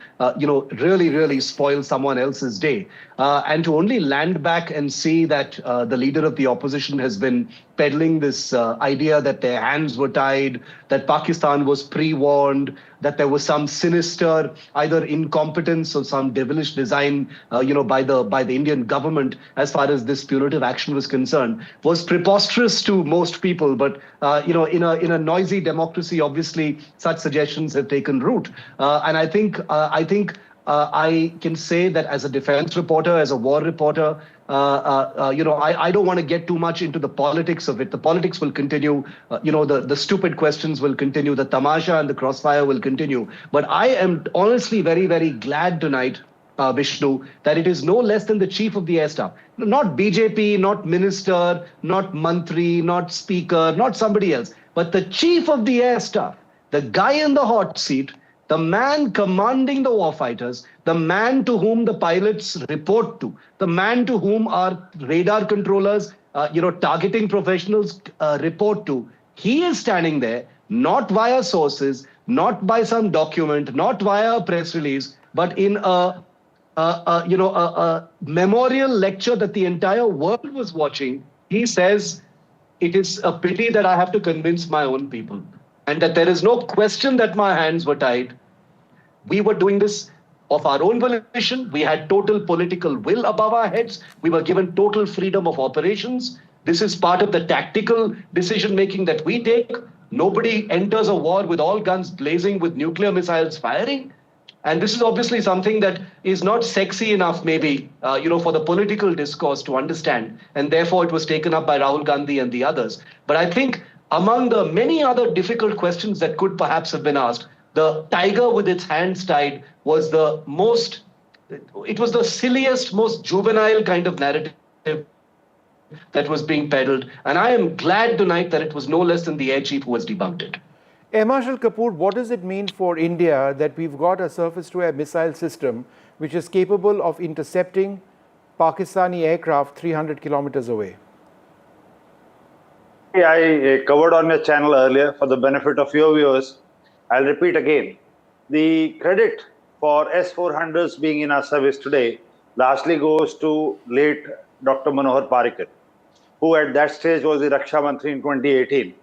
really, really spoil someone else's day. And to only land back and see that the leader of the opposition has been peddling this idea that their hands were tied, that Pakistan was pre-warned, that there was some sinister either incompetence or some devilish design, by the Indian government as far as this punitive action was concerned, was preposterous to most people. But in a noisy democracy policy, obviously such suggestions have taken root. And I think I can say that as a defense reporter, as a war reporter, I don't want to get too much into the politics of it. The politics will continue. The stupid questions will continue. The tamasha and the crossfire will continue. But I am honestly very, very glad tonight, Vishnu, that it is no less than the chief of the air staff. Not BJP, not minister, not mantri, not speaker, not somebody else, but the chief of the air staff, the guy in the hot seat, the man commanding the warfighters, the man to whom the pilots report to, the man to whom our radar controllers, targeting professionals report to. He is standing there, not via sources, not by some document, not via a press release, but in a memorial lecture that the entire world was watching. He says, it is a pity that I have to convince my own people, and that there is no question that my hands were tied. We were doing this of our own volition. We had total political will above our heads. We were given total freedom of operations. This is part of the tactical decision-making that we take. Nobody enters a war with all guns blazing, with nuclear missiles firing. And this is obviously something that is not sexy enough, maybe, for the political discourse to understand. And therefore, it was taken up by Rahul Gandhi and the others. But I think among the many other difficult questions that could perhaps have been asked, the tiger with its hands tied was the silliest, most juvenile kind of narrative that was being peddled. And I am glad tonight that it was no less than the air chief who has debunked it. Air Marshal Kapoor, what does it mean for India that we've got a surface-to-air missile system which is capable of intercepting Pakistani aircraft 300 kilometers away? I covered on your channel earlier for the benefit of your viewers. I'll repeat again. The credit for S-400s being in our service today largely goes to late Dr. Manohar Parrikar, who at that stage was the Raksha Mantri in 2018.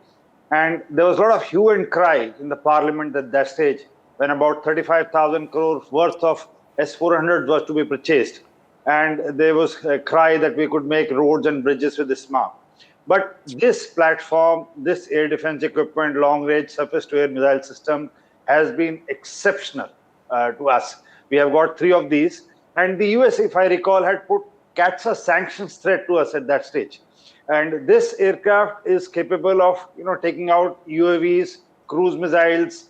And there was a lot of hue and cry in the parliament at that stage when about 35,000 crore worth of S-400s was to be purchased. And there was a cry that we could make roads and bridges with this mark. But this platform, this air defense equipment, long-range surface-to-air missile system has been exceptional to us. We have got 3 of these. And the US, if I recall, had put CATSA sanctions threat to us at that stage. And this aircraft is capable of, taking out UAVs, cruise missiles,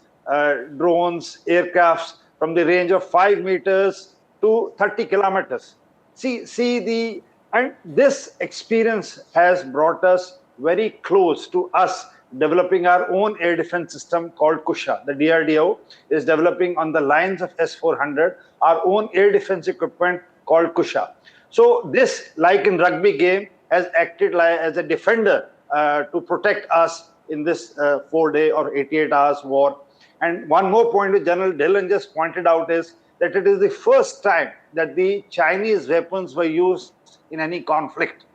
drones, aircrafts from the range of 5 meters to 30 kilometers. And this experience has brought us very close to us developing our own air defense system called Kusha. The DRDO is developing on the lines of S-400 our own air defense equipment called Kusha. So this, like in rugby game, has acted like as a defender to protect us in this 4-day or 88 hours war. And one more point which General Dhillon just pointed out is that it is the first time that the Chinese weapons were used in any conflict.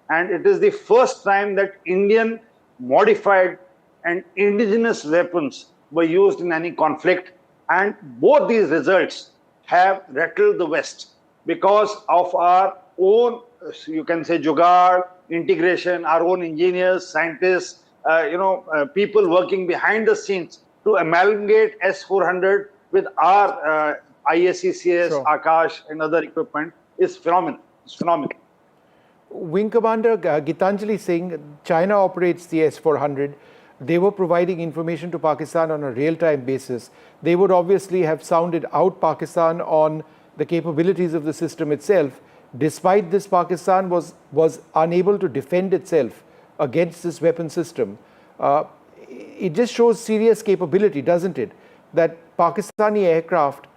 And it is the first time that Indian modified and indigenous weapons were used in any conflict. And both these results have rattled the West because of our own, you can say, jugaad, integration, our own engineers, scientists, people working behind the scenes to amalgamate S-400 with our IACCS, sure, Akash and other equipment is phenomenal. It's phenomenal. Wing Commander Gitanjali Singh, China operates the S-400. They were providing information to Pakistan on a real-time basis. They would obviously have sounded out Pakistan on the capabilities of the system itself. Despite this, Pakistan was unable to defend itself against this weapon system. It just shows serious capability, doesn't it? That Pakistani aircraft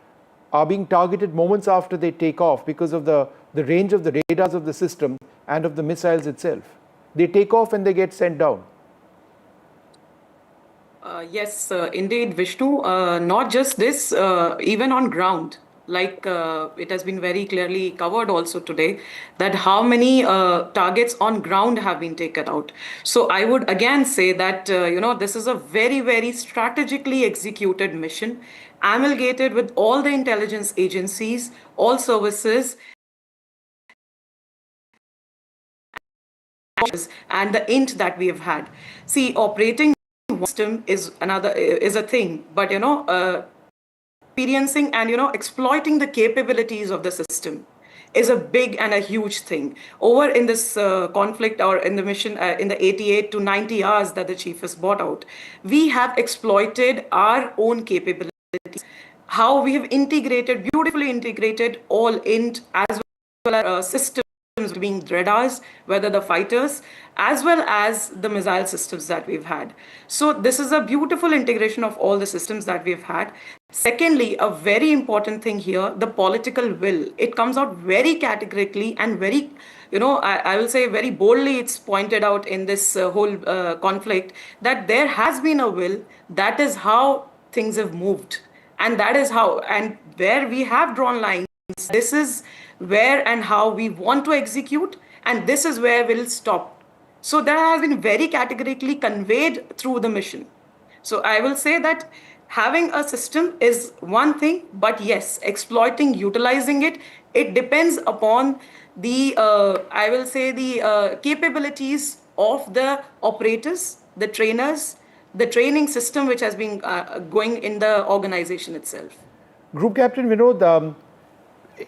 are being targeted moments after they take off because of the range of the radars of the system and of the missiles itself. They take off and they get sent down. Yes, indeed, Vishnu. Not just this, even on ground, like it has been very clearly covered also today, that how many targets on ground have been taken out. So I would again say that, this is a very, very strategically executed mission, amalgamated with all the intelligence agencies, all services, and the int that we have had. See, operating system is a thing, but experiencing and exploiting the capabilities of the system is a big and a huge thing. Over in this conflict or in the mission, in the 88 to 90 hours that the chief has brought out, we have exploited our own capabilities. How we have beautifully integrated all in as well as systems being radars, whether the fighters, as well as the missile systems that we've had. So this is a beautiful integration of all the systems that we've had. Secondly, a very important thing here, the political will. It comes out very categorically and very, I will say very boldly, it's pointed out in this whole conflict that there has been a will. That is how things have moved. And that is how, and where we have drawn lines, this is where and how we want to execute, and this is where we'll stop. So that has been very categorically conveyed through the mission. So I will say that having a system is one thing, but yes, exploiting, utilizing it, it depends upon the, I will say, the capabilities of the operators, the trainers, the training system which has been going in the organization itself. Group Captain Vinod,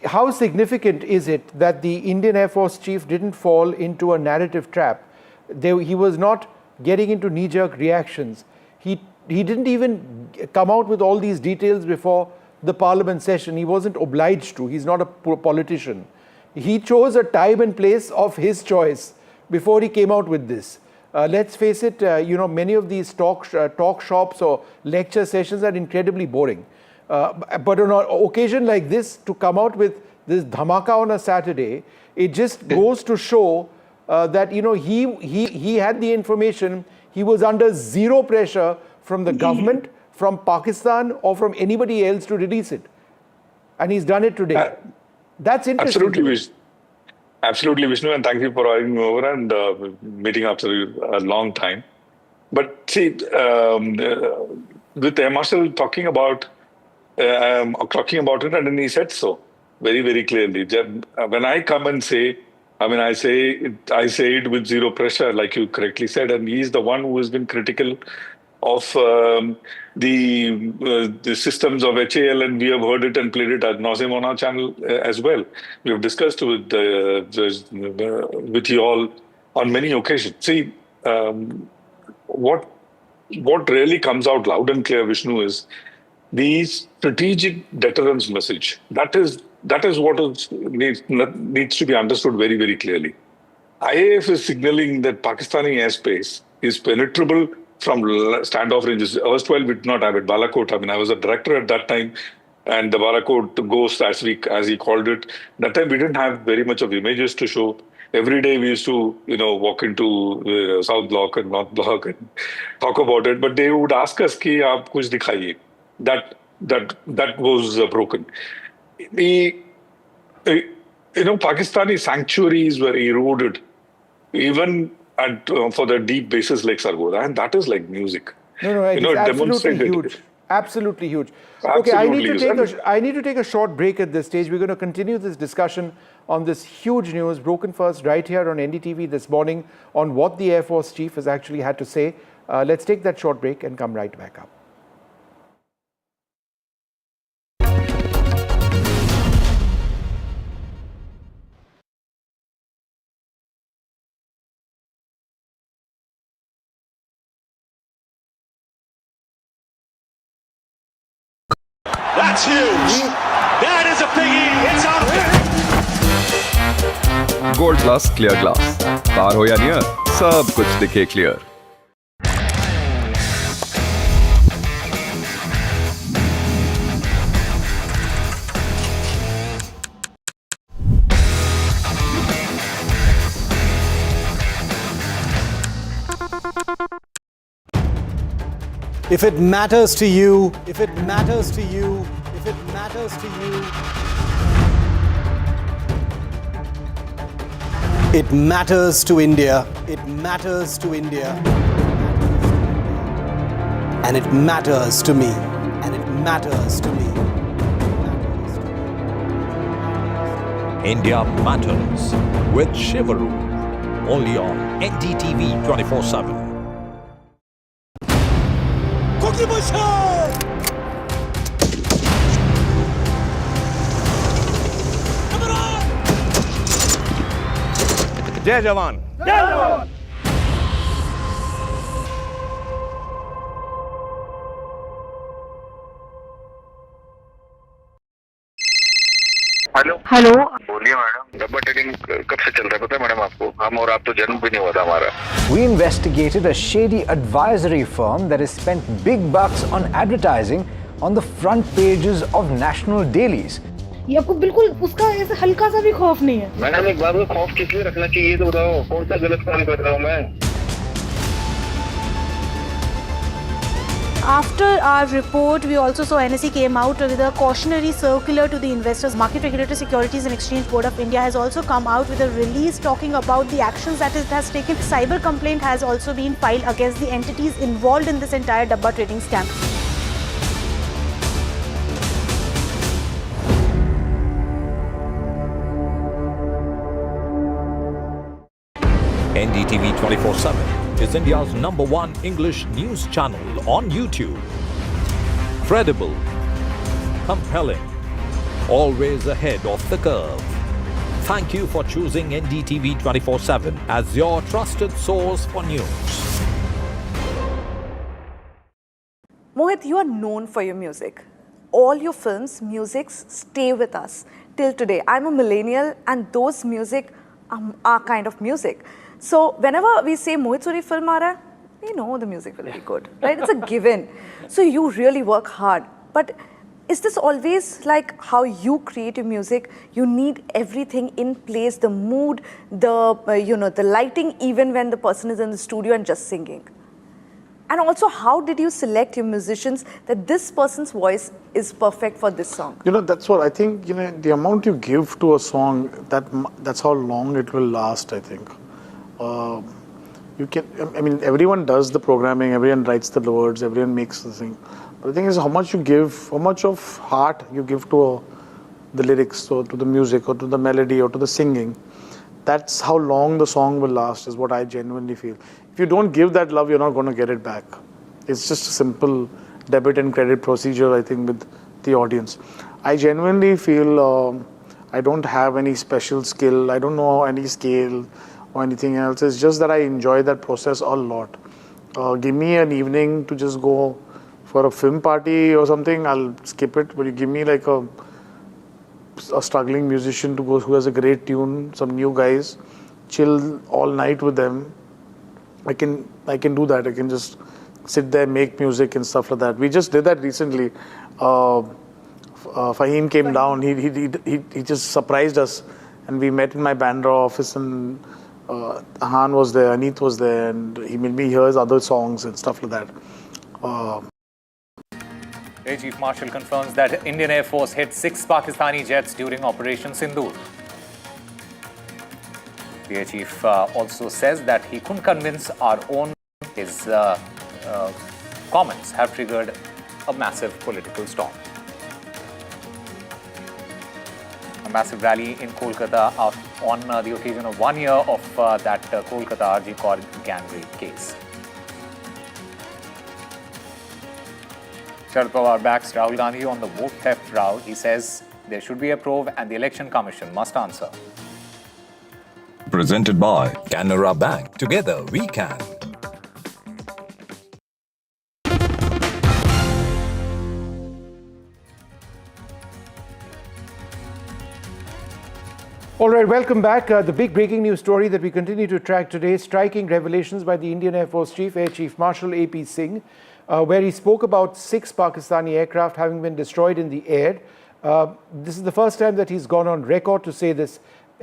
how significant is it that the Indian Air Force chief didn't fall into a narrative trap? He was not getting into knee-jerk reactions. He didn't even come out with all these details before the parliament session. He wasn't obliged to. He's not a politician. He chose a time and place of his choice before he came out with this. Let's face it, many of these talk shops or lecture sessions are incredibly boring. But on an occasion like this, to come out with this dhamaka on a Saturday, it just goes to show that he had the information. He was under zero pressure from the government, from Pakistan, or from anybody else to release it, and he's done it today. That's interesting. Absolutely, Vishnu, and thank you for having me over and meeting after a long time. But see, with Air Marshal talking about it, and then he said so very, very clearly. When I come and say, I say it with zero pressure, like you correctly said, and he's the one who has been critical of the systems of HAL, and we have heard it and played it ad nauseum on our channel as well. We have discussed with you all on many occasions. See, what really comes out loud and clear, Vishnu, is the strategic deterrence message. That is what needs to be understood very, very clearly. IAF is signaling that Pakistani airspace is penetrable from standoff ranges. Erstwhile, we did not have it. Balakot, I was a director at that time, and the Balakot ghost, as he called it, that time we didn't have very much of images to show. Every day we used to, walk into South Block and North Block and talk about it. But they would ask us, "Ki aap kuch dikhaiye." That was broken. Pakistani sanctuaries were eroded, even for the deep bases like Sargodha, and that is like music. No, it's absolutely huge. Absolutely huge. Okay, I need to take a short break at this stage. We're going to continue this discussion on this huge news, broken first right here on NDTV this morning, on what the Air Force Chief has actually had to say. Let's take that short break and come right back up. That's huge. That is a biggie. It's out. Gold Plus Clear Glass. Par ho ya near, sab kuch dikhe clear. If it matters to you, if it matters to you, if it matters to you, it matters to India, it matters to India, and it matters to me, and it matters to me. India Matters with Shivaru, only on NDTV 24/7. जय जवान। जय जवान। Hello hello बोलिए madam, डब्बा trading कब से चल रहा है पता है मैडम आपको? हम और आप तो जन्म भी नहीं हुआ था हमारा। We investigated a shady advisory firm that has spent big bucks on advertising on the front pages of national dailies. ये आपको बिल्कुल उसका ऐसे हल्का सा भी खौफ नहीं है। मैडम एक बात को खौफ किस लिए रखना चाहिए तो बताओ, कौन सा गलत काम कर रहा हूँ मैं? After our report, we also saw NSE came out with a cautionary circular to the investors. Market Regulator Securities and Exchange Board of India has also come out with a release talking about the actions that it has taken. Cyber complaint has also been filed against the entities involved in this entire dabba trading scam. NDTV 24/7 is India's #1 English news channel on YouTube. Credible, compelling, always ahead of the curve. Thank you for choosing NDTV 24/7 as your trusted source for news. Mohit, you are known for your music. All your films, musics stay with us till today. I'm a millennial and those music are kind of music. So whenever we say Mohit Suri film aa raha hai, we know the music will be good, right? It's a given. So you really work hard. But is this always like how you create your music? You need everything in place, the mood, the lighting, even when the person is in the studio and just singing. And also, how did you select your musicians that this person's voice is perfect for this song? You know, that's what I think, the amount you give to a song, that's how long it will last, I think. Everyone does the programming, everyone writes the words, everyone makes the thing. But the thing is how much you give, how much of heart you give to the lyrics or to the music or to the melody or to the singing. That's how long the song will last, is what I genuinely feel. If you don't give that love, you're not going to get it back. It's just a simple debit and credit procedure, I think, with the audience. I genuinely feel I don't have any special skill. I don't know any scale or anything else. It's just that I enjoy that process a lot. Give me an evening to just go for a film party or something, I'll skip it. But you give me like a struggling musician to go who has a great tune, some new guys, chill all night with them. I can do that. I can just sit there, make music and stuff like that. We just did that recently. Fahim came down. He just surprised us, and we met in my Bandra office, and Han was there, Aneet was there, and he made me hear his other songs and stuff like that. Air Chief Marshal confirms that Indian Air Force hit 6 Pakistani jets during Operation Sindoor. The Air Chief also says that he couldn't convince our own. His comments have triggered a massive political storm. A massive rally in Kolkata on the occasion of 1 year of that Kolkata RG gang rape case. Sharad Pawar backs Rahul Gandhi on the vote theft row. He says there should be a probe and the Election Commission must answer. Presented by Canara Bank. Together we can. All right, welcome back. The big breaking news story that we continue to track today, striking revelations by the Indian Air Force Chief, Air Chief Marshal AP Singh, where he spoke about 6 Pakistani aircraft having been destroyed in the air. This is the first time that he's gone on record to say this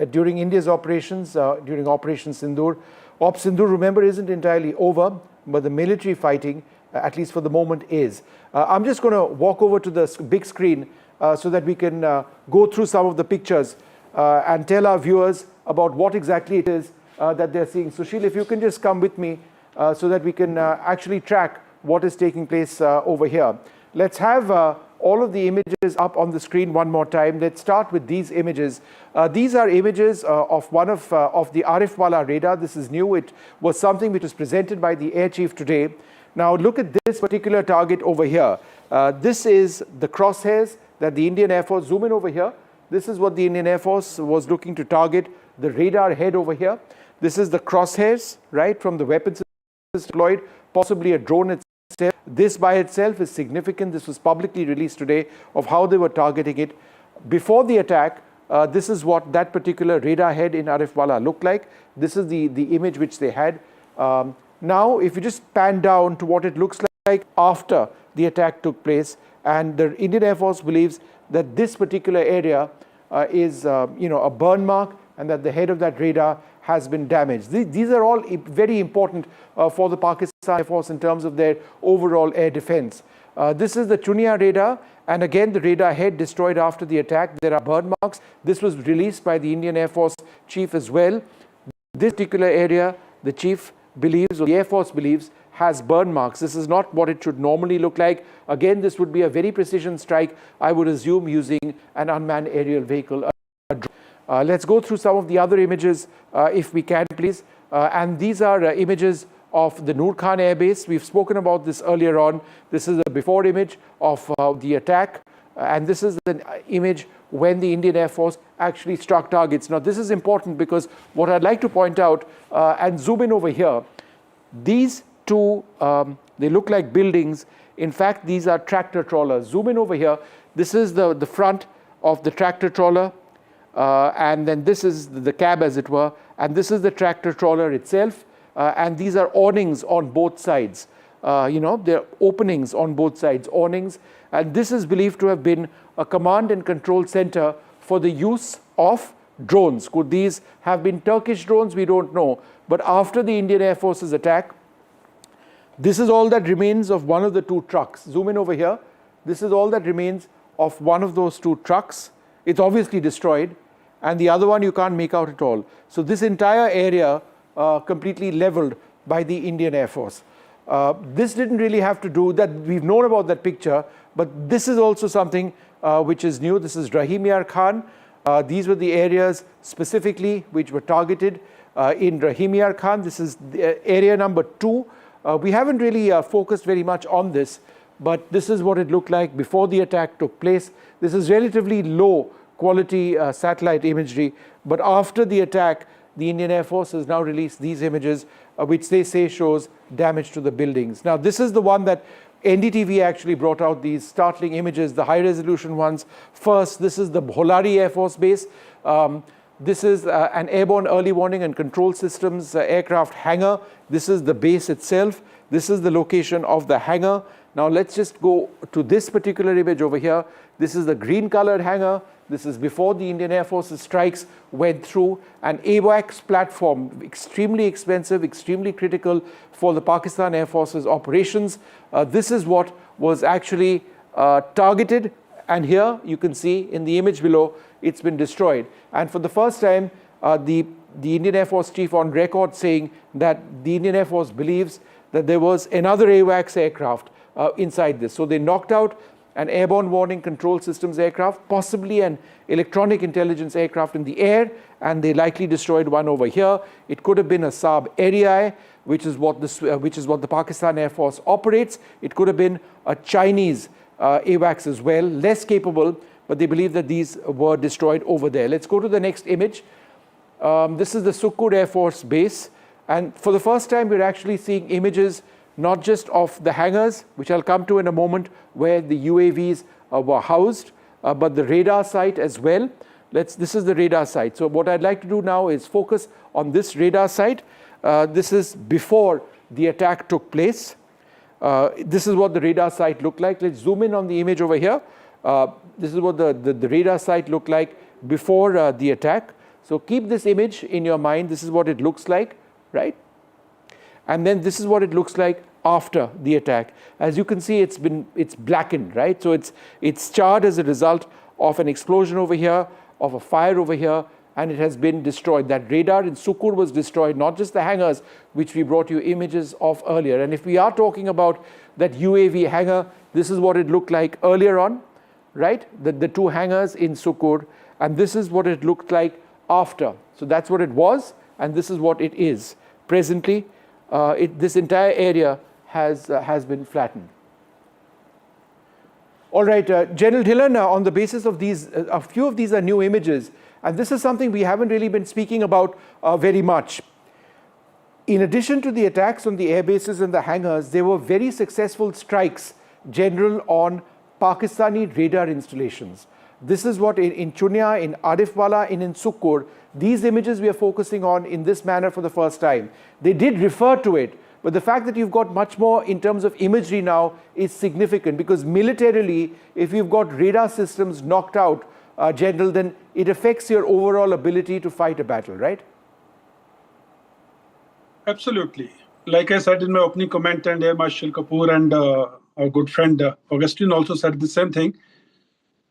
during India's operations, during Operation Sindoor. Op Sindoor, remember, isn't entirely over, but the military fighting, at least for the moment, is. I'm just going to walk over to the big screen so that we can go through some of the pictures and tell our viewers about what exactly it is that they're seeing. Sushil, if you can just come with me so that we can actually track what is taking place over here. Let's have all of the images up on the screen one more time. Let's start with these images. These are images of one of the Arifwala radar. This is new. It was something which was presented by the Air Chief today. Now look at this particular target over here. This is the crosshairs that the Indian Air Force, zoom in over here. This is what the Indian Air Force was looking to target, the radar head over here. This is the crosshairs, right, from the weapon system deployed, possibly a drone itself. This by itself is significant. This was publicly released today of how they were targeting it. Before the attack, this is what that particular radar head in Arifwala looked like. This is the image which they had. Now, if you just pan down to what it looks like after the attack took place, and the Indian Air Force believes that this particular area is a burn mark, and that the head of that radar has been damaged. These are all very important for the Pakistan Air Force in terms of their overall air defense. This is the Chunia radar, and again the radar head destroyed after the attack. There are burn marks. This was released by the Indian Air Force chief as well. This particular area, the chief believes, or the Air Force believes, has burn marks. This is not what it should normally look like. Again, this would be a very precision strike, I would assume, using an unmanned aerial vehicle. Let's go through some of the other images, if we can, please. And these are images of the Noor Khan Air Base. We've spoken about this earlier on. This is a before image of the attack. And this is an image when the Indian Air Force actually struck targets. Now, this is important because what I'd like to point out, and zoom in over here, these two, they look like buildings. In fact, these are tractor trawlers. Zoom in over here. This is the front of the tractor trawler. And then this is the cab, as it were, and this is the tractor trawler itself, and these are awnings on both sides. There are openings on both sides, awnings, and this is believed to have been a command and control center for the use of drones. Could these have been Turkish drones? We don't know. But after the Indian Air Force's attack, this is all that remains of one of the two trucks. Zoom in over here. This is all that remains of one of those two trucks. It's obviously destroyed, and the other one you can't make out at all. So this entire area completely leveled by the Indian Air Force. This didn't really have to do that. We've known about that picture, but this is also something which is new. This is Rahim Yar Khan. These were the areas specifically which were targeted in Rahim Yar Khan. This is area number 2. We haven't really focused very much on this, but this is what it looked like before the attack took place. This is relatively low quality satellite imagery, but after the attack, the Indian Air Force has now released these images, which they say shows damage to the buildings. Now, this is the one that NDTV actually brought out, these startling images, the high resolution ones. First, this is the Bholari Air Force Base. This is an airborne early warning and control systems aircraft hangar. This is the base itself. This is the location of the hangar. Now let's just go to this particular image over here. This is the green colored hangar. This is before the Indian Air Force's strikes went through. An AWACS platform, extremely expensive, extremely critical for the Pakistan Air Force's operations. This is what was actually targeted. And here you can see in the image below, it's been destroyed. And for the first time, the Indian Air Force chief on record saying that the Indian Air Force believes that there was another AWACS aircraft inside this. So they knocked out an airborne warning control systems aircraft, possibly an electronic intelligence aircraft in the air, and they likely destroyed one over here. It could have been a Saab Aerial, which is what the Pakistan Air Force operates. It could have been a Chinese AWACS as well, less capable, but they believe that these were destroyed over there. Let's go to the next image. This is the Sukkur Air Force Base, and for the first time we're actually seeing images not just of the hangars, which I'll come to in a moment, where the UAVs were housed, but the radar site as well. This is the radar site. So what I'd like to do now is focus on this radar site. This is before the attack took place. This is what the radar site looked like. Let's zoom in on the image over here. This is what the radar site looked like before the attack. So keep this image in your mind. This is what it looks like, right? And then this is what it looks like after the attack. As you can see, it's blackened, right? So it's charred as a result of an explosion over here, of a fire over here, and it has been destroyed. That radar in Sukkur was destroyed, not just the hangars, which we brought you images of earlier. And if we are talking about that UAV hangar, this is what it looked like earlier on, right? The two hangars in Sukkur, and this is what it looked like after. So that's what it was, and this is what it is. Presently, this entire area has been flattened. All right, General Dhillon, on the basis of these, a few of these are new images, and this is something we haven't really been speaking about very much. In addition to the attacks on the air bases and the hangars, there were very successful strikes, General, on Pakistani radar installations. This is what in Chunia, in Arifwala, and in Sukkur, these images we are focusing on in this manner for the first time. They did refer to it, but the fact that you've got much more in terms of imagery now is significant, because militarily, if you've got radar systems knocked out, General, then it affects your overall ability to fight a battle, right? Absolutely. Like I said in my opening comment, and Air Marshal Kapoor and our good friend Augustine also said the same thing.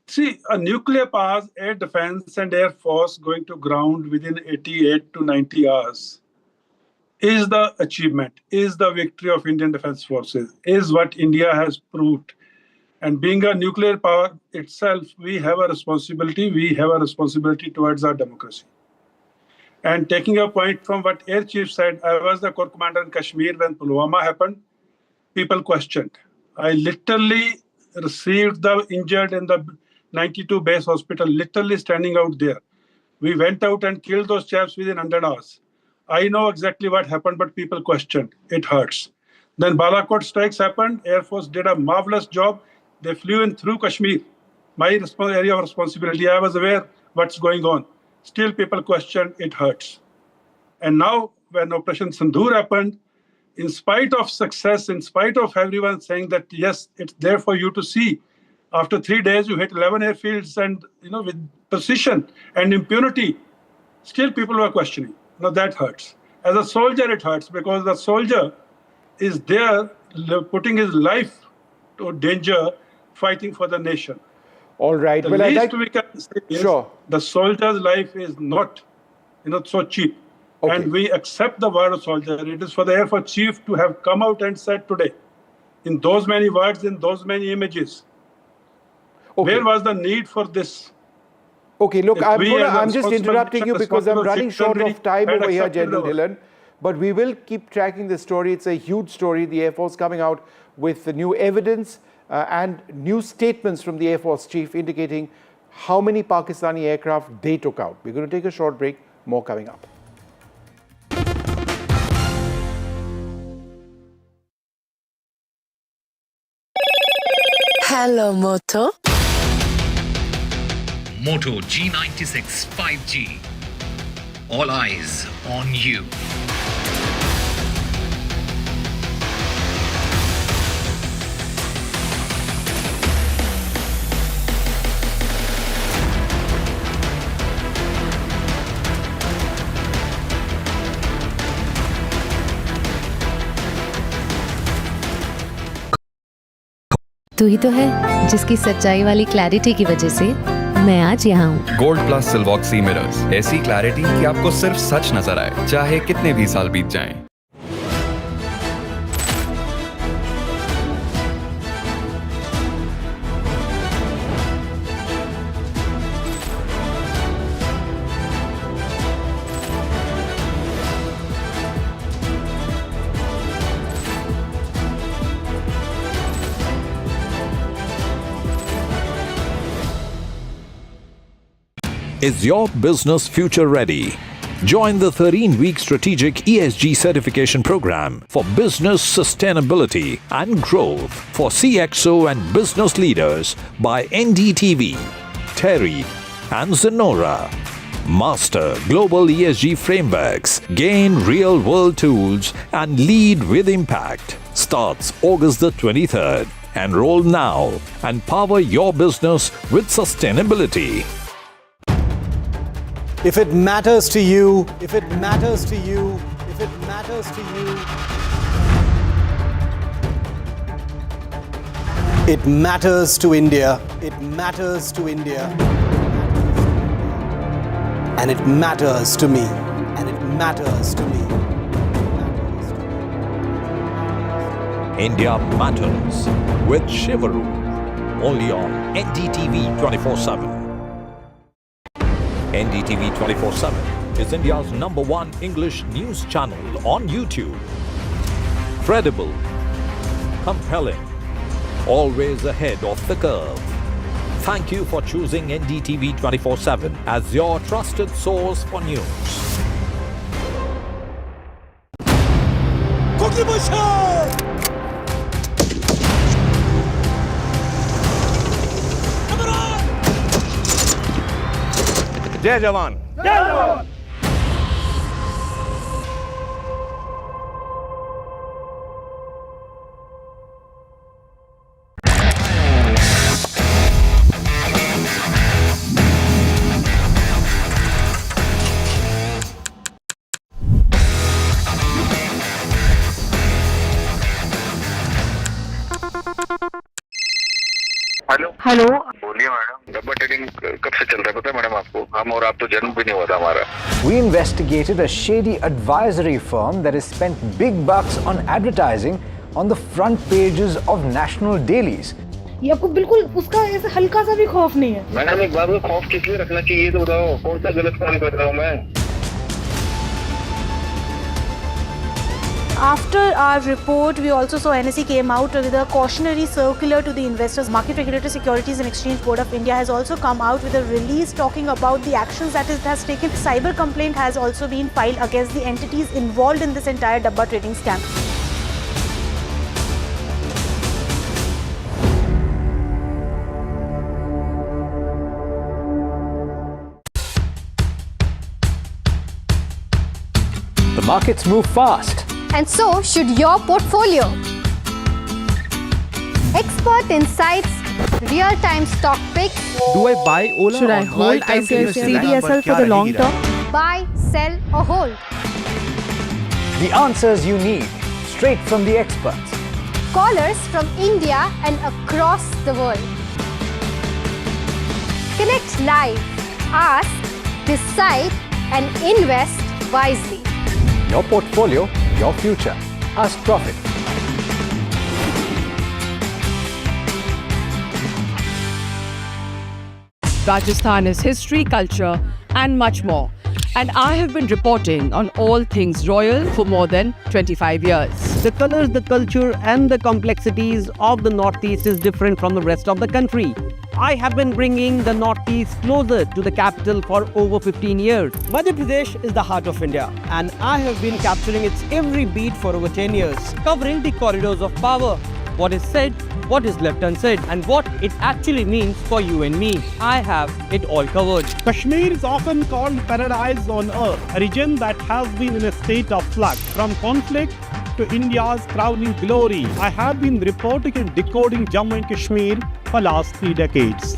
See, a nuclear powers, air defense and air force going to ground within 88 to 90 hours is the achievement, is the victory of Indian Defense Forces, is what India has proved. And being a nuclear power itself, we have a responsibility towards our democracy. And taking a point from what Air Chief said, I was the Corps Commander in Kashmir when Pulwama happened. People questioned. I literally received the injured in the 92 base hospital, literally standing out there. We went out and killed those chaps within 100 hours. I know exactly what happened, but people questioned. It hurts. Then Balakot strikes happened. Air Force did a marvelous job. They flew in through Kashmir. My area of responsibility, I was aware what's going on. Still people question, it hurts. And now when Operation Sindoor happened, in spite of success, in spite of everyone saying that, yes, it's there for you to see, after 3 days you hit 11 airfields and, with precision and impunity, still people were questioning. Now that hurts. As a soldier, it hurts, because the soldier is there putting his life to danger, fighting for the nation. All right. The least we can say is the soldier's life is not, so cheap. Okay. And we accept the word of soldier. It is for the Air Force Chief to have come out and said today, in those many words, in those many images, where was the need for this? Okay, look, I'm just interrupting you because I'm running short of time over here, General Dhillon. But we will keep tracking this story. It's a huge story. The Air Force coming out with the new evidence and new statements from the Air Force Chief indicating how many Pakistani aircraft they took out. We're going to take a short break. More coming up. Hello, Moto. Moto G96 5G. All eyes on you. तू ही तो है जिसकी सच्चाई वाली clarity की वजह से मैं आज यहाँ हूँ। गोल्ड प्लस सिल्वॉक्सी मिरर्स, ऐसी क्लैरिटी कि आपको सिर्फ सच नजर आए, चाहे कितने भी साल बीत जाएं। Is your business future ready? Join the 13-week strategic ESG certification program for business sustainability and growth for CXO and business leaders by NDTV, Terry and Zenora. Master global ESG frameworks, gain real-world tools and lead with impact. Starts August the 23rd. Enroll now and power your business with sustainability. If it matters to you, if it matters to you, if it matters to you, it matters to India, it matters to India, and it matters to me, and it matters to me. India Matters with Shivaru, only on NDTV 24/7. NDTV 24/7 is India's #1 English news channel on YouTube. Credible, compelling, always ahead of the curve. Thank you for choosing NDTV 24/7 as your trusted source for news. distribution. जय जवान। जय जवान। Hello बोलिए madam, डब्बा trading कब से चल रहा है पता है मैडम आपको? हम और आप तो जन्म भी नहीं हुआ था हमारा। We investigated a shady advisory firm that has spent big bucks on advertising on the front pages of national dailies. ये आपको बिल्कुल उसका ऐसा हल्का सा भी खौफ नहीं है। मैडम एक बात को खौफ किस लिए रखना चाहिए तो बताओ, कौन सा गलत काम कर रहा हूँ मैं? After our report, we also saw NSE came out with a cautionary circular to the investors. Market Regulator Securities and Exchange Board of India has also come out with a release talking about the actions that it has taken. Cyber complaint has also been filed against the entities involved in this entire dabba trading scam. The markets move fast. And so should your portfolio. Expert insights, real-time stock picks. Do I buy Ola? Should I hold CDSL for the long term? Buy, sell or hold. The answers you need, straight from the experts. Callers from India and across the world. Connect live, ask, decide and invest wisely. Your portfolio, your future. Ask Profit. Rajasthan is history, culture and much more. And I have been reporting on all things royal for more than 25 years. The colors, the culture and the complexities of the Northeast is different from the rest of the country. I have been bringing the Northeast closer to the capital for over 15 years. Madhya Pradesh is the heart of India and I have been capturing its every beat for over 10 years, covering the corridors of power, what is said, what is left unsaid and what it actually means for you and me. I have it all covered. Kashmir is often called paradise on earth, a region that has been in a state of flux from conflict to India's crowning glory. I have been reporting and decoding Jammu and Kashmir for last 3 decades.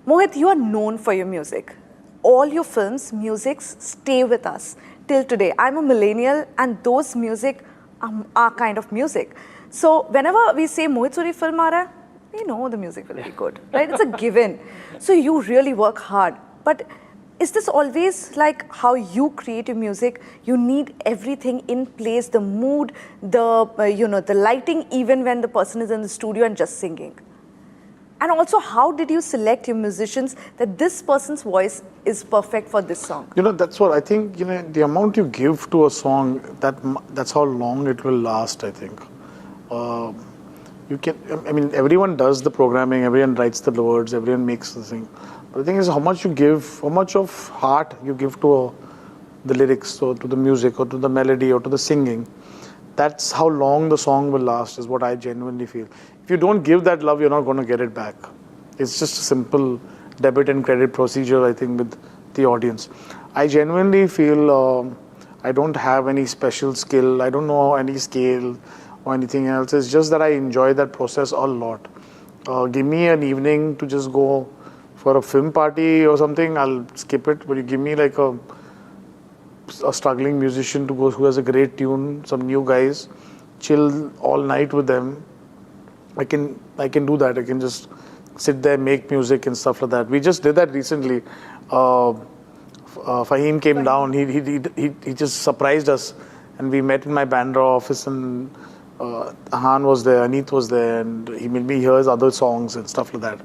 Mohit, you are known for your music. All your films, musics stay with us till today. I'm a millennial and those music are kind of music. So whenever we say Mohit Suri film aa raha hai, we know the music will be good, right? It's a given. So you really work hard. But is this always like how you create your music? You need everything in place, the mood, the lighting, even when the person is in the studio and just singing. And also, how did you select your musicians that this person's voice is perfect for this song? You know, that's what I think, you know, the amount you give to a song, that's how long it will last, I think. You can, I mean, everyone does the programming, everyone writes the words, everyone makes the thing. But the thing is how much you give, how much of heart you give to the lyrics or to the music or to the melody or to the singing. That's how long the song will last, is what I genuinely feel. If you don't give that love, you're not going to get it back. It's just a simple debit and credit procedure, I think, with the audience. I genuinely feel I don't have any special skill. I don't know any scale or anything else. It's just that I enjoy that process a lot. Give me an evening to just go for a film party or something, I'll skip it. But you give me like a struggling musician to go who has a great tune, some new guys, chill all night with them. I can do that. I can just sit there, make music and stuff like that. We just did that recently. Fahim came down. He just surprised us, and we met in my Bandra office. And Han was there, Aneet was there, and he made me hear his other songs and stuff like that.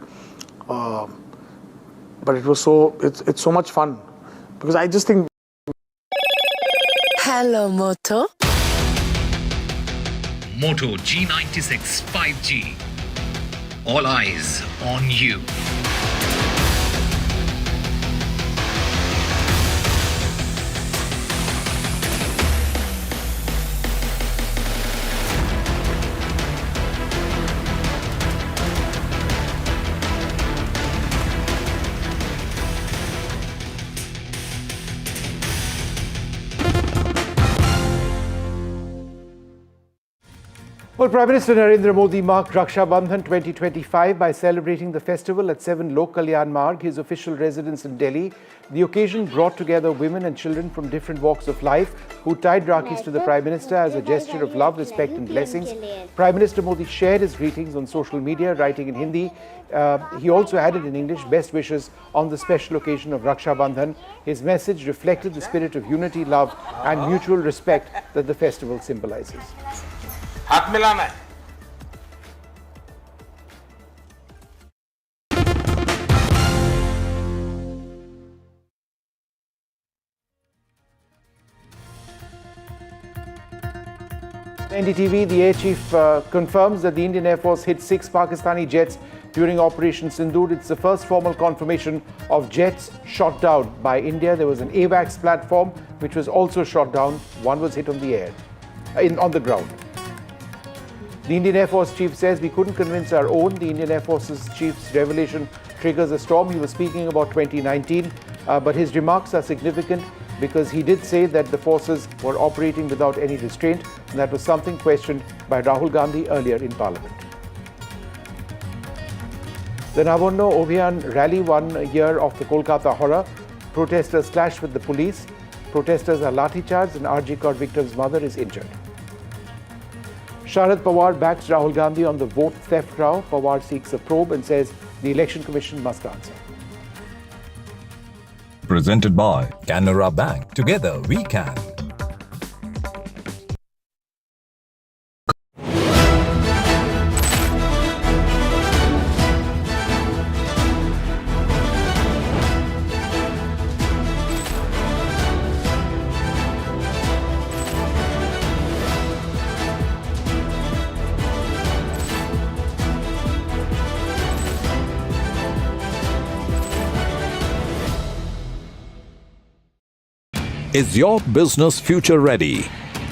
But it was it's so much fun Because I just think. Hello, Moto. Moto G96 5G. All eyes on you. Well, Prime Minister Narendra Modi marked Raksha Bandhan 2025 by celebrating the festival at 7 Lok Kalyan Marg, his official residence in Delhi. The occasion brought together women and children from different walks of life who tied Rakhis to the Prime Minister as a gesture of love, respect and blessings. Prime Minister Modi shared his greetings on social media, writing in Hindi. He also added in English best wishes on the special occasion of Raksha Bandhan. His message reflected the spirit of unity, love and mutual respect that the festival symbolizes. हाथ मिलाना है। NDTV, the air chief confirms that the Indian Air Force hit 6 Pakistani jets during Operation Sindoor. It's the first formal confirmation of jets shot down by India. There was an AWACS platform which was also shot down. One was hit on the air, on the ground. The Indian Air Force chief says we couldn't convince our own. The Indian Air Force's chief's revelation triggers a storm. He was speaking about 2019, but his remarks are significant because he did say that the forces were operating without any restraint, and that was something questioned by Rahul Gandhi earlier in Parliament. The Navonno Obhiyan rally 1 year of the Kolkata horror. Protesters clashed with the police. Protesters are lathi-charged and RG Kar victim's mother is injured. Sharad Pawar backs Rahul Gandhi on the vote theft row. Pawar seeks a probe and says the Election Commission must answer. Presented by Canara Bank. Together we can. Is your business future ready?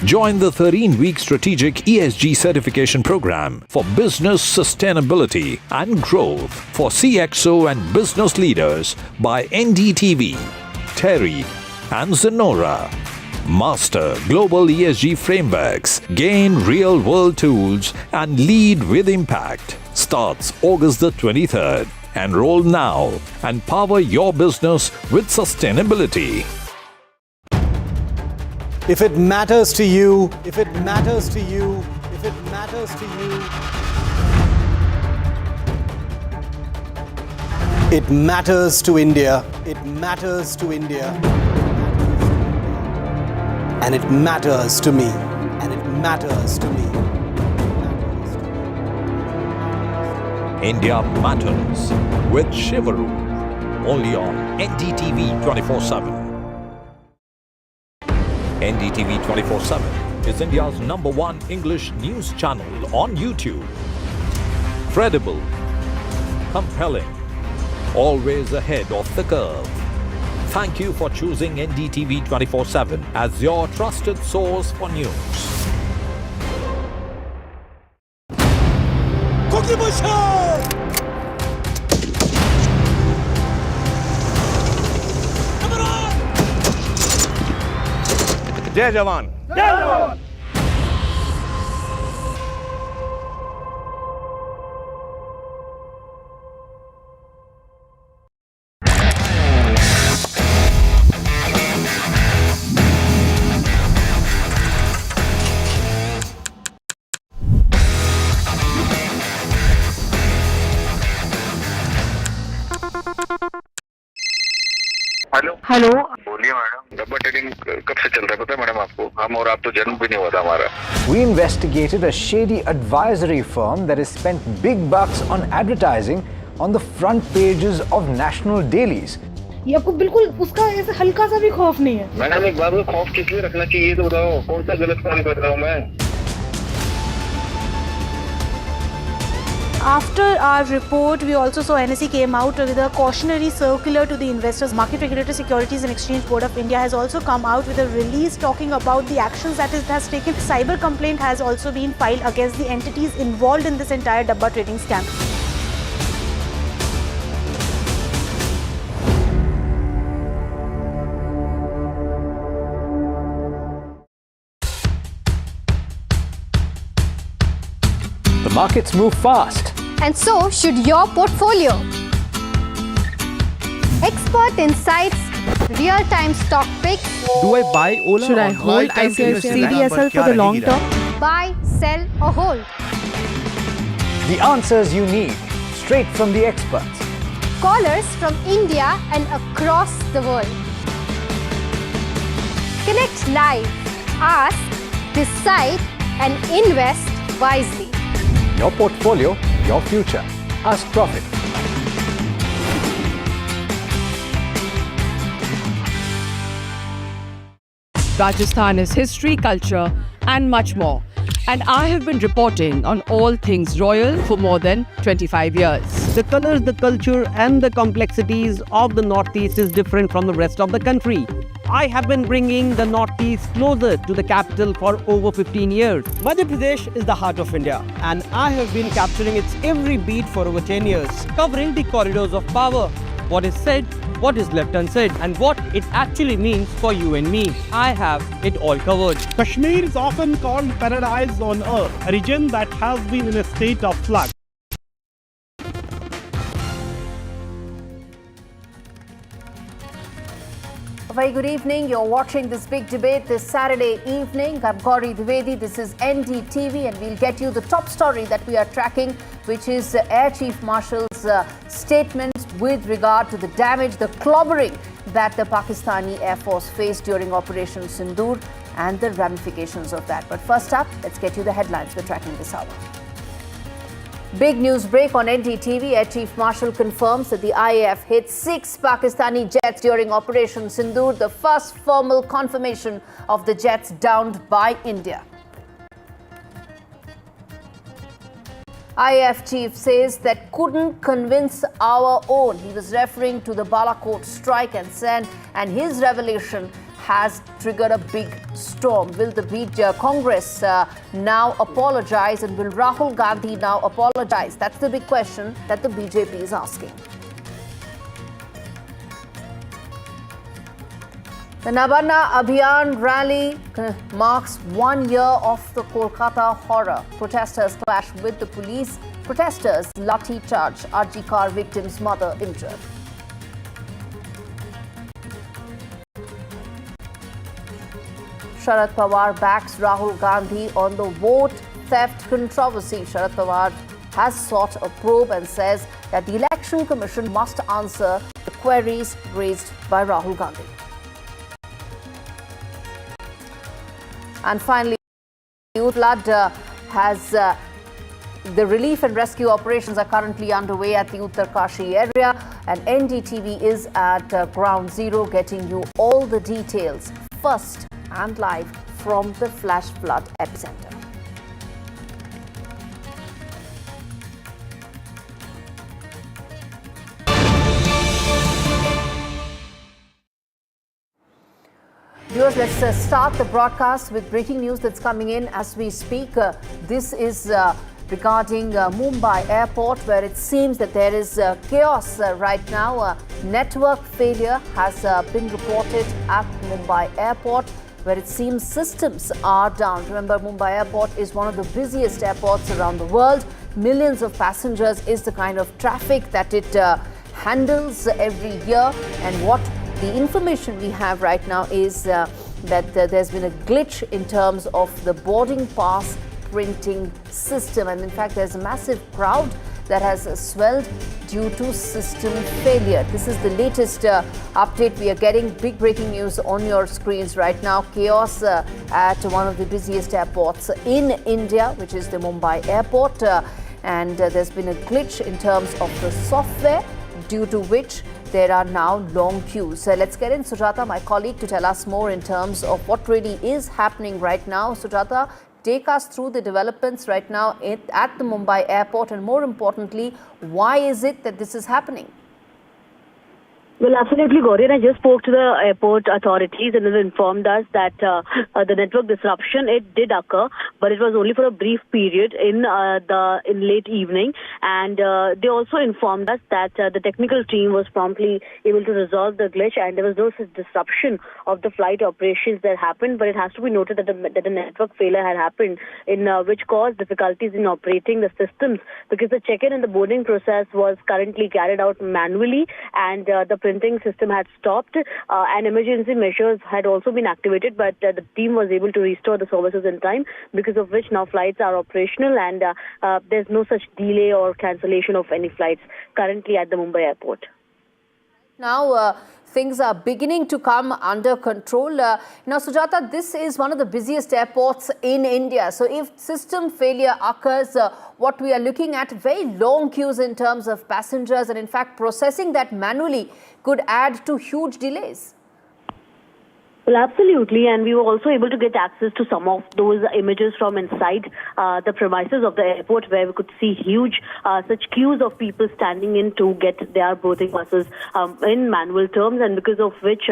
Join the 13-week strategic ESG certification program for business sustainability and growth for CXO and business leaders by NDTV, Terry and Zenora. Master global ESG frameworks, gain real-world tools and lead with impact. Starts August the 23rd. Enroll now and power your business with sustainability. If it matters to you, if it matters to you, if it matters to you, it matters to India, it matters to India, and it matters to me, and it matters to me. India Matters with Shivaru, only on NDTV 24/7. NDTV 24/7 is India's #1 English news channel on YouTube. Credible, compelling, always ahead of the curve. Thank you for choosing NDTV 24/7 as your trusted source for news. Cookie Bushel! जय जवान जय जवान। Hello बोलिए madam, डब्बा telling कब से चल रहा है पता है मैडम आपको? हम और आप तो जन्म भी नहीं हुआ था हमारा। We investigated a shady advisory firm that has spent big bucks on advertising on the front pages of national dailies. ये आपको बिल्कुल उसका ऐसे हल्का सा भी खौफ नहीं है। मैडम एक बार को खौफ किस लिए रखना चाहिए तो बताओ, कौन सा गलत काम कर रहा हूँ मैं? After our report, we also saw NSE came out with a cautionary circular to the investors. Market Regulator Securities and Exchange Board of India has also come out with a release talking about the actions that it has taken. Cyber complaint has also been filed against the entities involved in this entire dabba trading scam. The markets move fast. And so should your portfolio. Expert insights, real-time stock picks. Do I buy Ola? Should I hold CDSL for the long term? Buy, sell or hold. The answers you need, straight from the experts. Callers from India and across the world. Connect live, ask, decide and invest wisely. Your portfolio, your future. Ask Profit. Rajasthan is history, culture and much more. And I have been reporting on all things royal for more than 25 years. The colors, the culture and the complexities of the Northeast is different from the rest of the country. I have been bringing the Northeast closer to the capital for over 15 years. Madhya Pradesh is the heart of India, and I have been capturing its every beat for over 10 years, covering the corridors of power, what is said, what is left unsaid, and what it actually means for you and me. I have it all covered. Kashmir is often called paradise on earth, a region that has been in a state of flux. A very good evening. You're watching this big debate this Saturday evening. I'm Gauri Dwivedi. This is NDTV, and we'll get you the top story that we are tracking, which is Air Chief Marshal's statement with regard to the damage, the clobbering that the Pakistani Air Force faced during Operation Sindoor and the ramifications of that. But first up, let's get you the headlines we're tracking this hour. Big news break on NDTV. Air Chief Marshal confirms that the IAF hit 6 Pakistani jets during Operation Sindoor, the first formal confirmation of the jets downed by India. IAF chief says that couldn't convince our own. He was referring to the Balakot strike and said, and his revelation has triggered a big storm. Will the Congress now apologize, and will Rahul Gandhi now apologize? That's the big question that the BJP is asking. The Nabarna Abhiyan rally marks 1 year of the Kolkata horror. Protesters clash with the police. Protesters lathi charge. RG car victim's mother injured. Sharad Pawar backs Rahul Gandhi on the vote theft controversy. Sharad Pawar has sought a probe and says that the Election Commission must answer the queries raised by Rahul Gandhi. And finally, flood has the relief and rescue operations are currently underway at the Uttarkashi area, and NDTV is at ground zero, getting you all the details first and live from the flash flood epicenter. Viewers, let's start the broadcast with breaking news that's coming in as we speak. This is regarding Mumbai airport, where it seems that there is chaos right now. Network failure has been reported at Mumbai airport, where it seems systems are down. Remember, Mumbai airport is one of the busiest airports around the world. Millions of passengers is the kind of traffic that it handles every year. And what the information we have right now is that there's been a glitch in terms of the boarding pass printing system, and in fact there's a massive crowd that has swelled due to system failure. This is the latest update we are getting. Big breaking news on your screens right now. Chaos at one of the busiest airports in India, which is the Mumbai airport, and there's been a glitch in terms of the software, due to which there are now long queues. Let's get in Sujata, my colleague, to tell us more in terms of what really is happening right now. Sujata, take us through the developments right now at the Mumbai airport, and more importantly, why is it that this is happening? Well, absolutely, Gauri. I just spoke to the airport authorities and they informed us that the network disruption, it did occur, but it was only for a brief period in late evening. And they also informed us that the technical team was promptly able to resolve the glitch, and there was no such disruption of the flight operations that happened. But it has to be noted that the network failure had happened, in which caused difficulties in operating the systems, because the check-in and the boarding process was currently carried out manually, and the printing system had stopped, and emergency measures had also been activated, but the team was able to restore the services in time, because of which now flights are operational, and there's no such delay or cancellation of any flights currently at the Mumbai airport. Now, things are beginning to come under control. Now, Sujata, this is one of the busiest airports in India. So if system failure occurs, what we are looking at, very long queues in terms of passengers, and in fact processing that manually could add to huge delays. Well, absolutely, and we were also able to get access to some of those images from inside the premises of the airport, where we could see huge such queues of people standing in to get their boarding passes in manual terms, and because of which,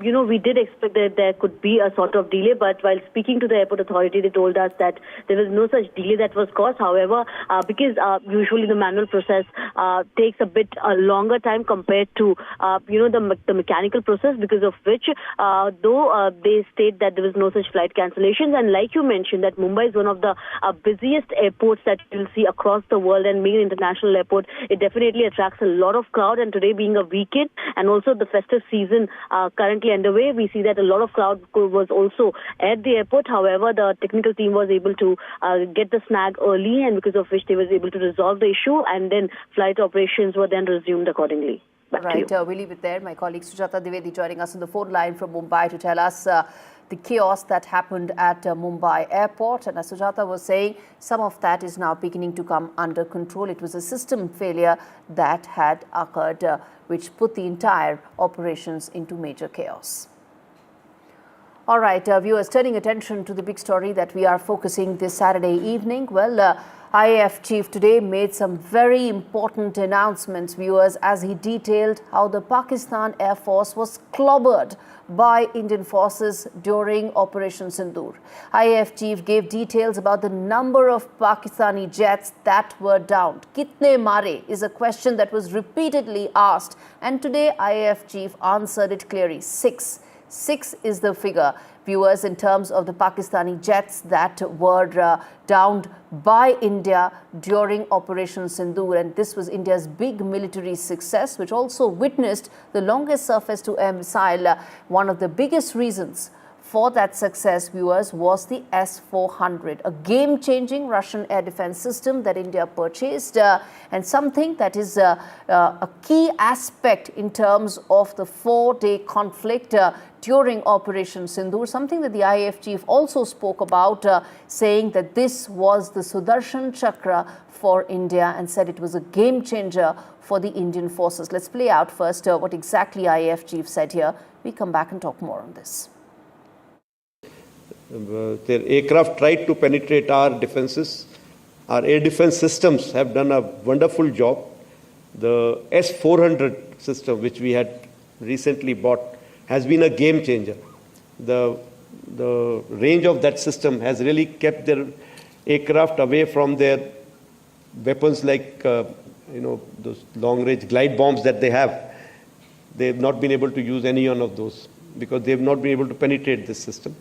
we did expect that there could be a sort of delay, but while speaking to the airport authority, they told us that there was no such delay that was caused. However, because usually the manual process takes a bit longer time compared to, the mechanical process, because of which, they state that there was no such flight cancellations. And like you mentioned, that Mumbai is one of the busiest airports that you'll see across the world, and being an international airport, it definitely attracts a lot of crowd. And today being a weekend and also the festive season currently underway, we see that a lot of crowd was also at the airport. However, the technical team was able to get the snag early, and because of which they was able to resolve the issue, and then flight operations were then resumed accordingly. Right, we'll leave it there. My colleague Sujata Dwivedi joining us on the phone line from Mumbai to tell us the chaos that happened at Mumbai airport. And as Sujata was saying, some of that is now beginning to come under control. It was a system failure that had occurred, which put the entire operations into major chaos. All right, viewers, turning attention to the big story that we are focusing this Saturday evening. Well, IAF chief today made some very important announcements, viewers, as he detailed how the Pakistan Air Force was clobbered by Indian forces during Operation Sindoor. IAF chief gave details about the number of Pakistani jets that were downed. Kitne mare is a question that was repeatedly asked, and today IAF chief answered it clearly. 6. 6 is the figure, viewers, in terms of the Pakistani jets that were downed by India during Operation Sindoor. And this was India's big military success, which also witnessed the longest surface-to-air missile. One of the biggest reasons for that success, viewers, was the S-400, a game-changing Russian air defense system that India purchased, and something that is a key aspect in terms of the 4-day conflict during Operation Sindoor, something that the IAF chief also spoke about, saying that this was the Sudarshan Chakra for India, and said it was a game changer for the Indian forces. Let's play out first what exactly IAF chief said here. We come back and talk more on this. Their aircraft tried to penetrate our defenses. Our air defense systems have done a wonderful job. The S-400 system, which we had recently bought, has been a game changer. The range of that system has really kept their aircraft away from their weapons like, those long-range glide bombs that they have. They have not been able to use any one of those because they have not been able to penetrate this system.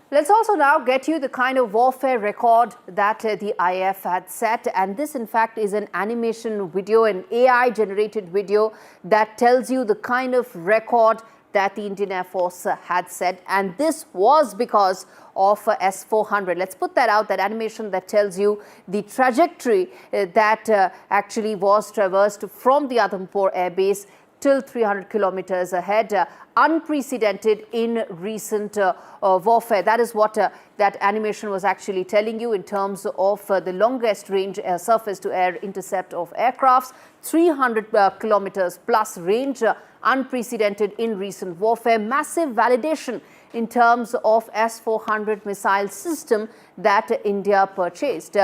Let's also now get you the kind of warfare record that the IAF had set. And this, in fact, is an animation video, an AI-generated video that tells you the kind of record that the Indian Air Force had set. And this was because of S-400. Let's put that out, that animation that tells you the trajectory that actually was traversed from the Adampur Air Base till 300 kilometers ahead, unprecedented in recent warfare. That is what that animation was actually telling you in terms of the longest range surface-to-air intercept of aircrafts. 300 kilometers plus range, unprecedented in recent warfare. Massive validation in terms of S-400 missile system that India purchased.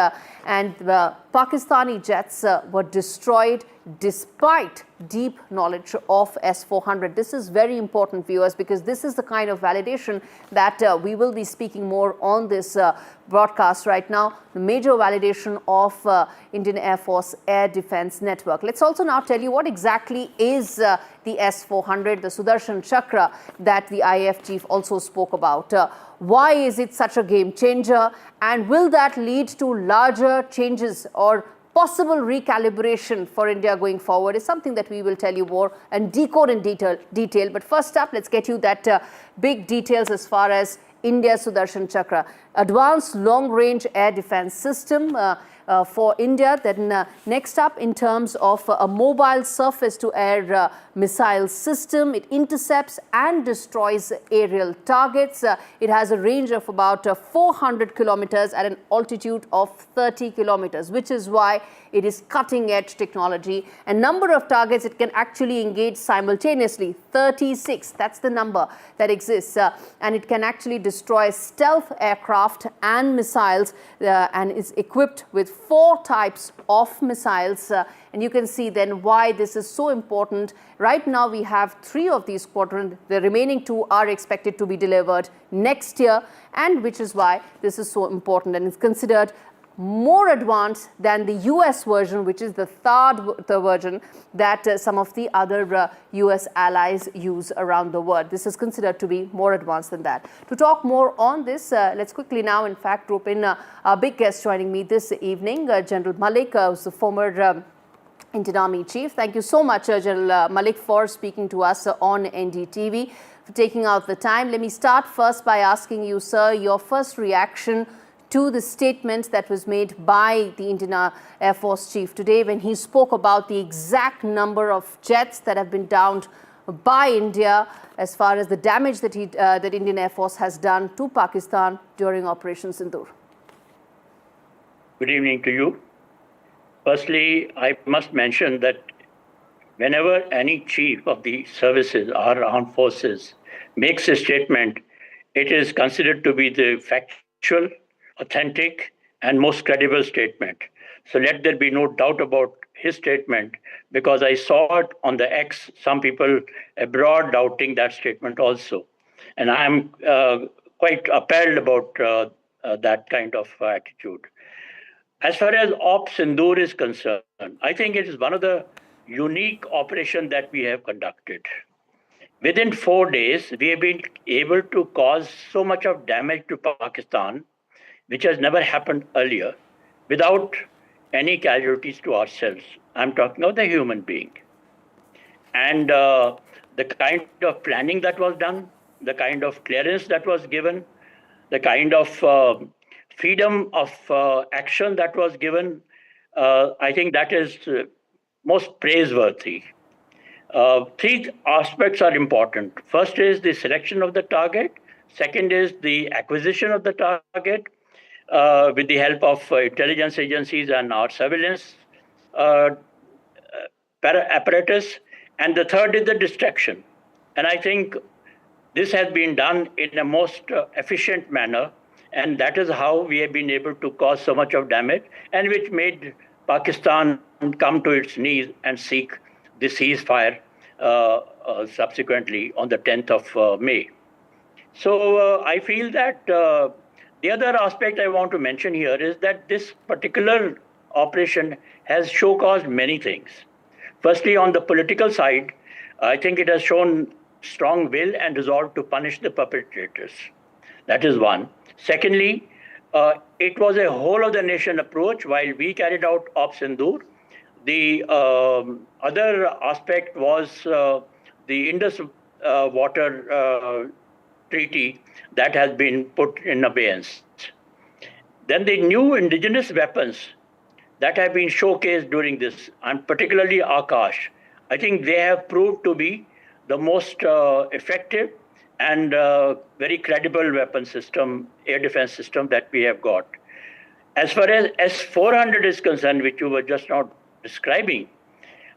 And the Pakistani jets were destroyed despite deep knowledge of S-400. This is very important, viewers, because this is the kind of validation that we will be speaking more on this broadcast right now. The major validation of Indian Air Force Air Defense Network. Let's also now tell you what exactly is the S-400, the Sudarshan Chakra that the IAF chief also spoke about. Why is it such a game changer, and will that lead to larger changes or possible recalibration for India going forward is something that we will tell you more and decode in detail. But first up, let's get you that big details as far as India's Sudarshan Chakra. Advanced long-range air defense system for India. Then next up, in terms of a mobile surface-to-air missile system, it intercepts and destroys aerial targets. It has a range of about 400 kilometers at an altitude of 30 kilometers, which is why it is cutting-edge technology. And number of targets it can actually engage simultaneously, 36. That's the number that exists. And it can actually destroy stealth aircraft and missiles and is equipped with 4 types of missiles. And you can see then why this is so important. Right now we have 3 of these squadrons. The remaining 2 are expected to be delivered next year, and which is why this is so important, and it's considered more advanced than the US version, which is the third version that some of the other US allies use around the world. This is considered to be more advanced than that. To talk more on this, let's quickly now, in fact, rope in our big guest joining me this evening, General Malik, who's the former Indian Army Chief. Thank you so much, General Malik, for speaking to us on NDTV, for taking out the time. Let me start first by asking you, sir, your first reaction to the statement that was made by the Indian Air Force Chief today when he spoke about the exact number of jets that have been downed by India as far as the damage that that Indian Air Force has done to Pakistan during Operation Sindoor. Good evening to you. Firstly, I must mention that whenever any chief of the services or armed forces makes a statement, it is considered to be the factual, authentic, and most credible statement. So let there be no doubt about his statement, because I saw it on the X, some people abroad doubting that statement also. And I am quite appalled about that kind of attitude. As far as Op Sindoor is concerned, I think it is one of the unique operations that we have conducted. Within 4 days, we have been able to cause so much of damage to Pakistan, which has never happened earlier, without any casualties to ourselves. I'm talking of the human being. And the kind of planning that was done, the kind of clearance that was given, the kind of freedom of action that was given, I think that is most praiseworthy. 3 aspects are important. First is the selection of the target. Second is the acquisition of the target with the help of intelligence agencies and our surveillance apparatus. And the third is the distraction. And I think this has been done in a most efficient manner. And that is how we have been able to cause so much of damage, and which made Pakistan come to its knees and seek the ceasefire subsequently on the 10th of May. So I feel that the other aspect I want to mention here is that this particular operation has showcased many things. Firstly, on the political side, I think it has shown strong will and resolve to punish the perpetrators. That is one. Secondly, it was a whole of the nation approach while we carried out Op Sindoor. The other aspect was the Indus water treaty that has been put in abeyance. Then the new indigenous weapons that have been showcased during this, and particularly Akash. I think they have proved to be the most effective and very credible weapon system, air defense system that we have got. As far as S-400 is concerned, which you were just now describing,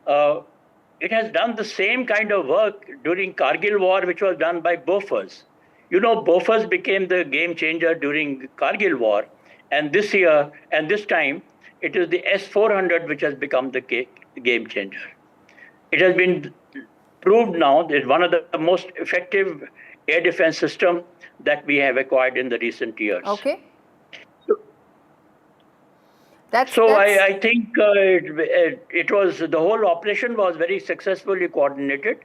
it has done the same kind of work during Kargil war, which was done by Bofors. You know, Bofors became the game changer during Kargil war. And this year, and this time, it is the S-400 which has become the game changer. It has been proved now that it's one of the most effective air defense system that we have acquired in the recent years. Okay. I think it was, the whole operation was very successfully coordinated,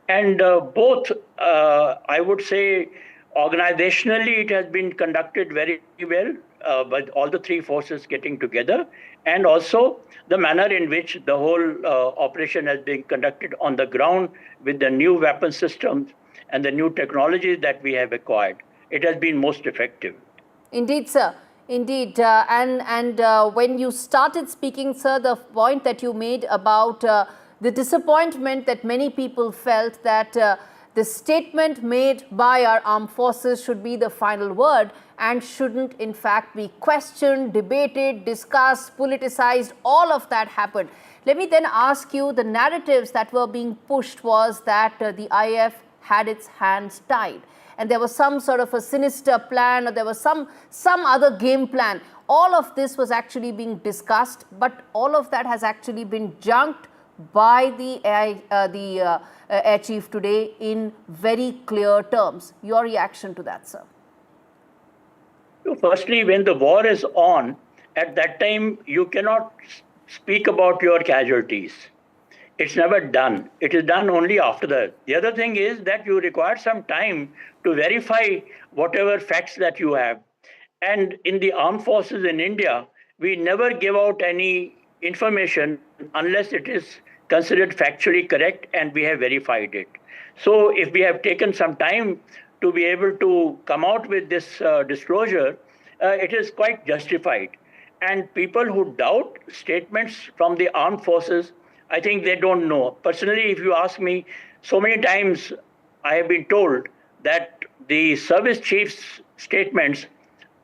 and both, I would say, organizationally it has been conducted very well by all the three forces getting together, and also the manner in which the whole operation has been conducted on the ground with the new weapon systems and the new technologies that we have acquired. It has been most effective. Indeed, sir. Indeed, when you started speaking, sir, the point that you made about the disappointment that many people felt that the statement made by our armed forces should be the final word and shouldn't in fact be questioned, debated, discussed, politicized, all of that happened. Let me then ask you, the narratives that were being pushed was that the IAF had its hands tied. And there was some sort of a sinister plan, or there was some other game plan. All of this was actually being discussed, but all of that has actually been junked by the Air Chief today in very clear terms. Your reaction to that, sir? Firstly, when the war is on, at that time, you cannot speak about your casualties. It's never done. It is done only after that. The other thing is that you require some time to verify whatever facts that you have. And in the armed forces in India, we never give out any information unless it is considered factually correct and we have verified it. So if we have taken some time to be able to come out with this disclosure, it is quite justified. And people who doubt statements from the armed forces, I think they don't know. Personally, if you ask me, so many times I have been told that the service chief's statements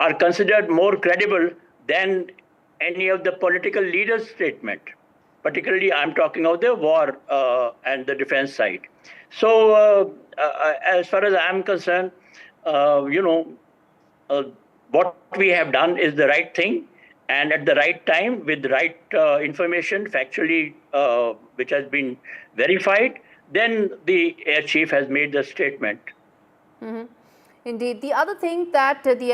are considered more credible than any of the political leaders' statement. Particularly, I'm talking of the war and the defense side. So, as far as I'm concerned, what we have done is the right thing. And at the right time, with the right information, factually, which has been verified, then the Air Chief has made the statement. Mm-hmm. Indeed. The other thing that the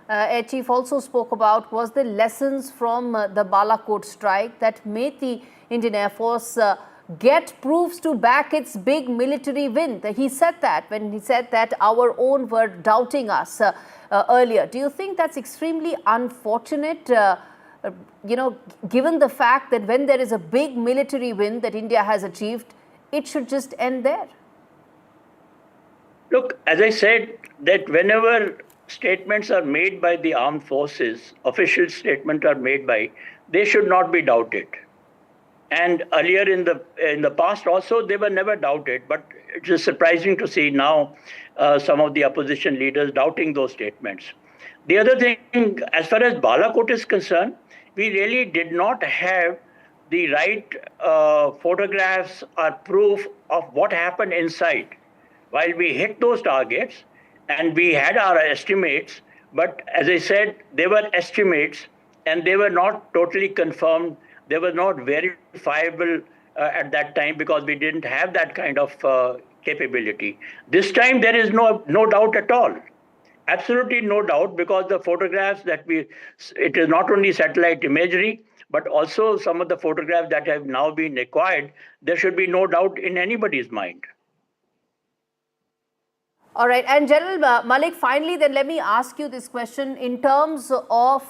Air Chief also spoke about was the lessons from the Balakot strike that made the Indian Air Force get proofs to back its big military win. He said that when he said that our own were doubting us earlier. Do you think that's extremely unfortunate, given the fact that when there is a big military win that India has achieved, it should just end there? Look, as I said, that whenever statements are made by the armed forces, official statements are made by, they should not be doubted. And earlier in the past also, they were never doubted. But it is surprising to see now some of the opposition leaders doubting those statements. The other thing, as far as Balakot is concerned, we really did not have the right photographs or proof of what happened inside. While we hit those targets and we had our estimates, but as I said, they were estimates and they were not totally confirmed. They were not verifiable at that time because we didn't have that kind of capability. This time there is no doubt at all. Absolutely no doubt, because the photographs that it is not only satellite imagery, but also some of the photographs that have now been acquired, there should be no doubt in anybody's mind. All right. And General Malik, finally, then let me ask you this question in terms of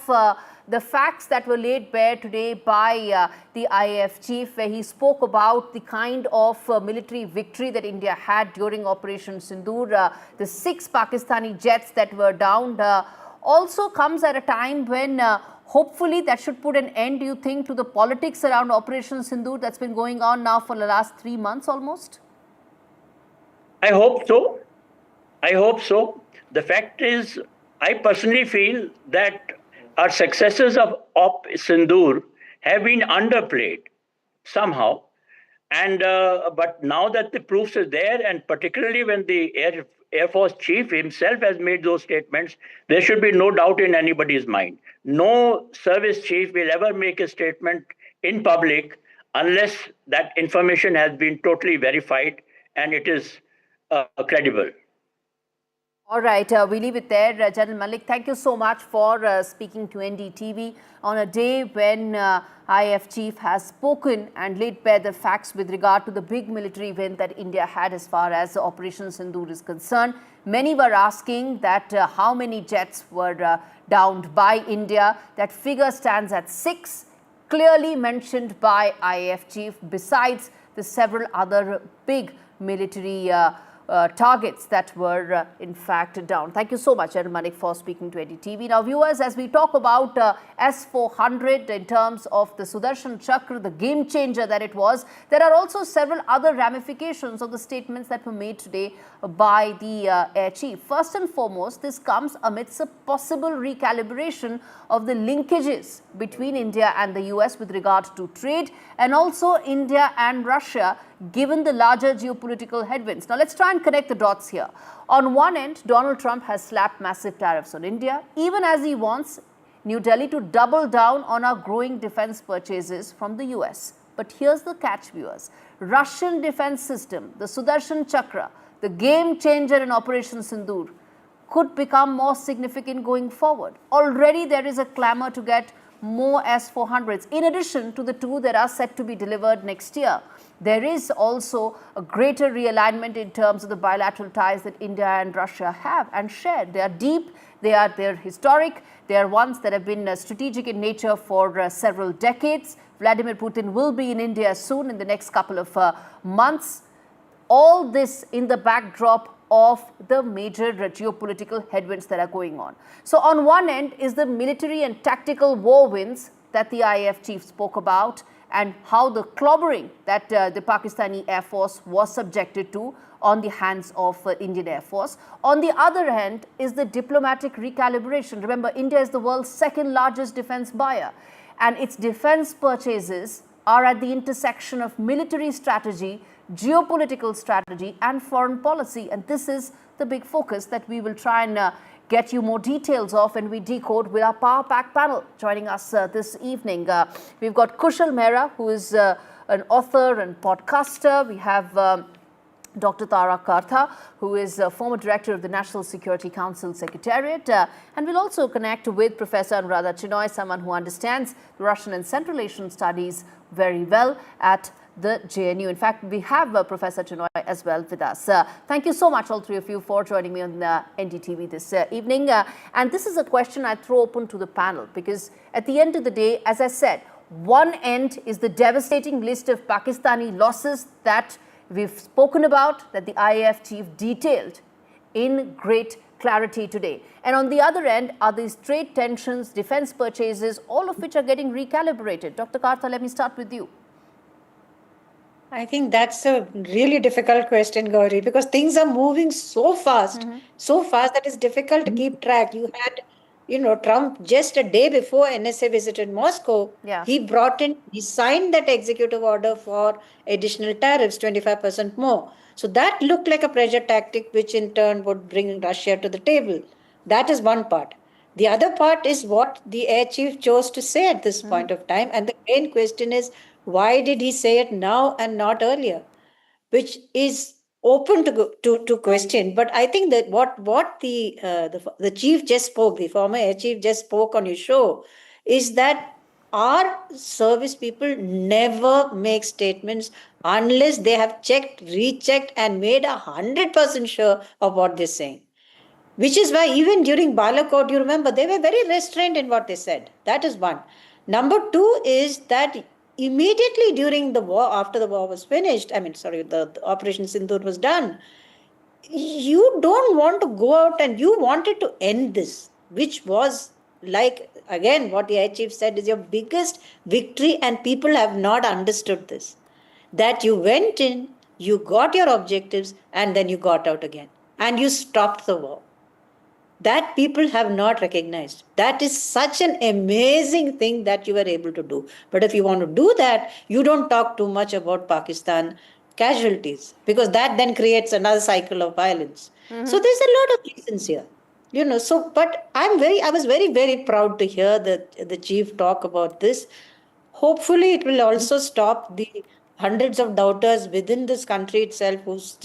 the facts that were laid bare today by the IAF chief, where he spoke about the kind of military victory that India had during Operation Sindoor, the 6 Pakistani jets that were downed, also comes at a time when hopefully that should put an end, do you think, to the politics around Operation Sindoor that's been going on now for the last 3 months almost? I hope so. I hope so. The fact is, I personally feel that our successes of Op Sindoor have been underplayed somehow. And but now that the proofs are there, and particularly when the Air Force Chief himself has made those statements, there should be no doubt in anybody's mind. No service chief will ever make a statement in public unless that information has been totally verified and it is credible. All right, we leave it there. General Malik, thank you so much for speaking to NDTV on a day when IAF chief has spoken and laid bare the facts with regard to the big military event that India had as far as Operation Sindoor is concerned. Many were asking that how many jets were downed by India. That figure stands at 6, clearly mentioned by IAF chief, besides the several other big military targets that were in fact down. Thank you so much, General Malik, for speaking to NDTV. Now, viewers, as we talk about S-400 in terms of the Sudarshan Chakra, the game changer that it was, there are also several other ramifications of the statements that were made today by the Air Chief. First and foremost, this comes amidst a possible recalibration of the linkages between India and the US with regard to trade, and also India and Russia, given the larger geopolitical headwinds. Now, let's try and connect the dots here. On one end, Donald Trump has slapped massive tariffs on India, even as he wants New Delhi to double down on our growing defense purchases from the US. But here's the catch, viewers. Russian defense system, the Sudarshan Chakra, the game changer in Operation Sindoor, could become more significant going forward. Already there is a clamor to get more S-400s, in addition to the 2 that are set to be delivered next year. There is also a greater realignment in terms of the bilateral ties that India and Russia have and share. They are deep, they're historic, they are ones that have been strategic in nature for several decades. Vladimir Putin will be in India soon, in the next couple of months. All this in the backdrop of the major geopolitical headwinds that are going on. So on one end is the military and tactical war winds that the IAF chief spoke about, and how the clobbering that the Pakistani Air Force was subjected to on the hands of Indian Air Force. On the other hand is the diplomatic recalibration. Remember, India is the world's second largest defense buyer, and its defense purchases are at the intersection of military strategy, geopolitical strategy and foreign policy. And this is the big focus that we will try and get you more details of when we decode with our Power Pack panel. Joining us this evening, we've got Kushal Mehra, who is an author and podcaster. We have Dr. Tara Kartha, who is a former director of the National Security Council Secretariat. And we'll also connect with Professor Anuradha Chinoy, someone who understands the Russian and Central Asian studies very well at the JNU. In fact, we have Professor Chinoy as well with us. Thank you so much, all three of you, for joining me on NDTV this evening. And this is a question I throw open to the panel, because at the end of the day, as I said, one end is the devastating list of Pakistani losses that we've spoken about, that the IAF chief detailed in great clarity today. And on the other end are these trade tensions, defense purchases, all of which are getting recalibrated. Dr. Kartha, let me start with you. I think that's a really difficult question, Gauri, because things are moving so fast that it's difficult to keep track. You had, Trump just a day before NSA visited Moscow, he signed that executive order for additional tariffs, 25% more. So that looked like a pressure tactic, which in turn would bring Russia to the table. That is one part. The other part is what the air chief chose to say at this point of time. And the main question is, why did he say it now and not earlier? Which is open to question. But I think that what the chief just spoke, the former air chief just spoke on his show, is that our service people never make statements unless they have checked, rechecked, and made 100% sure of what they're saying. Which is why even during Balakot, you remember, they were very restrained in what they said. That is one. Number two is that immediately during the war, after the war was finished, the Operation Sindoor was done, you don't want to go out and you wanted to end this, which was like again, what the Air Chief said is your biggest victory, and people have not understood this. That you went in, you got your objectives, and then you got out again. And you stopped the war. That people have not recognized. That is such an amazing thing that you were able to do. But if you want to do that, you don't talk too much about Pakistan casualties, because that then creates another cycle of violence. So there's a lot of reasons here. But I was very, very proud to hear the chief talk about this. Hopefully it will also stop the hundreds of doubters within this country itself who's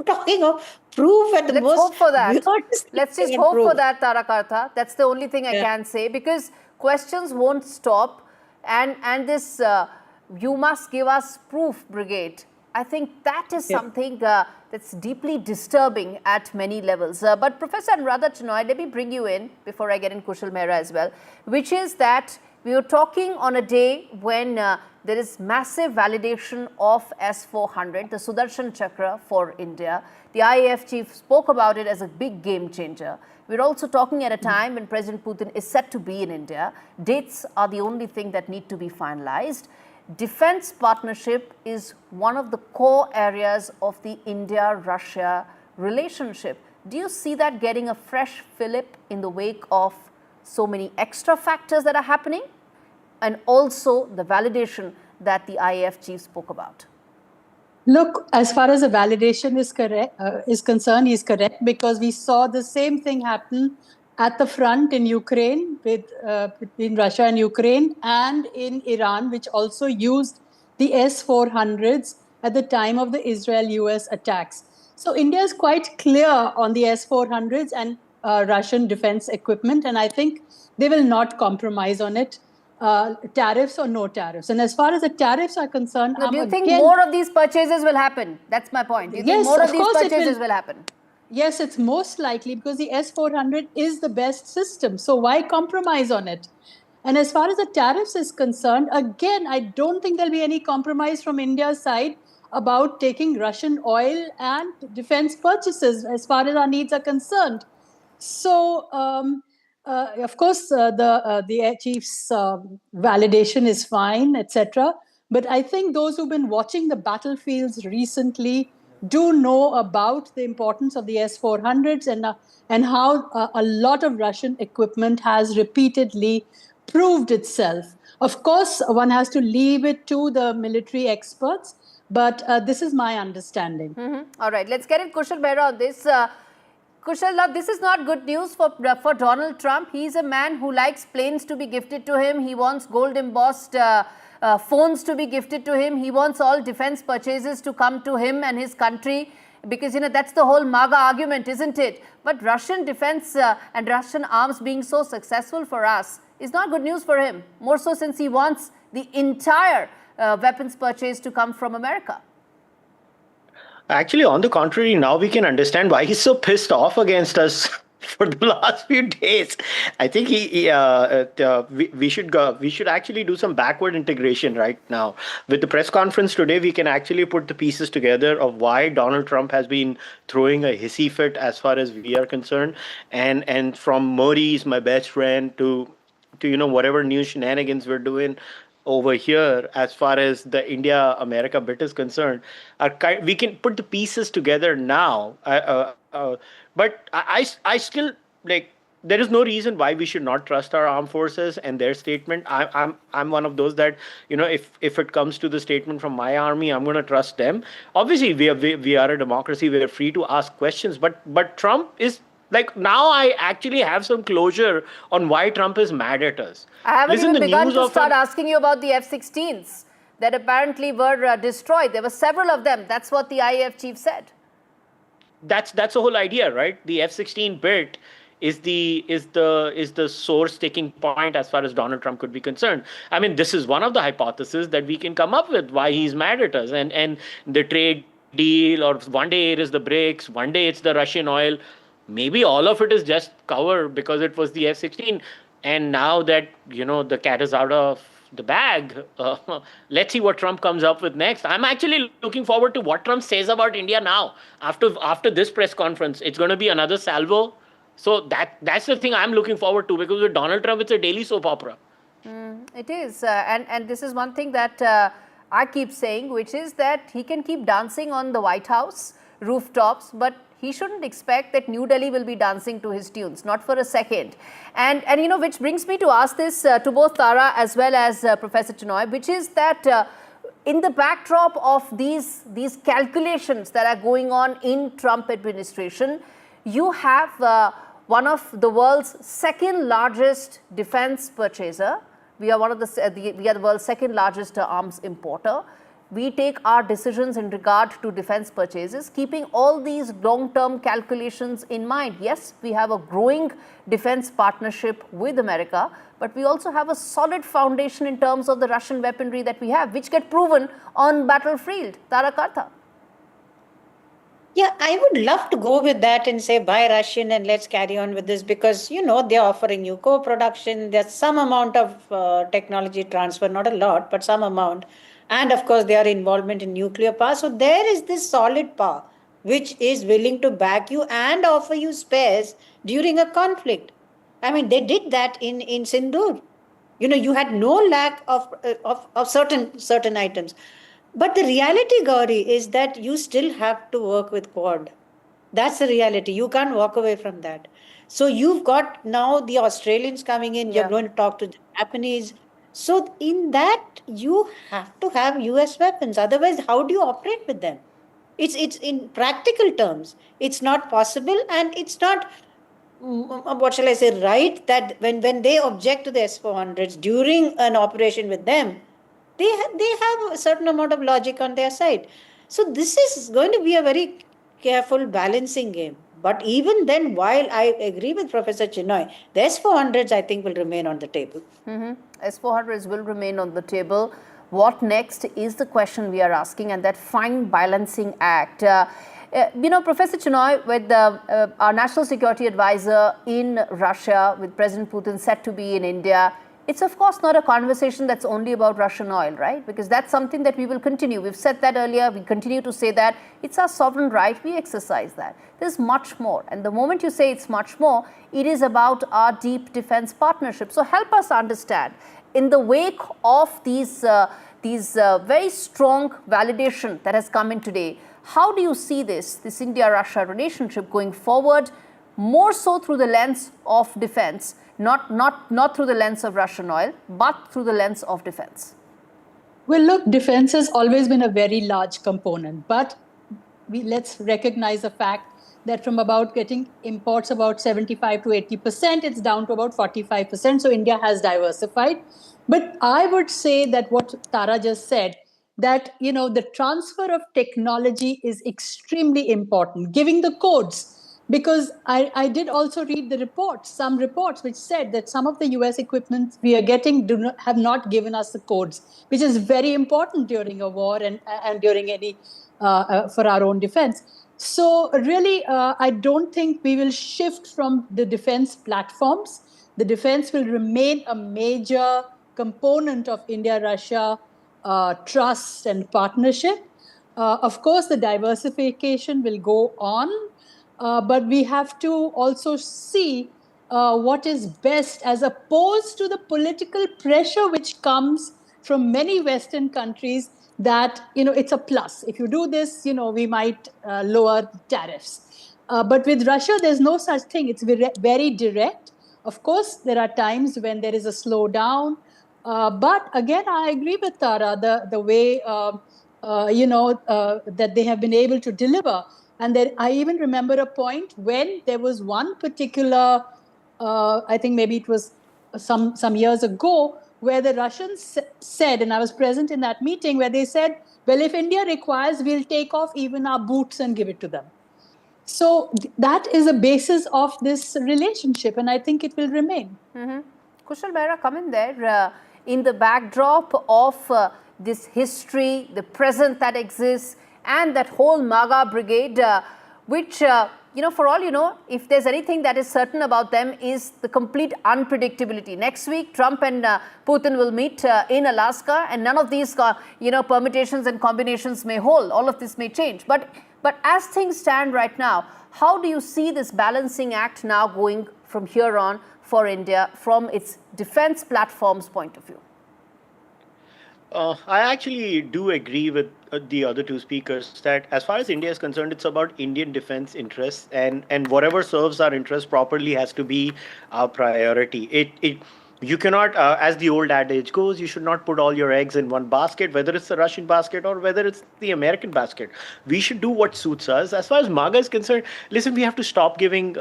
talking of proof at the Let's most hope for that. weirdest Let's thing just and hope proof. for that, Tarakartha. That's the only thing I can say, because questions won't stop, and this you must give us proof brigade. I think that is something that's deeply disturbing at many levels. But Professor Anuradha Chinoy, let me bring you in before I get in Kushal Mehra as well, which is that we were talking on a day when there is massive validation of S-400, the Sudarshan Chakra for India. The IAF chief spoke about it as a big game changer. We're also talking at a time when President Putin is set to be in India. Dates are the only thing that need to be finalized. Defense partnership is one of the core areas of the India-Russia relationship. Do you see that getting a fresh fillip in the wake of so many extra factors that are happening, and also the validation that the IAF chief spoke about? Look, as far as the validation is concerned, he's correct, because we saw the same thing happen at the front in Ukraine between Russia and Ukraine, and in Iran, which also used the S-400s at the time of the Israel-US attacks. So India is quite clear on the S-400s and Russian defense equipment, and I think they will not compromise on it, tariffs or no tariffs. And as far as the tariffs are concerned, do you think more of these purchases will happen? That's my point. Do you think more of these purchases will happen? Yes, it's most likely, because the S-400 is the best system. So why compromise on it? And as far as the tariffs is concerned, again, I don't think there'll be any compromise from India's side about taking Russian oil and defense purchases as far as our needs are concerned. So, of course, the Air Chief's validation is fine, etc. But I think those who've been watching the battlefields recently do know about the importance of the S-400s and how a lot of Russian equipment has repeatedly proved itself. Of course, one has to leave it to the military experts, but this is my understanding. All right, let's get in Kushal Mehra on this. Kushal, this is not good news for Donald Trump. He's a man who likes planes to be gifted to him. He wants gold embossed phones to be gifted to him. He wants all defense purchases to come to him and his country, because, that's the whole MAGA argument, isn't it? But Russian defense and Russian arms being so successful for us is not good news for him, more so since he wants the entire weapons purchase to come from America. Actually, on the contrary, now we can understand why he's so pissed off against us for the last few days. I think we should actually do some backward integration right now. With the press conference today, we can actually put the pieces together of why Donald Trump has been throwing a hissy fit as far as we are concerned. And from Modi's my best friend to whatever new shenanigans we're doing over here as far as the India-America bit is concerned, we can put the pieces together now. But I still, there is no reason why we should not trust our armed forces and their statement. I'm one of those that, if it comes to the statement from my army, I'm going to trust them. Obviously, we are a democracy. We are free to ask questions. But Trump is, now I actually have some closure on why Trump is mad at us. I haven't even begun to start asking you about the F-16s that apparently were destroyed. There were several of them. That's what the IAF chief said. That's the whole idea, right? The F-16 bit is the source taking point as far as Donald Trump could be concerned. I mean, this is one of the hypotheses that we can come up with why he's mad at us. And the trade deal, or one day it is the BRICS, one day it's the Russian oil. Maybe all of it is just cover because it was the F-16. And now that, the cat is out of the bag, let's see what Trump comes up with next. I'm actually looking forward to what Trump says about India now. After this press conference, it's going to be another salvo So that's the thing I'm looking forward to, because with Donald Trump, it's a daily soap opera. It is. And this is one thing that I keep saying, which is that he can keep dancing on the White House rooftops, but he shouldn't expect that New Delhi will be dancing to his tunes, not for a second. And you know, which brings me to ask this to both Tara as well as Professor Chinoy, which is that in the backdrop of these calculations that are going on in Trump administration, you have one of the world's second largest defense purchaser. We are the world's second largest arms importer. We take our decisions in regard to defense purchases, keeping all these long-term calculations in mind. Yes, we have a growing defense partnership with America, but we also have a solid foundation in terms of the Russian weaponry that we have, which get proven on battlefield. Tara Kartha. Yeah, I would love to go with that and say buy Russian and let's carry on with this, because, you know, they're offering you co-production. There's some amount of technology transfer, not a lot, but some amount. And of course, their involvement in nuclear power. So there is this solid power which is willing to back you and offer you spares during a conflict. I mean, they did that in Sindoor. You know, you had no lack of certain items. But the reality, Gauri, is that you still have to work with Quad. That's the reality. You can't walk away from that. So you've got now the Australians coming in. You're going to talk to the Japanese. So in that, you have to have US weapons. Otherwise, how do you operate with them? It's in practical terms, it's not possible, and it's not, what shall I say, right, that when they object to the S-400s during an operation with them, they have a certain amount of logic on their side. So this is going to be a very careful balancing game. But even then, while I agree with Professor Chinoy, the S-400s, I think, will remain on the table. S-400s will remain on the table. What next is the question we are asking, and that fine balancing act. You know, Professor Chinoy, with our national security advisor in Russia, with President Putin set to be in India, it's of course not a conversation that's only about Russian oil, right? Because that's something that we will continue. We've said that earlier. We continue to say that. It's our sovereign right. We exercise that. There's much more. And the moment you say it's much more, it is about our deep defense partnership. So help us understand, in the wake of these very strong validation that has come in today, how do you see this India-Russia relationship going forward, more so through the lens of defense? Not through the lens of Russian oil, but through the lens of defense? Well, look, defense has always been a very large component, but let's recognize the fact that from about getting imports about 75 to 80%, it's down to about 45%. So India has diversified. But I would say that what Tara just said, that, you know, the transfer of technology is extremely important, giving the codes. Because I did also read the reports, some reports which said that some of the US equipment we are getting have not given us the codes, which is very important during a war and during any, for our own defense. So really, I don't think we will shift from the defense platforms. The defense will remain a major component of India-Russia trust and partnership. Of course, the diversification will go on. But we have to also see what is best, as opposed to the political pressure which comes from many Western countries that, you know, it's a plus. If you do this, you know, we might lower tariffs. But with Russia, there's no such thing. It's very direct. Of course, there are times when there is a slowdown. But again, I agree with Tara, the way, that they have been able to deliver. And then I even remember a point when there was one particular, I think maybe it was some years ago, where the Russians said, and I was present in that meeting, where they said, well, if India requires, we'll take off even our boots and give it to them. So that is a basis of this relationship, and I think it will remain. Kushal Mehra, come in there. In the backdrop of this history, the present that exists, and that whole MAGA brigade, which for all you know, if there's anything that is certain about them is the complete unpredictability. Next week, Trump and Putin will meet in Alaska, and none of these, permutations and combinations may hold. All of this may change. But as things stand right now, how do you see this balancing act now going from here on for India from its defense platform's point of view? I actually do agree with the other two speakers that as far as India is concerned, it's about Indian defense interests, and whatever serves our interests properly has to be our priority. You cannot, as the old adage goes, you should not put all your eggs in one basket, whether it's the Russian basket or whether it's the American basket. We should do what suits us. As far as MAGA is concerned, listen, we have to stop giving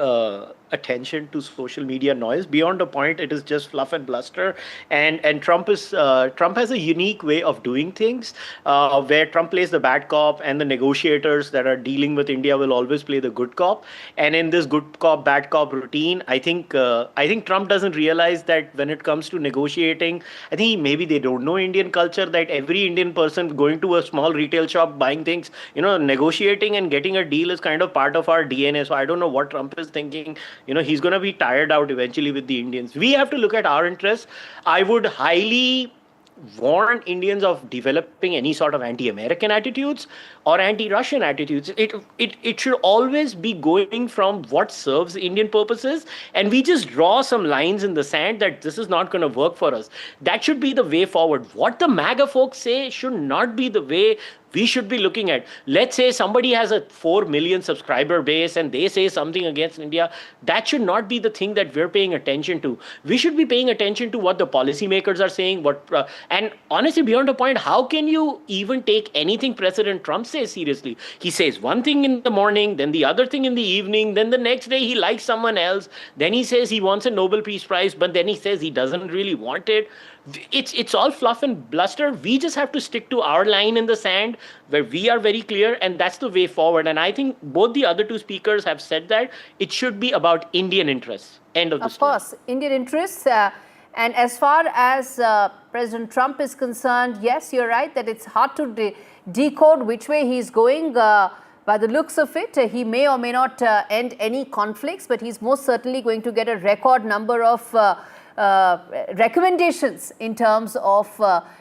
attention to social media noise. Beyond a point, it is just fluff and bluster. And Trump has a unique way of doing things, where Trump plays the bad cop, and the negotiators that are dealing with India will always play the good cop. And in this good cop, bad cop routine, I think Trump doesn't realize that when it comes to negotiating, I think maybe they don't know Indian culture, that every Indian person going to a small retail shop, buying things, negotiating and getting a deal is kind of part of our DNA. So I don't know what Trump is thinking. He's going to be tired out eventually with the Indians. We have to look at our interests. I would highly warn Indians of developing any sort of anti-American attitudes or anti-Russian attitudes. It should always be going from what serves Indian purposes, and we just draw some lines in the sand that this is not going to work for us. That should be the way forward. What the MAGA folks say should not be the way we should be looking at. Let's say somebody has a 4 million subscriber base and they say something against India. That should not be the thing that we're paying attention to. We should be paying attention to what the policymakers are saying. And honestly, beyond a point, how can you even take anything President Trump says seriously? He says one thing in the morning, then the other thing in the evening, then the next day he likes someone else, then he says he wants a Nobel Peace Prize, but then he says he doesn't really want it. It's all fluff and bluster. We just have to stick to our line in the sand where we are very clear, and that's the way forward. And I think both the other two speakers have said that it should be about Indian interests. End of the story. Of course, Indian interests. And as far as President Trump is concerned, yes, you're right that it's hard to decode which way he's going. By the looks of it, he may or may not end any conflicts, but he's most certainly going to get a record number of recommendations in terms of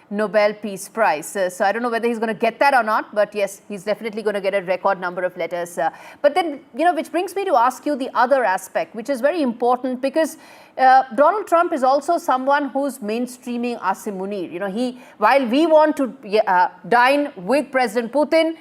Nobel Peace Prize. So I don't know whether he's going to get that or not, but yes, he's definitely going to get a record number of letters. But then, which brings me to ask you the other aspect, which is very important, because Donald Trump is also someone who's mainstreaming Asim Munir. While we want to dine with President Putin,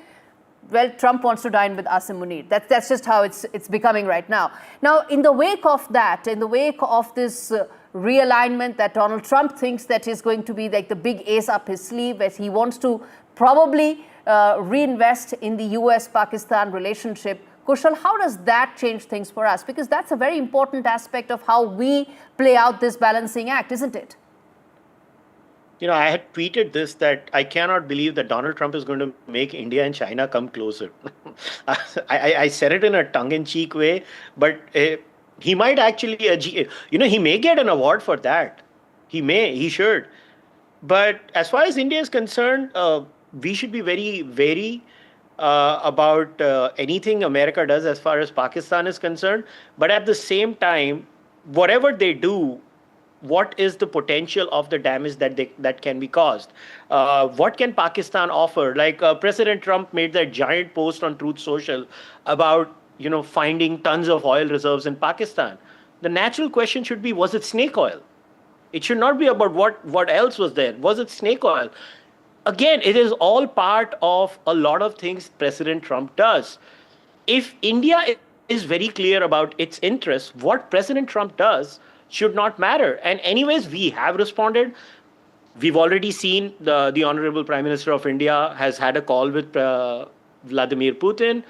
well, Trump wants to dine with Asim Munir. That's just how it's becoming right now. Now, in the wake of that, in the wake of this realignment that Donald Trump thinks that is going to be like the big ace up his sleeve, as he wants to probably reinvest in the US-Pakistan relationship. Kushal, how does that change things for us? Because that's a very important aspect of how we play out this balancing act, isn't it? I had tweeted this, that I cannot believe that Donald Trump is going to make India and China come closer. I said it in a tongue-in-cheek way, but he might actually, he may get an award for that. He should. But as far as India is concerned, we should be very wary about anything America does as far as Pakistan is concerned. But at the same time, whatever they do, what is the potential of the damage that can be caused? What can Pakistan offer? Like President Trump made that giant post on Truth Social about finding tons of oil reserves in Pakistan. The natural question should be, was it snake oil? It should not be about what else was there. Was it snake oil? Again, it is all part of a lot of things President Trump does. If India is very clear about its interests, what President Trump does should not matter. And anyways, we have responded. We've already seen the Honorable Prime Minister of India has had a call with Vladimir Putin.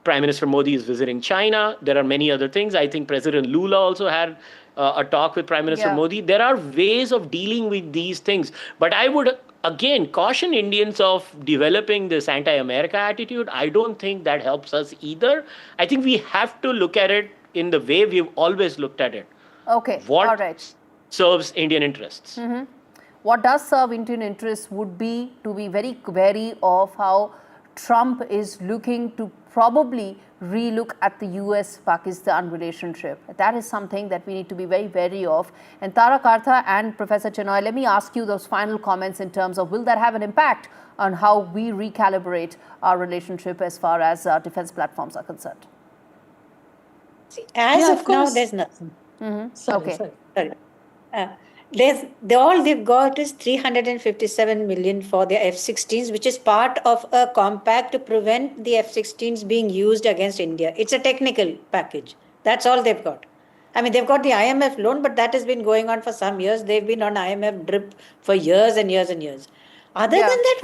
Prime Minister Modi is visiting China. There are many other things. I think President Lula also had a talk with Prime Minister Modi. There are ways of dealing with these things. But I would, again, caution Indians of developing this anti-America attitude. I don't think that helps us either. I think we have to look at it in the way we've always looked at it. Okay, all right. Serves Indian interests? Mm-hmm. What does serve Indian interests would be to be very wary of how Trump is looking to probably relook at the US-Pakistan relationship. That is something that we need to be very wary of. And Tara Kartha and Professor Chenoy, let me ask you those final comments in terms of, will that have an impact on how we recalibrate our relationship as far as defense platforms are concerned? As of now, there's nothing. Sorry. All they've got is 357 million for their F-16s, which is part of a compact to prevent the F-16s being used against India. It's a technical package. That's all they've got. I mean, they've got the IMF loan, but that has been going on for some years. They've been on IMF drip for years and years and years. Other than that,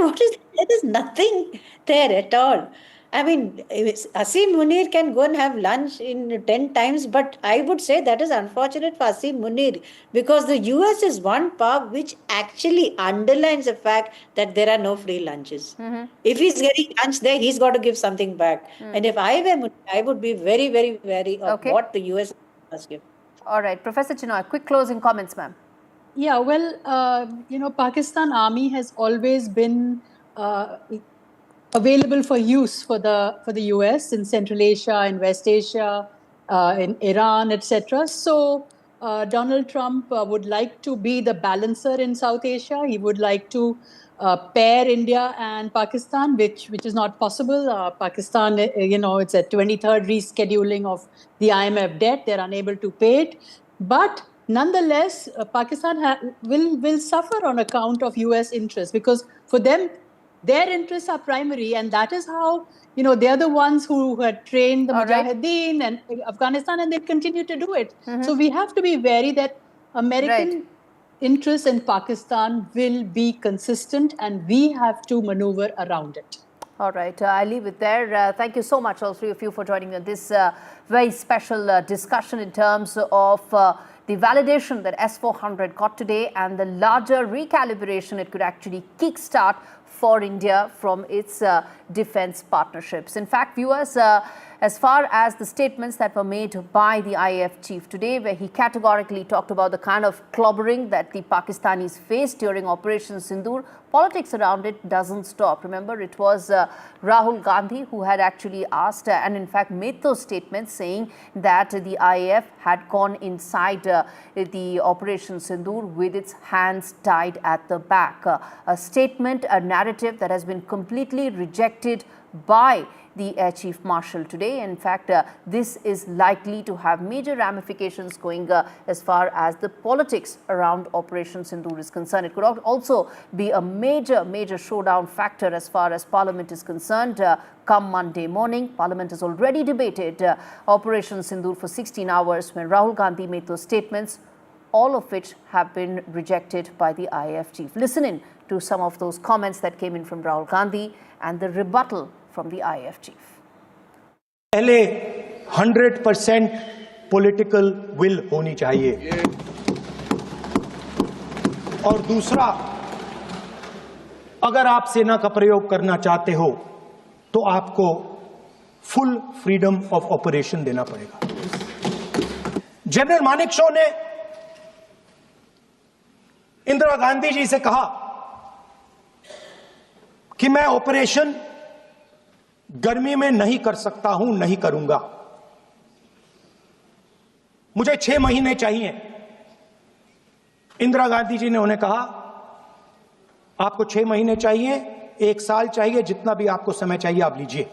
there is nothing there at all. I mean, Asim Munir can go and have lunch in 10 times, but I would say that is unfortunate for Asim Munir, because the US is one power which actually underlines the fact that there are no free lunches. If he's getting lunch there, he's got to give something back. And if I were Munir, I would be very, very wary of what the US must give. All right. Professor Chenoy, quick closing comments, ma'am. Yeah, well, Pakistan Army has always been available for use for the US in Central Asia, in West Asia, in Iran, etc. So Donald Trump would like to be the balancer in South Asia. He would like to pair India and Pakistan, which is not possible. Pakistan, it's a 23rd rescheduling of the IMF debt. They're unable to pay it. But nonetheless, Pakistan will suffer on account of US interests, because for them, their interests are primary, and that is how, they're the ones who had trained the Mujahideen and Afghanistan, and they continue to do it. So we have to be wary that American interests in Pakistan will be consistent, and we have to maneuver around it. All right, I'll leave it there. Thank you so much, all three of you, for joining me on this very special discussion in terms of the validation that S-400 got today and the larger recalibration it could actually kickstart for India from its defense partnerships. In fact, viewers, as far as the statements that were made by the IAF chief today, where he categorically talked about the kind of clobbering that the Pakistanis faced during Operation Sindoor, politics around it doesn't stop. Remember, it was Rahul Gandhi who had actually asked and in fact made those statements saying that the IAF had gone inside the Operation Sindoor with its hands tied at the back. A statement, a narrative that has been completely rejected by the Air Chief Marshal today. In fact, this is likely to have major ramifications going as far as the politics around Operation Sindoor is concerned. It could also be a major showdown factor as far as Parliament is concerned. Come Monday morning, Parliament has already debated Operation Sindoor for 16 hours when Rahul Gandhi made those statements, all of which have been rejected by the IAF chief. Listen in to some of those comments that came in from Rahul Gandhi and the rebuttal from the IAF chief. पहले 100% political will होनी चाहिए और दूसरा, अगर आप सेना का प्रयोग करना चाहते हो तो आपको फुल फ्रीडम ऑफ ऑपरेशन देना पड़ेगा। जनरल मानेकशॉ ने इंदिरा गांधी जी से कहा कि मैं ऑपरेशन गर्मी में नहीं कर सकता हूं, नहीं करूंगा, मुझे 6 महीने चाहिए। इंदिरा गांधी जी ने उन्हें कहा आपको 6 महीने चाहिए, 1 साल चाहिए, जितना भी आपको समय चाहिए आप लीजिए,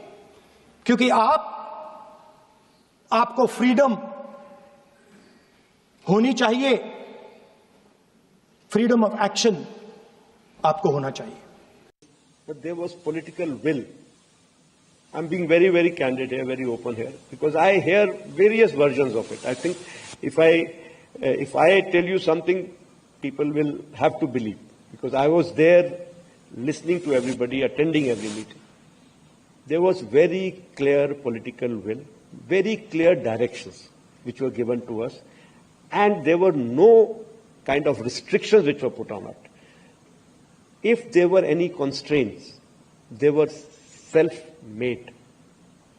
क्योंकि आपको फ्रीडम होनी चाहिए, फ्रीडम ऑफ एक्शन आपको होना चाहिए। But there was political will. I'm being very, very candid here, very open here, because I hear various versions of it. I think if I tell you something, people will have to believe, because I was there listening to everybody, attending every meeting. There was very clear political will, very clear directions which were given to us, and there were no kind of restrictions which were put on it. If there were any constraints, they were self-made.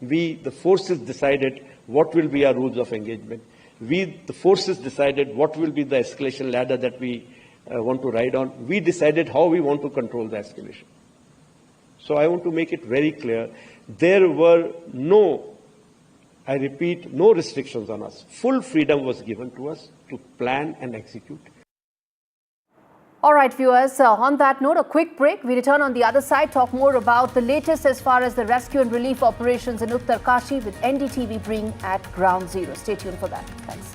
We, the forces, decided what will be our rules of engagement. We, the forces, decided what will be the escalation ladder that we want to ride on. We decided how we want to control the escalation. So I want to make it very clear, there were no, I repeat, no restrictions on us. Full freedom was given to us to plan and execute. All right, viewers, on that note, a quick break. We return on the other side, talk more about the latest as far as the rescue and relief operations in Uttarkashi with NDTV being at ground zero. Stay tuned for that. Thanks.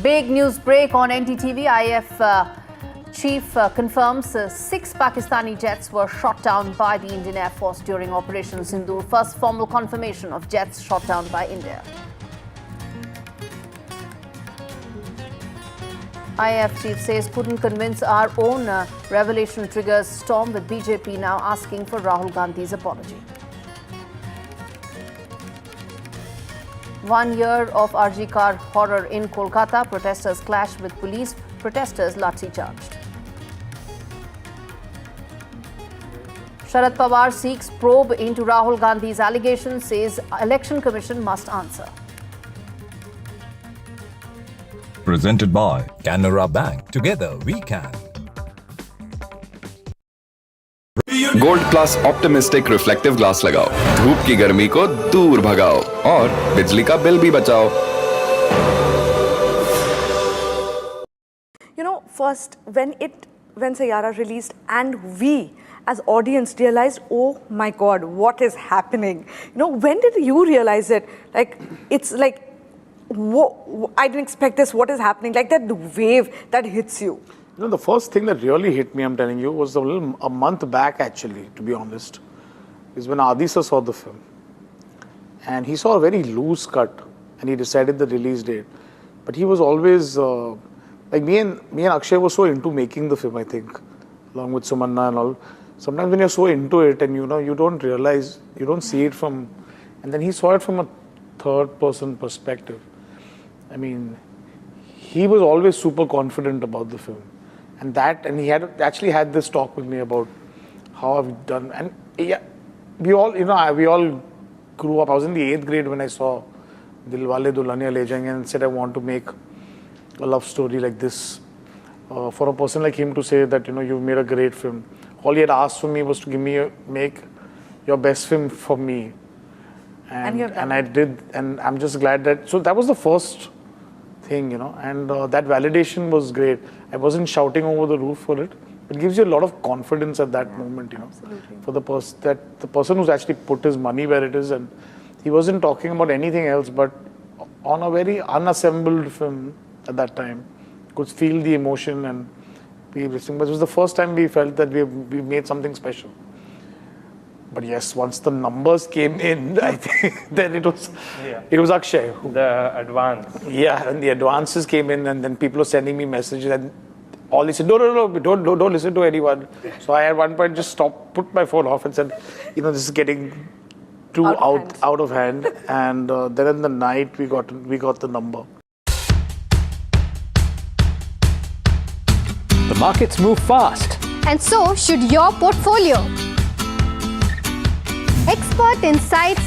Big news break on NDTV. IF chief confirms 6 Pakistani jets were shot down by the Indian Air Force during Operation Sindoor. First formal confirmation of jets shot down by India. IF chief says couldn't convince our own revelation triggers storm, with BJP now asking for Rahul Gandhi's apology. 1 year of RG car horror in Kolkata. Protesters clash with police. Protesters lathi charged. Sharad Pawar seeks probe into Rahul Gandhi's allegations, says Election Commission must answer. Presented by Canara Bank. Together we can. Gold plus optimistic reflective glass लगाओ, धूप की गर्मी को दूर भगाओ और बिजली का बिल भी बचाओ. You know, first when Sayyara released and we as audience realized, oh my God, what is happening? You know, when did you realize it? Like, it's like, whoa, I didn't expect this. What is happening? Like that wave that hits you. You know, the first thing that really hit me, I'm telling you, was a month back actually, to be honest, is when Adisa saw the film. And he saw a very loose cut and he decided the release date. But he was always, like me and Akshay were so into making the film, I think, along with Sumanna and all. Sometimes when you're so into it and you don't realize, you don't see it from, and then he saw it from a third person perspective. I mean, he was always super confident about the film. And he had actually had this talk with me about how I've done. And yeah, we all grew up. I was in the 8th grade when I saw Dilwale Dulhaniya Le Jayenge and said I want to make a love story like this. For a person like him to say that, you've made a great film. All he had asked for me was to make your best film for me. And I did. And I'm just glad so that was the first thing, and that validation was great. I wasn't shouting over the roof for it. It gives you a lot of confidence at that moment, Absolutely. for the person who's actually put his money where it is, and he wasn't talking about anything else, but on a very unassembled film at that time, could feel the emotion and be listening. But it was the first time we felt that we made something special. But yes, once the numbers came in, I think then it was Akshay. The advance. Yeah, and the advances came in, and then people were sending me messages, and all they said, no, don't listen to anyone. So I at one point just put my phone off and said, this is getting too out of hand. And then in the night we got the number. The markets move fast. And so should your portfolio. Expert insights,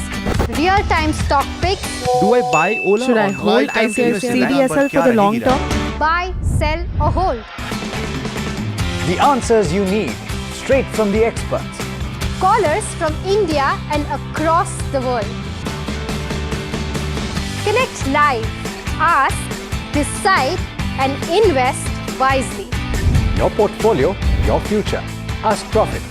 real-time stock picks. Do I buy Ola? Should I hold CDSL for the long term? Buy, sell or hold. The answers you need, straight from the experts. Callers from India and across the world. Connect live, ask, decide and invest wisely. Your portfolio, your future. Ask Profit.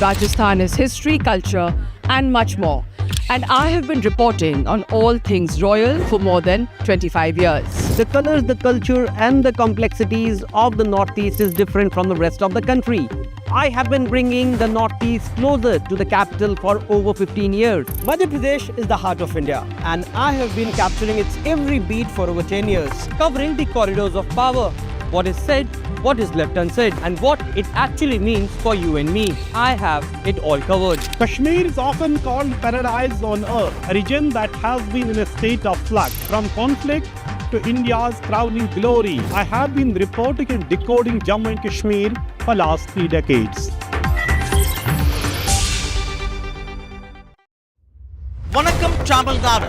Rajasthan is history, culture, and much more. And I have been reporting on all things royal for more than 25 years. The colors, the culture, and the complexities of the Northeast is different from the rest of the country. I have been bringing the Northeast closer to the capital for over 15 years. Madhya Pradesh is the heart of India, and I have been capturing its every beat for over 10 years, covering the corridors of power. What is said, what is left unsaid, and what it actually means for you and me. I have it all covered. Kashmir is often called paradise on earth, a region that has been in a state of flux from conflict to India's crowning glory. I have been reporting and decoding Jammu and Kashmir for last 3 decades. Vanakkam Tamil Nadu.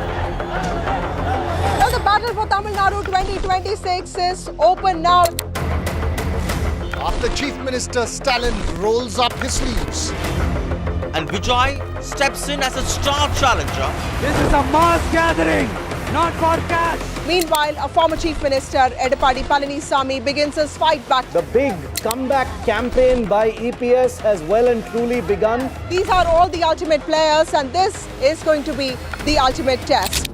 Now the battle for Tamil Nadu 2026 is open now. After Chief Minister Stalin rolls up his sleeves and Vijay steps in as a star challenger. This is a mass gathering, not for cash. Meanwhile, a former Chief Minister Edapadi Palanisamy begins his fight back. The big comeback campaign by EPS has well and truly begun. These are all the ultimate players and this is going to be the ultimate test.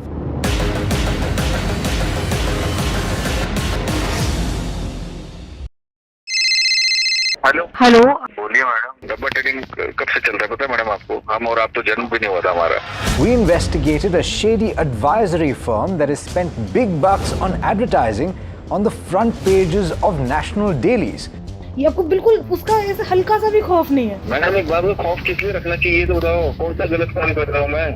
Hello बोलिए madam डब्बा taking कब से चल रहा है पता है madam आपको हम और आप तो जन्म भी नहीं हुआ था हमारा We investigated a shady advisory firm that has spent big bucks on advertising on the front pages of national dailies. ये आपको बिल्कुल उसका ऐसे हल्का सा भी खौफ नहीं है। मैडम एक बात को खौफ किस लिए रखना चाहिए तो बताओ कौन सा गलत काम कर रहा हूँ मैं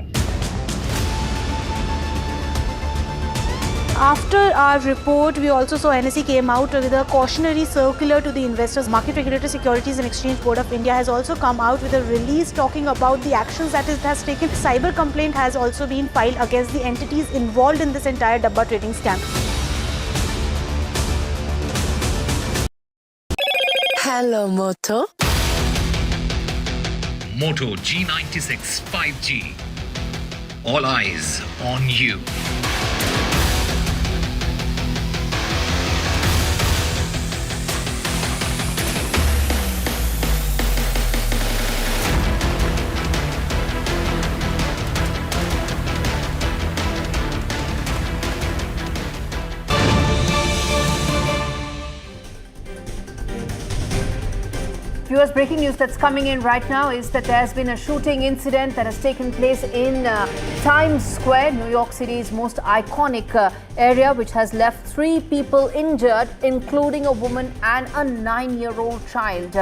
After our report, we also saw NSE came out with a cautionary circular to the investors. Market Regulator Securities and Exchange Board of India has also come out with a release talking about the actions that it has taken. Cyber complaint has also been filed against the entities involved in this entire Dabba trading scam. Hello, Moto. Moto G96 5G. All eyes on you. Viewers, breaking news that's coming in right now is that there has been a shooting incident that has taken place in Times Square, New York City's most iconic area, which has left 3 people injured, including a woman and a 9-year-old child.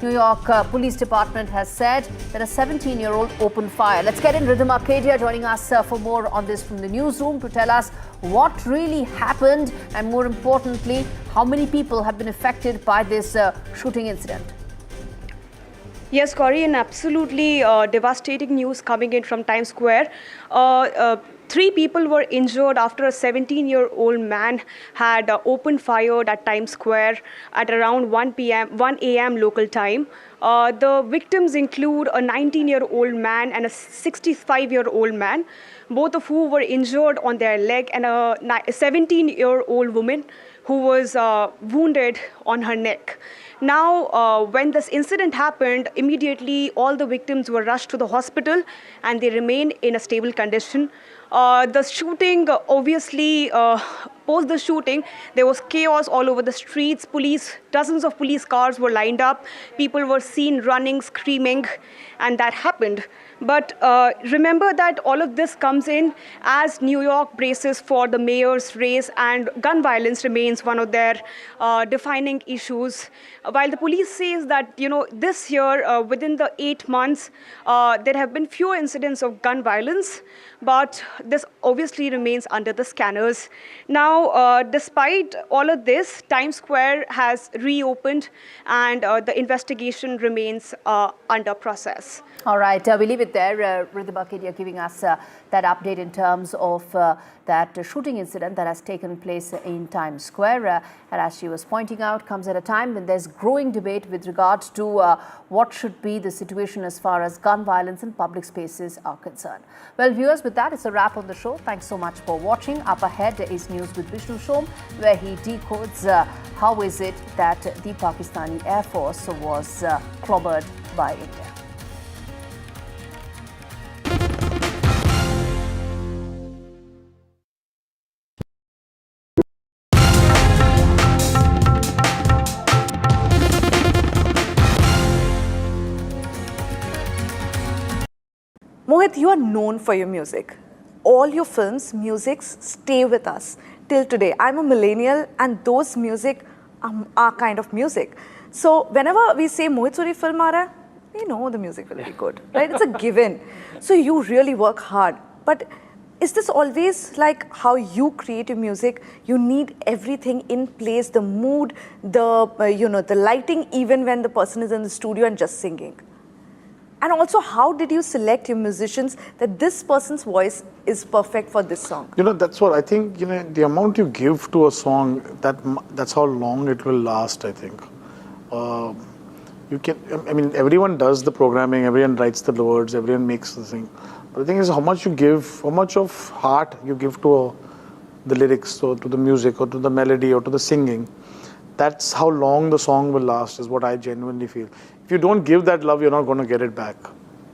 New York Police Department has said that a 17-year-old opened fire. Let's get in Rhythm Arcadia joining us for more on this from the newsroom to tell us what really happened and, more importantly, how many people have been affected by this shooting incident. Yes, Corey, and absolutely devastating news coming in from Times Square. 3 people were injured after a 17-year-old man had opened fire at Times Square at around 1 a.m. local time. The victims include a 19-year-old man and a 65-year-old man, both of who were injured on their leg, and a 17-year-old woman who was wounded on her neck. Now, when this incident happened, immediately all the victims were rushed to the hospital and they remain in a stable condition. The shooting, obviously, post the shooting, there was chaos all over the streets. Dozens of police cars were lined up. People were seen running, screaming, and that happened. But remember that all of this comes in as New York braces for the mayor's race, and gun violence remains one of their defining issues. While the police says that, this year, within the 8 months, there have been fewer incidents of gun violence, but this obviously remains under the scanners. Now, despite all of this, Times Square has reopened and the investigation remains under process. All right, we leave it there. Rhythm Arcadia giving us that update in terms of that shooting incident that has taken place in Times Square. And as she was pointing out, comes at a time when there's growing debate with regards to what should be the situation as far as gun violence in public spaces are concerned. Well, viewers, with that, it's a wrap on the show. Thanks so much for watching. Up ahead is news with Vishnu Shom, where he decodes how is it that the Pakistani Air Force was clobbered by India. Mohit, you are known for your music. All your films, musics stay with us till today. I'm a millennial and those music are kind of music. So whenever we say Mohit Suri film aa raha hai, we know the music will be good, right? It's a given. So you really work hard. But is this always like how you create your music? You need everything in place, the mood, the lighting, even when the person is in the studio and just singing. And also, how did you select your musicians that this person's voice is perfect for this song? That's what I think, the amount you give to a song, that's how long it will last, I think. Everyone does the programming, everyone writes the words, everyone makes the thing. But the thing is how much you give, how much of heart you give to the lyrics or to the music or to the melody or to the singing. That's how long the song will last, is what I genuinely feel. If you don't give that love, you're not going to get it back.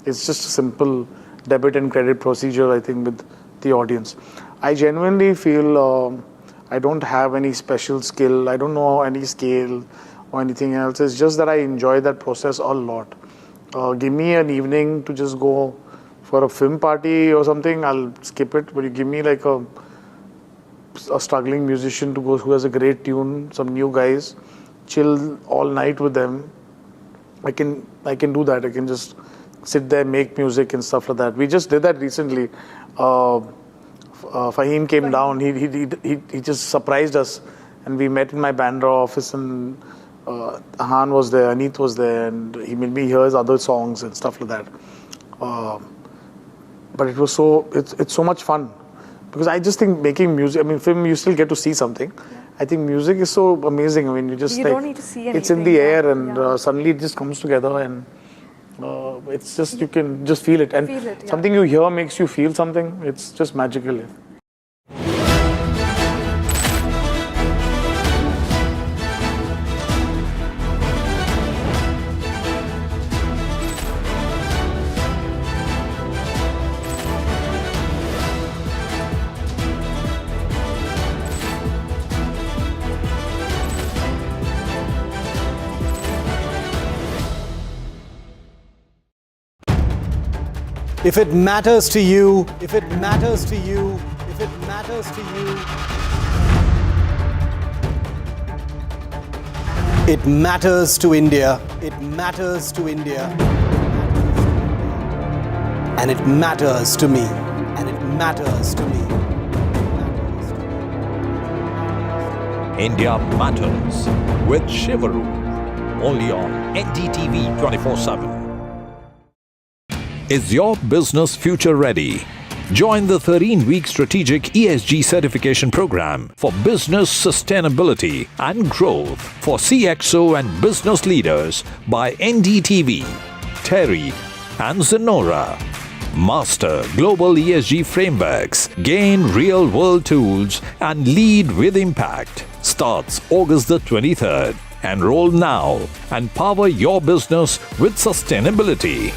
It's just a simple debit and credit procedure, I think, with the audience. I genuinely feel I don't have any special skill. I don't know any scale or anything else. It's just that I enjoy that process a lot. Give me an evening to just go for a film party or something, I'll skip it. But you give me like a struggling musician to go who has a great tune, some new guys, chill all night with them. I can do that. I can just sit there, make music and stuff like that. We just did that recently. Fahim came down. He just surprised us, and we met in my Bandra office. And Han was there, Aneet was there, and he made me hear his other songs and stuff like that. But it was it's so much fun, because I just think making music. Film you still get to see something. Yeah. I think music is so amazing. You don't need to see anything. It's in the air, and suddenly it just comes together, and it's just you can just feel it. And something you hear makes you feel something. It's just magical. If it matters to you, if it matters to you, if it matters to you, it matters to India, it matters to India, and it matters to me, and it matters to me. India Matters with Shivaru, only on NDTV 24/7. Is your business future ready? Join the 13-week strategic ESG certification program for business sustainability and growth for CXO and business leaders by NDTV, Terry and Zenora. Master global ESG frameworks, gain real-world tools and lead with impact. Starts August the 23rd. Enroll now and power your business with sustainability.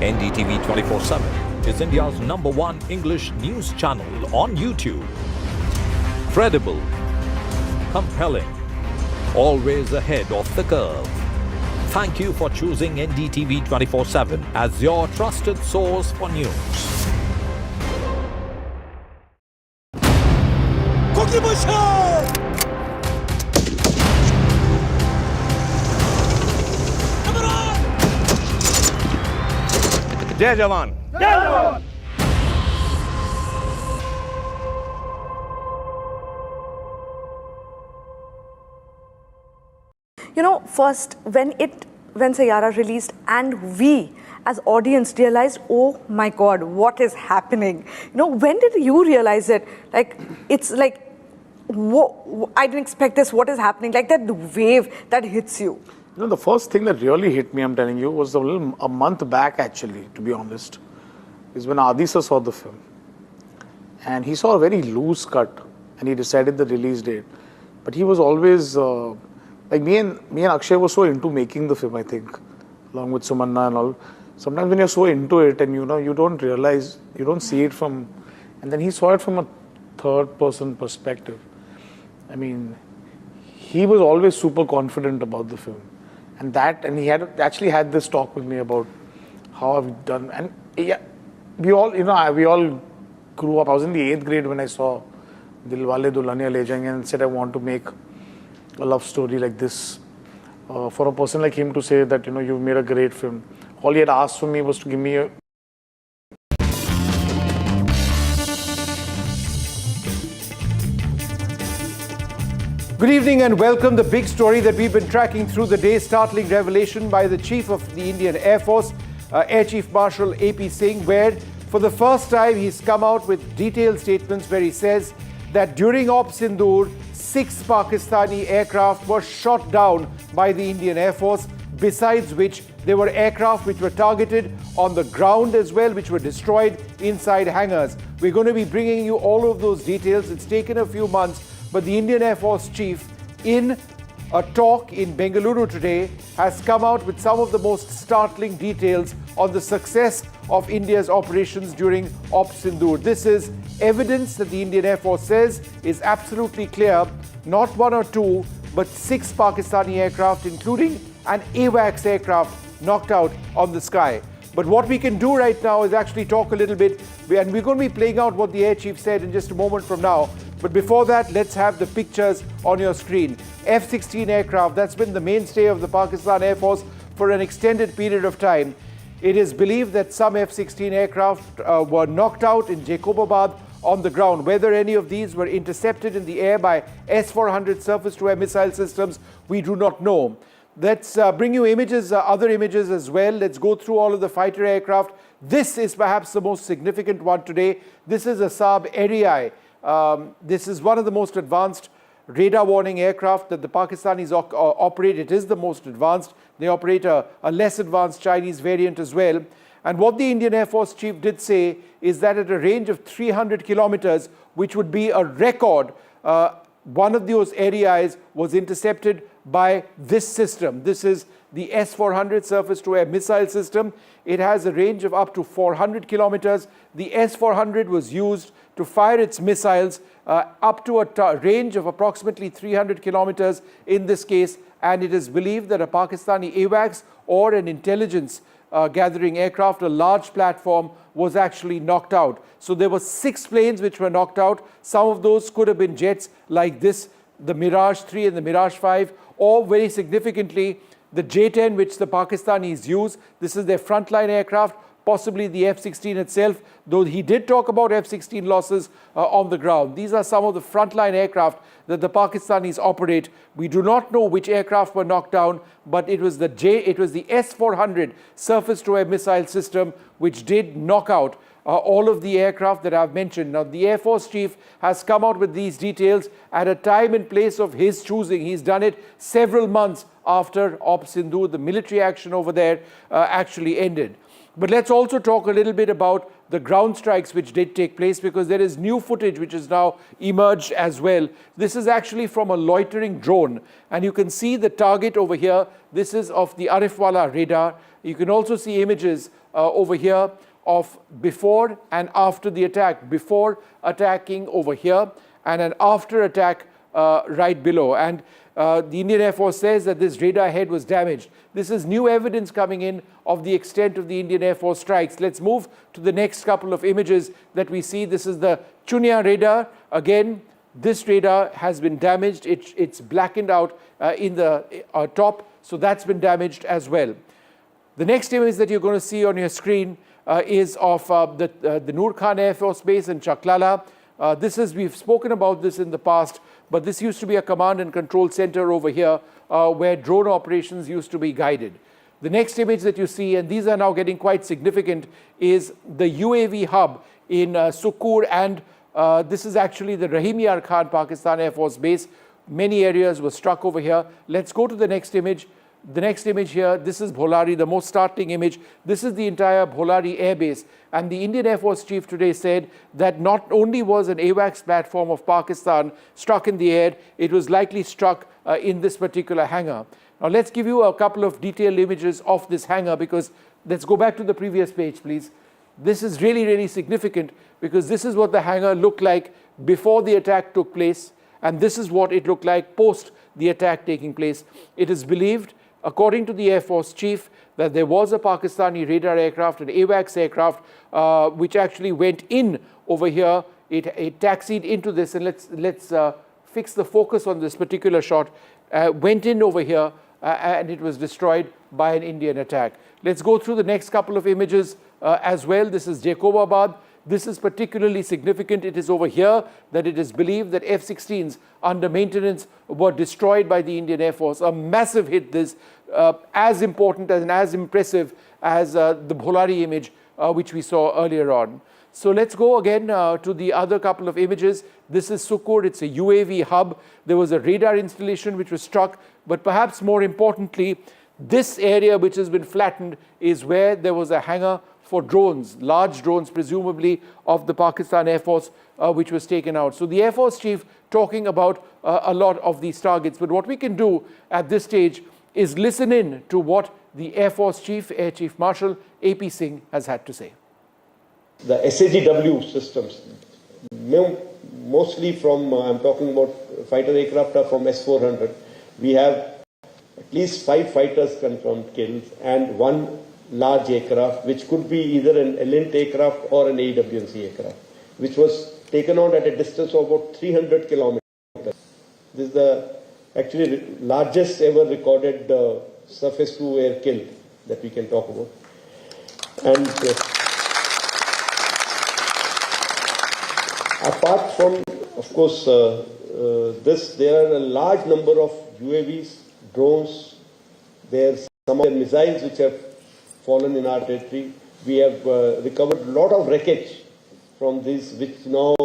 NDTV 24/7 is India's #1 English news channel on YouTube. Credible, compelling, always ahead of the curve. Thank you for choosing NDTV 24/7 as your trusted source for news. Cookie Busher! Jai Jawan! Jai Jawan! First, when Sayyara released and we as audience realized, oh my God, what is happening? When did you realize it? It's like, whoa, I didn't expect this, what is happening? Like that wave that hits you. The first thing that really hit me, I'm telling you, was a month back actually, to be honest, is when Adisa saw the film. And he saw a very loose cut and he decided the release date. But he was always, like me and Akshay were so into making the film, I think, along with Sumanna and all. Sometimes when you're so into it and you don't realize, you don't see it from, and then he saw it from a third person perspective. He was always super confident about the film. And he had actually had this talk with me about how I've done. And yeah, we all, we all grew up. I was in the 8th grade when I saw Dilwale Dulhaniya Le Jayenge and said I want to make a love story like this. For a person like him to say that, you've made a great film. All he had asked for me was to give me a Good evening and welcome. The big story that we've been tracking through the day, startling revelation by the Chief of the Indian Air Force, Air Chief Marshal A.P. Singh, where for the first time he's come out with detailed statements where he says that during Op Sindoor, 6 Pakistani aircraft were shot down by the Indian Air Force, besides which there were aircraft which were targeted on the ground as well, which were destroyed inside hangars. We're going to be bringing you all of those details. It's taken a few months, but the Indian Air Force Chief, in a talk in Bengaluru today, has come out with some of the most startling details on the success of India's operations during Op Sindoor. This is evidence that the Indian Air Force says is absolutely clear. Not 1 or 2, but 6 Pakistani aircraft, including an AWACS aircraft, knocked out on the sky. But what we can do right now is actually talk a little bit, and we're going to be playing out what the Air Chief said in just a moment from now. But before that, let's have the pictures on your screen. F-16 aircraft, that's been the mainstay of the Pakistan Air Force for an extended period of time. It is believed that some F-16 aircraft were knocked out in Jacobabad on the ground. Whether any of these were intercepted in the air by S-400 surface-to-air missile systems, we do not know. Let's bring you images, other images as well. Let's go through all of the fighter aircraft. This is perhaps the most significant one today. This is a Saab Eri. This is one of the most advanced radar warning aircraft that the Pakistanis operate. It is the most advanced. They operate a less advanced Chinese variant as well. And what the Indian Air Force Chief did say is that at a range of 300 kilometers, which would be a record, one of those Eris was intercepted by this system. This is the S-400 surface-to-air missile system. It has a range of up to 400 kilometers. The S-400 was used to fire its missiles up to a range of approximately 300 kilometers in this case, and it is believed that a Pakistani AWACS or an intelligence gathering aircraft, a large platform, was actually knocked out. So there were 6 planes which were knocked out. Some of those could have been jets like this, the Mirage 3 and the Mirage 5, or very significantly, the J-10 which the Pakistanis use. This is their frontline aircraft, possibly the F-16 itself, though he did talk about F-16 losses on the ground. These are some of the frontline aircraft that the Pakistanis operate. We do not know which aircraft were knocked down, but it was the S-400 surface-to-air missile system which did knock out all of the aircraft that I've mentioned. Now, the Air Force Chief has come out with these details at a time and place of his choosing. He's done it several months after Op Sindoor, the military action over there, actually ended. But let's also talk a little bit about the ground strikes which did take place, because there is new footage which has now emerged as well. This is actually from a loitering drone, and you can see the target over here. This is of the Arifwala radar. You can also see images over here of before and after the attack, before attacking over here and an after attack right below. And the Indian Air Force says that this radar head was damaged. This is new evidence coming in of the extent of the Indian Air Force strikes. Let's move to the next couple of images that we see. This is the Chunia radar. Again, this radar has been damaged. It's blackened out in the top, so that's been damaged as well. The next image that you're going to see on your screen is of the Noor Khan Air Force Base in Chaklala. We've spoken about this in the past, but this used to be a command and control center over here where drone operations used to be guided. The next image that you see, and these are now getting quite significant, is the UAV hub in Sukkur, and this is actually the Rahim Yar Khan Pakistan Air Force Base. Many areas were struck over here. Let's go to the next image. The next image here, this is Bholari, the most startling image. This is the entire Bholari Air Base. And the Indian Air Force Chief today said that not only was an AWACS platform of Pakistan struck in the air, it was likely struck in this particular hangar. Now let's give you a couple of detailed images of this hangar, because let's go back to the previous page, please. This is really, really significant, because this is what the hangar looked like before the attack took place, and this is what it looked like post the attack taking place. It is believed, according to the Air Force Chief, that there was a Pakistani radar aircraft, an AWACS aircraft, which actually went in over here. It taxied into this, and let's fix the focus on this particular shot. Went in over here, and it was destroyed by an Indian attack. Let's go through the next couple of images as well. This is Jacobabad. This is particularly significant. It is over here that it is believed that F-16s under maintenance were destroyed by the Indian Air Force. A massive hit, this as important and as impressive as the Bholari image which we saw earlier on. So let's go again to the other couple of images. This is Sukkur. It's a UAV hub. There was a radar installation which was struck, but perhaps more importantly, this area which has been flattened is where there was a hangar for drones, large drones presumably of the Pakistan Air Force, which was taken out. So the Air Force Chief talking about a lot of these targets. But what we can do at this stage is listen in to what the Air Force Chief, Air Chief Marshal AP Singh has had to say. The SAGW systems, mostly from, I'm talking about fighter aircraft are from S-400. We have at least 5 fighters confirmed kills and 1 large aircraft, which could be either an Elint aircraft or an AWNC aircraft, which was taken out at a distance of about 300 kilometers. This is the actually largest ever recorded surface-to-air kill that we can talk about. And apart from, of course, this, there are a large number of UAVs, drones, there are some of the missiles which have fallen in our territory. We have recovered a lot of wreckage from this, which now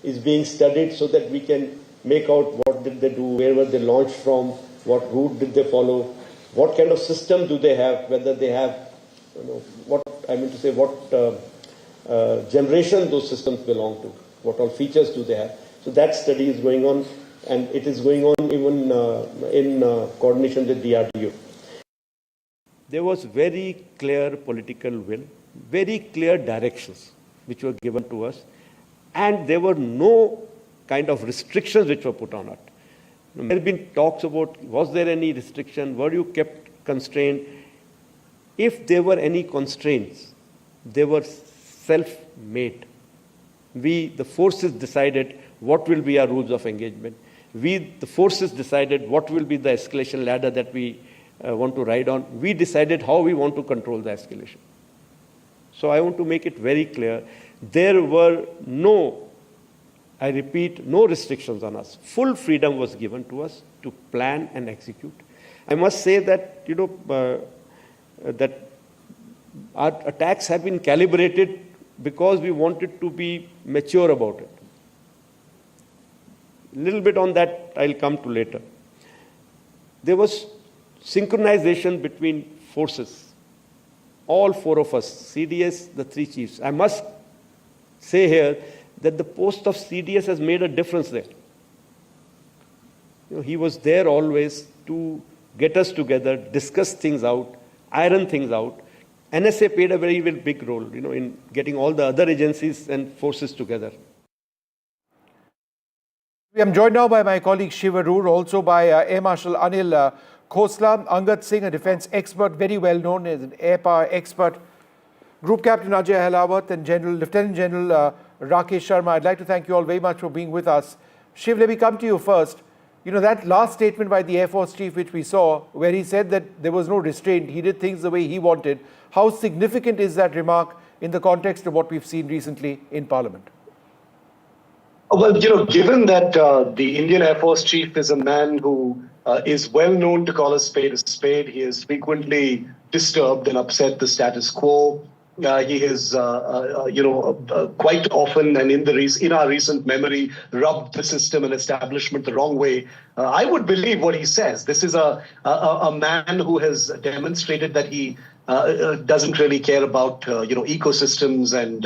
is being studied so that we can make out what did they do, where were they launched from, what route did they follow, what kind of system do they have, whether they have, you know, what I mean to say, what generation those systems belong to, what all features do they have. So that study is going on, and it is going on even in coordination with DRDO. There was very clear political will, very clear directions which were given to us, and there were no kind of restrictions which were put on it. There have been talks about, was there any restriction, were you kept constrained? If there were any constraints, they were self-made. We, the forces, decided what will be our rules of engagement. We, the forces, decided what will be the escalation ladder that we want to ride on. We decided how we want to control the escalation. So I want to make it very clear, there were no, I repeat, no restrictions on us. Full freedom was given to us to plan and execute. I must say that, you know, that our attacks have been calibrated because we wanted to be mature about it. A little bit on that I'll come to later. There was synchronization between forces, all 4 of us, CDS, the 3 chiefs. I must say here that the post of CDS has made a difference there. You know, he was there always to get us together, discuss things out, iron things out. NSA played a very, very big role, you know, in getting all the other agencies and forces together. I'm joined now by my colleague Shiv Arur, also by Air Marshal Anil Khosla, Angad Singh, a defence expert, very well known as an air power expert, Group Captain Ajay Ahlawat, and Lieutenant General Rakesh Sharma. I'd like to thank you all very much for being with us. Shiv, let me come to you first. You know, that last statement by the Air Force Chief which we saw, where he said that there was no restraint, he did things the way he wanted. How significant is that remark in the context of what we've seen recently in Parliament? Well, you know, given that the Indian Air Force Chief is a man who is well known to call a spade, he has frequently disturbed and upset the status quo. He has, quite often and in our recent memory, rubbed the system and establishment the wrong way. I would believe what he says. This is a man who has demonstrated that he doesn't really care about ecosystems and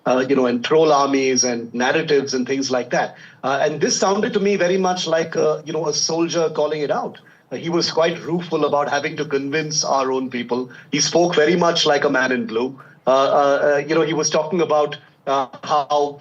and troll armies and narratives and things like that. And this sounded to me very much like a soldier calling it out. He was quite rueful about having to convince our own people. He spoke very much like a man in blue. He was talking about how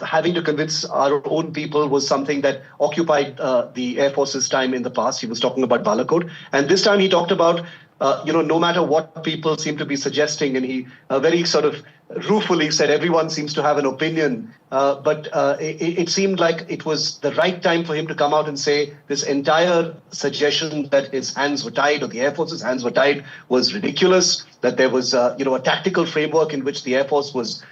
having to convince our own people was something that occupied the Air Force's time in the past. He was talking about Balakot. And this time he talked about no matter what people seem to be suggesting, and he very sort of ruefully said everyone seems to have an opinion, but it seemed like it was the right time for him to come out and say this entire suggestion that his hands were tied or the Air Force's hands were tied was ridiculous, that there was a tactical framework in which the Air Force was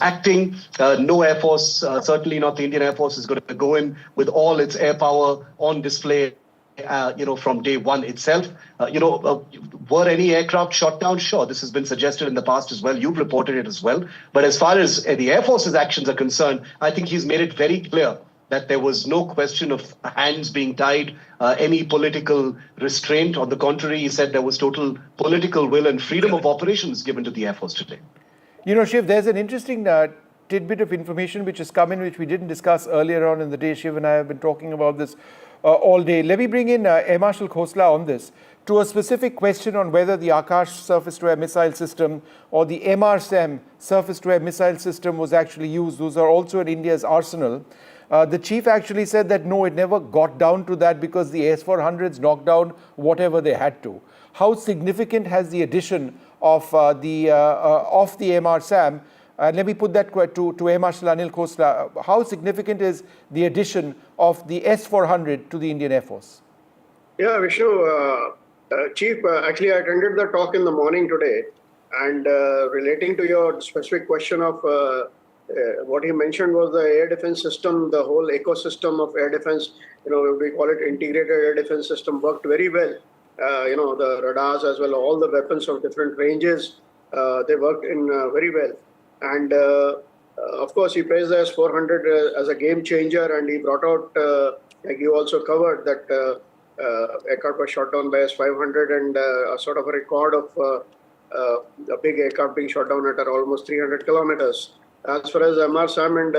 acting. No Air Force, certainly not the Indian Air Force, is going to go in with all its air power on display from day one itself. Were any aircraft shot down? Sure, this has been suggested in the past as well. You've reported it as well. But as far as the Air Force's actions are concerned, I think he's made it very clear that there was no question of hands being tied, any political restraint. On the contrary, he said there was total political will and freedom of operations given to the Air Force today. Shiv, there's an interesting tidbit of information which has come in, which we didn't discuss earlier on in the day. Shiv and I have been talking about this all day. Let me bring in Air Marshal Khosla on this to a specific question on whether the Akash surface-to-air missile system or the MRSAM surface-to-air missile system was actually used. Those are also in India's arsenal. The chief actually said that no, it never got down to that because the S-400s knocked down whatever they had to. How significant has the addition of the MRSAM? Let me put that to Air Marshal Anil Khosla. How significant is the addition of the S-400 to the Indian Air Force? Yeah, Vishnu, Chief, actually I attended the talk in the morning today, and relating to your specific question of what he mentioned was the air defense system, the whole ecosystem of air defense, we call it integrated air defense system, worked very well. The radars as well, all the weapons of different ranges, they worked in very well. And of course, he praised the S-400 as a game changer, and he brought out, like you also covered, that aircraft was shot down by S-500, and a sort of a record of a big aircraft being shot down at almost 300 kilometers. As far as MRSAM and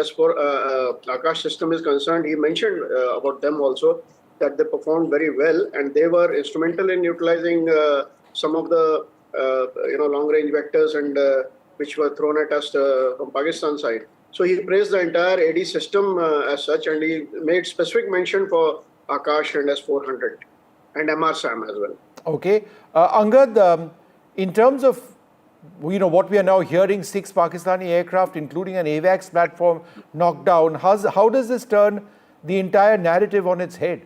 Akash system is concerned, he mentioned about them also that they performed very well, and they were instrumental in utilizing some of the long-range vectors and which were thrown at us from Pakistan side. So he praised the entire AD system as such, and he made specific mention for Akash and S-400 and MRSAM as well. Okay. Angad, in terms of what we are now hearing, 6 Pakistani aircraft, including an AWACS platform, knocked down, how does this turn the entire narrative on its head?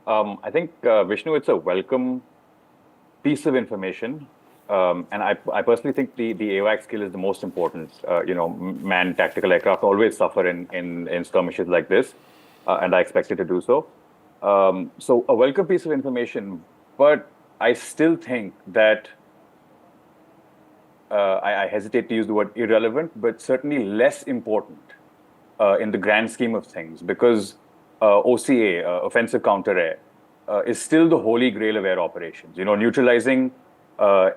I think, Vishnu, it's a welcome piece of information. And I personally think the AWACS skill is the most important. Manned tactical aircraft always suffer in skirmishes like this, and I expect it to do so. So a welcome piece of information, but I still think that I hesitate to use the word irrelevant, but certainly less important in the grand scheme of things, because OCA, offensive counter-air, is still the holy grail of air operations. Neutralizing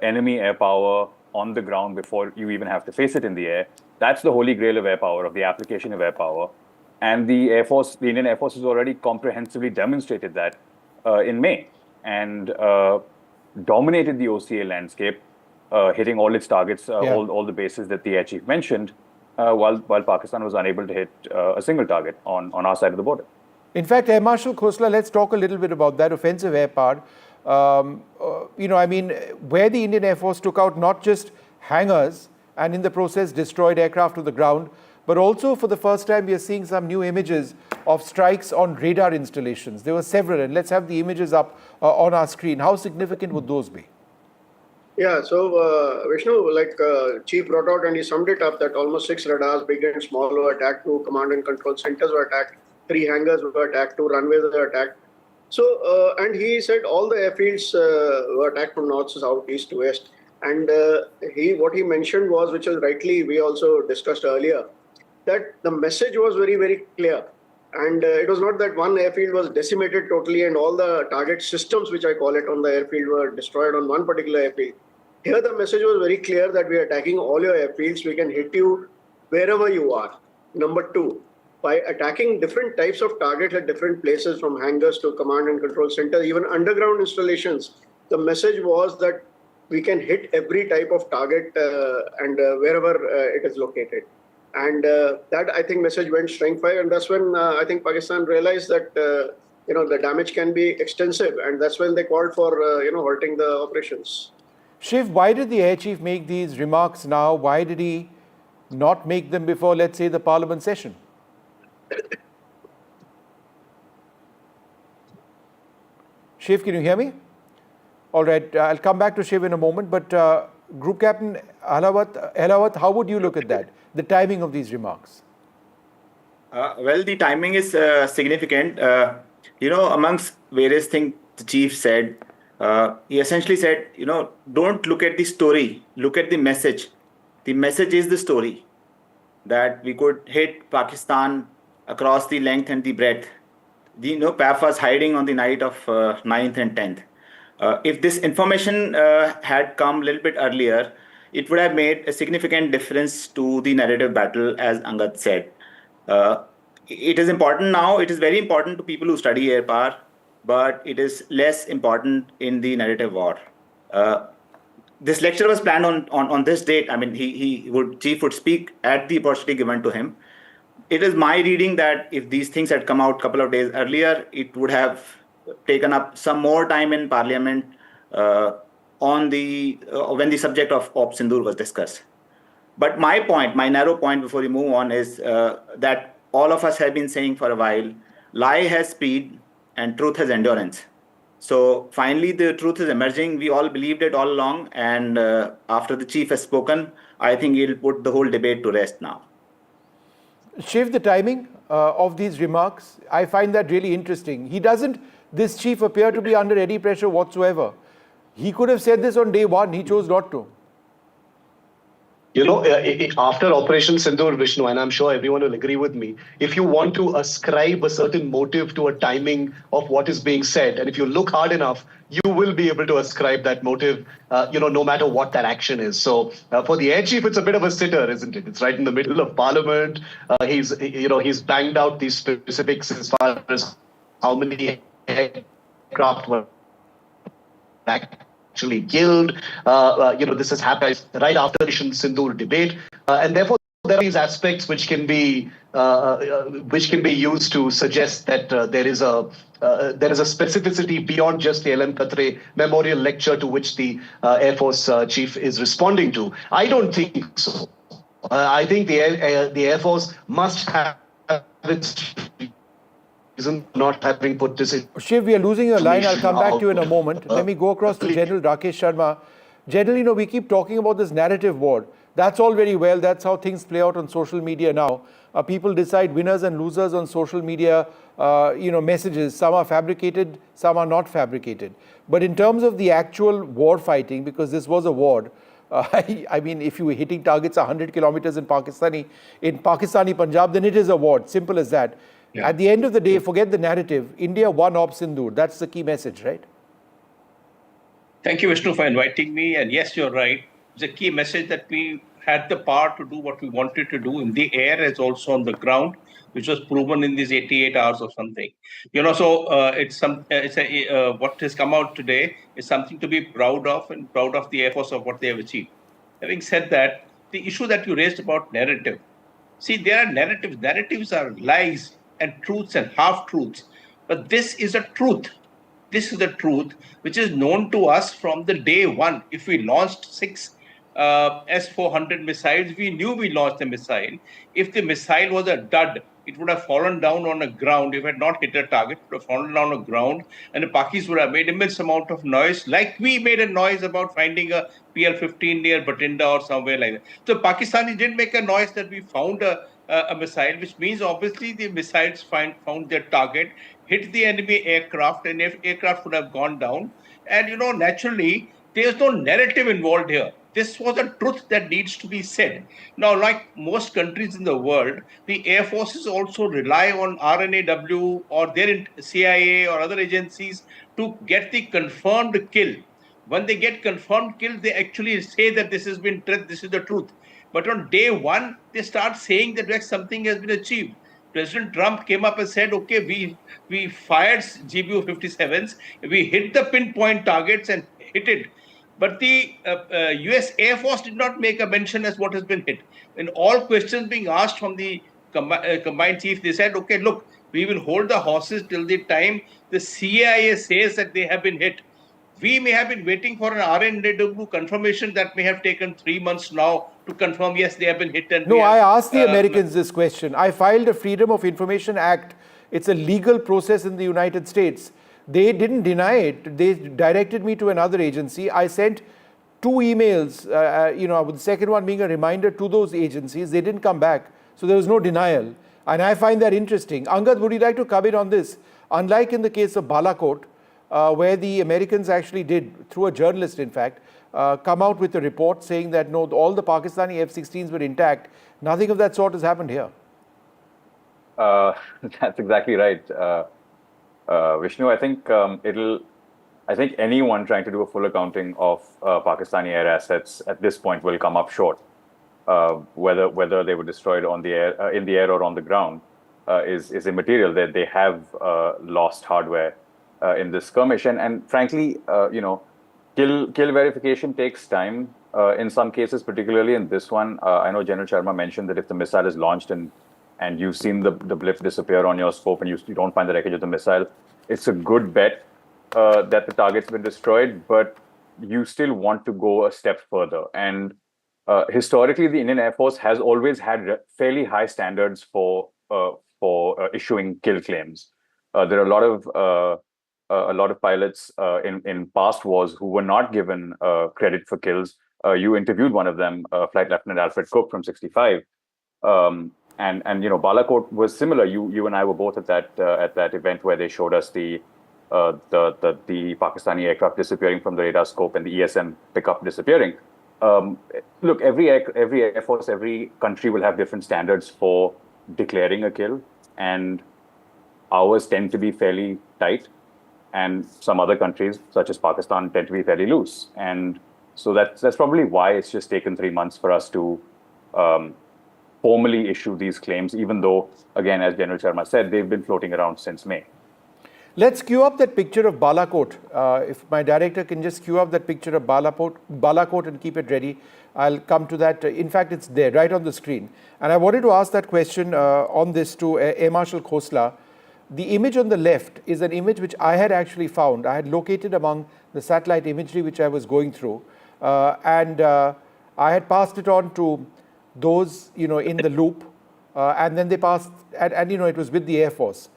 enemy air power on the ground before you even have to face it in the air. That's the holy grail of air power, of the application of air power. And the Indian Air Force has already comprehensively demonstrated that in May, and dominated the OCA landscape, hitting all its targets, all the bases that the Air Chief mentioned, while Pakistan was unable to hit a single target on our side of the border. In fact, Air Marshal Khosla, let's talk a little bit about that offensive air power. Where the Indian Air Force took out not just hangars and in the process destroyed aircraft to the ground, but also for the first time we are seeing some new images of strikes on radar installations. There were several, and let's have the images up on our screen. How significant would those be? Yeah, so Vishnu, like Chief brought out and he summed it up that almost 6 radars, big and small, were attacked, 2 command and control centers were attacked, 3 hangars were attacked, 2 runways were attacked. So, and he said all the airfields were attacked from north, south, east to west. And what he mentioned was, which is rightly we also discussed earlier, that the message was very, very clear. And it was not that one airfield was decimated totally and all the target systems, which I call it, on the airfield were destroyed on one particular airfield. Here the message was very clear that we are attacking all your airfields. We can hit you wherever you are. Number 2, by attacking different types of targets at different places, from hangars to command and control center, even underground installations, the message was that we can hit every type of target and wherever it is located. And that, I think, message went strength 5. And that's when I think Pakistan realized that the damage can be extensive, and that's when they called for halting the operations. Shiv, why did the Air Chief make these remarks now? Why did he not make them before, let's say, the Parliament session? Shiv, can you hear me? All right, I'll come back to Shiv in a moment, but Group Captain Ahlawat, how would you look at that, the timing of these remarks? Well, the timing is significant. Amongst various things the chief said, he essentially said, don't look at the story, look at the message. The message is the story, that we could hit Pakistan across the length and the breadth. PAF was hiding on the night of 9th and 10th. If this information had come a little bit earlier, it would have made a significant difference to the narrative battle, as Angad said. It is important now. It is very important to people who study air power, but it is less important in the narrative war. This lecture was planned on this date. I mean, Chief would speak at the opportunity given to him. It is my reading that if these things had come out a couple of days earlier, it would have taken up some more time in Parliament when the subject of Op Sindoor was discussed. But my narrow point before we move on is that all of us have been saying for a while, lie has speed and truth has endurance. So finally, the truth is emerging. We all believed it all along. And after the chief has spoken, I think he'll put the whole debate to rest now. Shiv, the timing of these remarks, I find that really interesting. This chief appear to be under any pressure whatsoever. He could have said this on day one. He chose not to. After Operation Sindoor, Vishnu, and I'm sure everyone will agree with me, if you want to ascribe a certain motive to a timing of what is being said, and if you look hard enough, you will be able to ascribe that motive, no matter what that action is. So for the Air Chief, it's a bit of a sitter, isn't it? It's right in the middle of Parliament. He's banged out these specifics as far as how many aircraft were actually killed. This has happened right after the Sindoor debate, and therefore there are these aspects which can be used to suggest that there is a specificity beyond just the LM Khatre memorial lecture to which the Air Force Chief is responding to. I don't think so. I think the Air Force must have its reason not having put this in. Shiv, we are losing your line. I'll come back to you in a moment. Let me go across to General Rakesh Sharma. General, we keep talking about this narrative war. That's all very well. That's how things play out on social media now. People decide winners and losers on social media, messages. Some are fabricated, some are not fabricated. But in terms of the actual war fighting, because this was a war, I mean, if you were hitting targets 100 kilometers in Pakistani Punjab, then it is a war. Simple as that. Yeah. At the end of the day, forget the narrative. India won Op Sindoor. That's the key message, right? Thank you, Vishnu, for inviting me. And yes, you're right. It's a key message that we had the power to do what we wanted to do in the air as also on the ground, which was proven in these 88 hours or something. What has come out today is something to be proud of, and proud of the Air Force of what they have achieved. Having said that, the issue that you raised about narrative. See, there are narratives. Narratives are lies and truths and half-truths. But this is a truth. This is a truth which is known to us from the day one. If we launched 6 S-400 missiles, we knew we launched a missile. If the missile was a dud, it would have fallen down on the ground. If it had not hit a target, it would have fallen down on the ground. And the Pakis would have made immense amount of noise, like we made a noise about finding a PL-15 near Batinda or somewhere like that. So Pakistani didn't make a noise that we found a missile, which means obviously the missiles found their target, hit the enemy aircraft, and aircraft would have gone down. And, naturally, there's no narrative involved here. This was a truth that needs to be said. Now, like most countries in the world, the Air Forces also rely on RNAW or their CIA or other agencies to get the confirmed kill. When they get confirmed kill, they actually say that this has been truth, this is the truth. But on day one, they start saying that something has been achieved. President Trump came up and said, okay, we fired GBU-57s, we hit the pinpoint targets and hit it. But the US Air Force did not make a mention as what has been hit. In all questions being asked from the combined chief, they said, okay, look, We will hold the horses till the time the CIA says that they have been hit. We may have been waiting for an RNW confirmation that may have taken 3 months now to confirm, yes, they have been hit. And No, we I have, asked the Americans this question. I filed a Freedom of Information Act. It's a legal process in the United States. They didn't deny it. They directed me to another agency. I sent 2 emails, with the second one being a reminder to those agencies. They didn't come back. So there was no denial. And I find that interesting. Angad, would you like to come in on this? Unlike in the case of Balakot, where the Americans actually did, through a journalist in fact, come out with a report saying that no, all the Pakistani F-16s were intact. Nothing of that sort has happened here. That's exactly right. Vishnu, I think I think anyone trying to do a full accounting of Pakistani air assets at this point will come up short. Whether they were destroyed on the air, in the air or on the ground, is immaterial. They have lost hardware in this skirmish, and frankly, kill verification takes time in some cases, particularly in this one. I know General Sharma mentioned that if the missile is launched and you've seen the blip disappear on your scope and you don't find the wreckage of the missile, it's a good bet that the target's been destroyed, but you still want to go a step further. And historically, the Indian Air Force has always had fairly high standards for issuing kill claims. There are a lot of pilots in past wars who were not given credit for kills. You interviewed one of them, Flight Lieutenant Alfred Cook from 65. And Balakot was similar. You and I were both at that event where they showed us the Pakistani aircraft disappearing from the radar scope and the ESM pickup disappearing. Look, every Air Force, every country will have different standards for declaring a kill, and ours tend to be fairly tight, and some other countries, such as Pakistan, tend to be fairly loose. And so that's probably why it's just taken 3 months for us to formally issue these claims, even though, again, as General Sharma said, they've been floating around since May. Let's cue up that picture of Balakot. If my director can just cue up that picture of Balakot and keep it ready, I'll come to that. In fact, it's there, right on the screen. And I wanted to ask that question on this to Air Marshal Khosla. The image on the left is an image which I had actually found. I had located among the satellite imagery which I was going through. And I had passed it on to those, in the loop. And then they passed, and it was with the Air Force.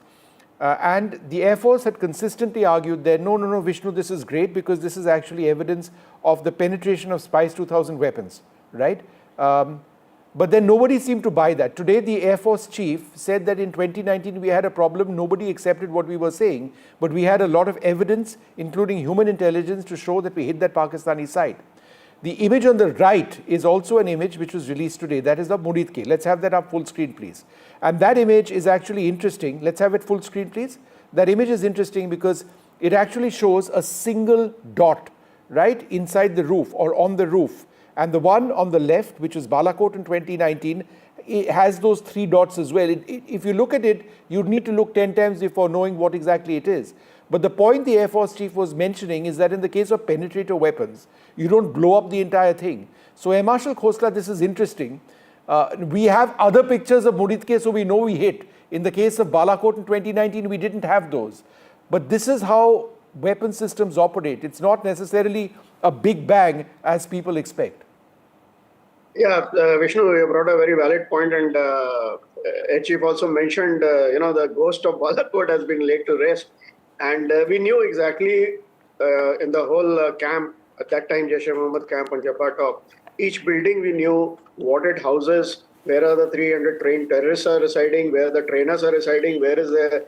And the Air Force had consistently argued that, no, Vishnu, this is great because this is actually evidence of the penetration of Spice 2000 weapons, right? But then nobody seemed to buy that. Today, the Air Force chief said that in 2019, we had a problem. Nobody accepted what we were saying, but we had a lot of evidence, including human intelligence, to show that we hit that Pakistani site. The image on the right is also an image which was released today. That is the Muridke. Let's have that up full screen, please. And that image is actually interesting. Let's have it full screen, please. That image is interesting because it actually shows a single dot, right, inside the roof or on the roof. And the one on the left, which was Balakot in 2019, it has those 3 dots as well. If you look at it, you'd need to look 10 times before knowing what exactly it is. But the point the Air Force chief was mentioning is that in the case of penetrator weapons, you don't blow up the entire thing. So Air Marshal Khosla, this is interesting. We have other pictures of Muridke, so we know we hit. In the case of Balakot in 2019, we didn't have those. But this is how weapon systems operate. It's not necessarily a big bang as people expect. Yeah, Vishnu, you brought a very valid point, and Air Chief also mentioned, the ghost of Balakot has been laid to rest. And we knew exactly in the whole camp, at that time, Jaish-e-Mohammed camp on Jabba Top, each building we knew what it houses, where are the 300 trained terrorists are residing, where the trainers are residing, where is the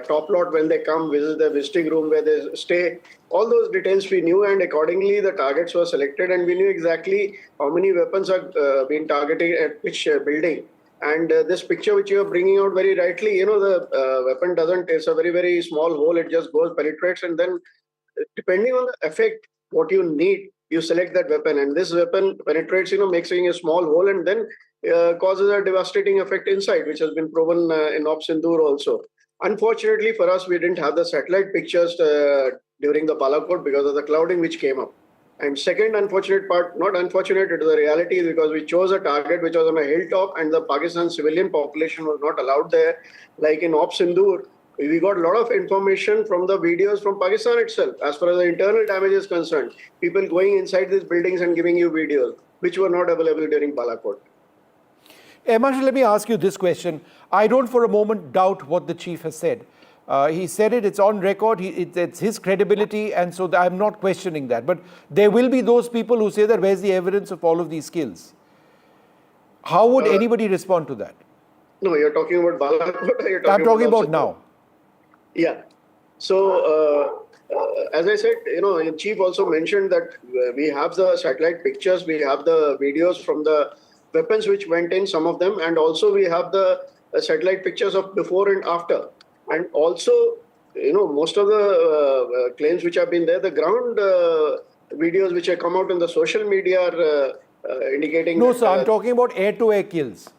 top lot when they come, which is the visiting room where they stay. All those details we knew, and accordingly the targets were selected, and we knew exactly how many weapons are being targeted at which building. And this picture which you are bringing out very rightly, the weapon doesn't, it's a very, very small hole. It just goes, penetrates, and then depending on the effect, what you need, you select that weapon. And this weapon penetrates, making a small hole and then causes a devastating effect inside, which has been proven in Op Sindoor also. Unfortunately for us, we didn't have the satellite pictures during the Balakot because of the clouding which came up. And second unfortunate part, not unfortunate, it is a reality because we chose a target which was on a hilltop and the Pakistan civilian population was not allowed there. Like in Op Sindoor, we got a lot of information from the videos from Pakistan itself. As far as the internal damage is concerned, people going inside these buildings and giving you videos, which were not available during Balakot. Marshal, let me ask you this question. I don't for a moment doubt what the chief has said. He said it, it's on record, it's his credibility, and so I'm not questioning that. But there will be those people who say that where's the evidence of all of these skills? How would anybody respond to that? No, you're talking about Balakot? I'm talking about now. Yeah. So, as I said, Chief also mentioned that we have the satellite pictures, we have the videos from the weapons which went in, some of them, and also we have the satellite pictures of before and after. And also, most of the claims which have been there, the ground videos which have come out in the social media are indicating... No, sir, I'm talking about air-to-air kills.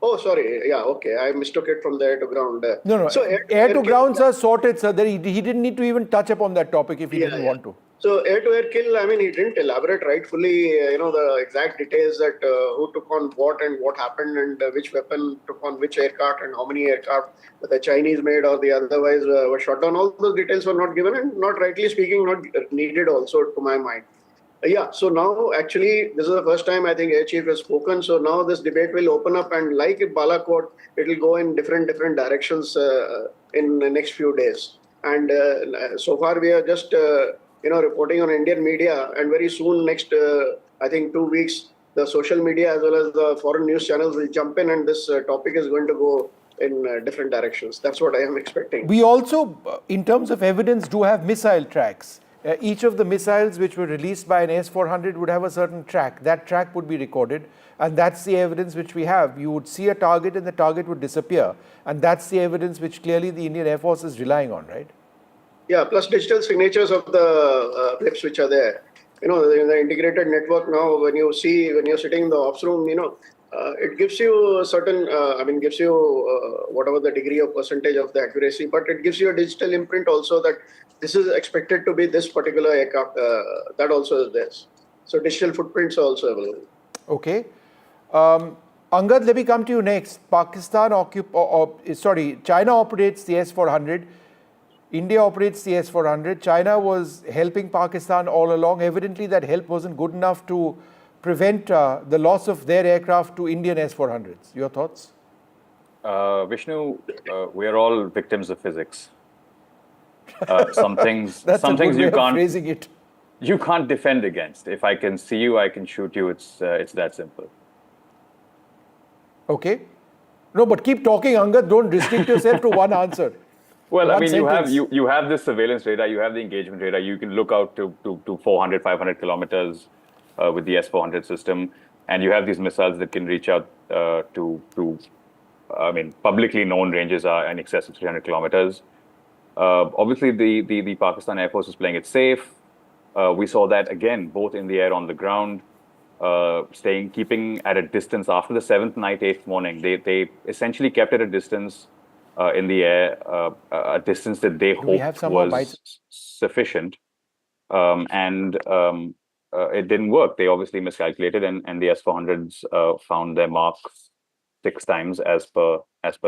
Oh, sorry. Yeah, okay. I mistook it from the air-to-ground. No. So air-to-grounds are sorted, sir. He didn't need to even touch upon that topic if he didn't want to. So air-to-air kill, I mean, he didn't elaborate rightfully, the exact details that who took on what and what happened and which weapon took on which aircraft and how many aircraft the Chinese made or the otherwise were shot down. All those details were not given and not rightly speaking, not needed also to my mind. So now actually this is the first time I think Air Chief has spoken. So now this debate will open up and like in Balakot, it will go in different directions in the next few days. And so far we are just... reporting on Indian media, and very soon, next, I think 2 weeks, the social media as well as the foreign news channels will jump in and this topic is going to go in different directions. That's what I am expecting. We also, in terms of evidence, do have missile tracks. Each of the missiles which were released by an S-400 would have a certain track. That track would be recorded, and that's the evidence which we have. You would see a target and the target would disappear, and that's the evidence which clearly the Indian Air Force is relying on, right? Yeah, plus digital signatures of the clips which are there. In the integrated network now, when you're sitting in the ops room, it gives you a certain, gives you whatever the degree of percentage of the accuracy, but it gives you a digital imprint also that this is expected to be this particular aircraft. That also is there. So digital footprints are also available. Okay. Angad, let me come to you next. China operates the S-400. India operates the S-400. China was helping Pakistan all along. Evidently, that help wasn't good enough to prevent the loss of their aircraft to Indian S-400s. Your thoughts? Vishnu, we are all victims of physics. Some things you can't defend against. If I can see you, I can shoot you. It's that simple. Okay. No, but keep talking, Angad. Don't restrict yourself to one answer. Well, I mean, you have this surveillance radar, you have the engagement radar, you can look out to 400, 500 kilometers with the S-400 system, and you have these missiles that can reach out publicly known ranges are in excess of 300 kilometers. Obviously, the Pakistan Air Force is playing it safe. We saw that again, both in the air, on the ground, keeping at a distance after the 7th night, 8th morning. They essentially kept at a distance in the air, a distance that they hoped was sufficient, and it didn't work. They obviously miscalculated, and the S-400s found their marks 6 times as per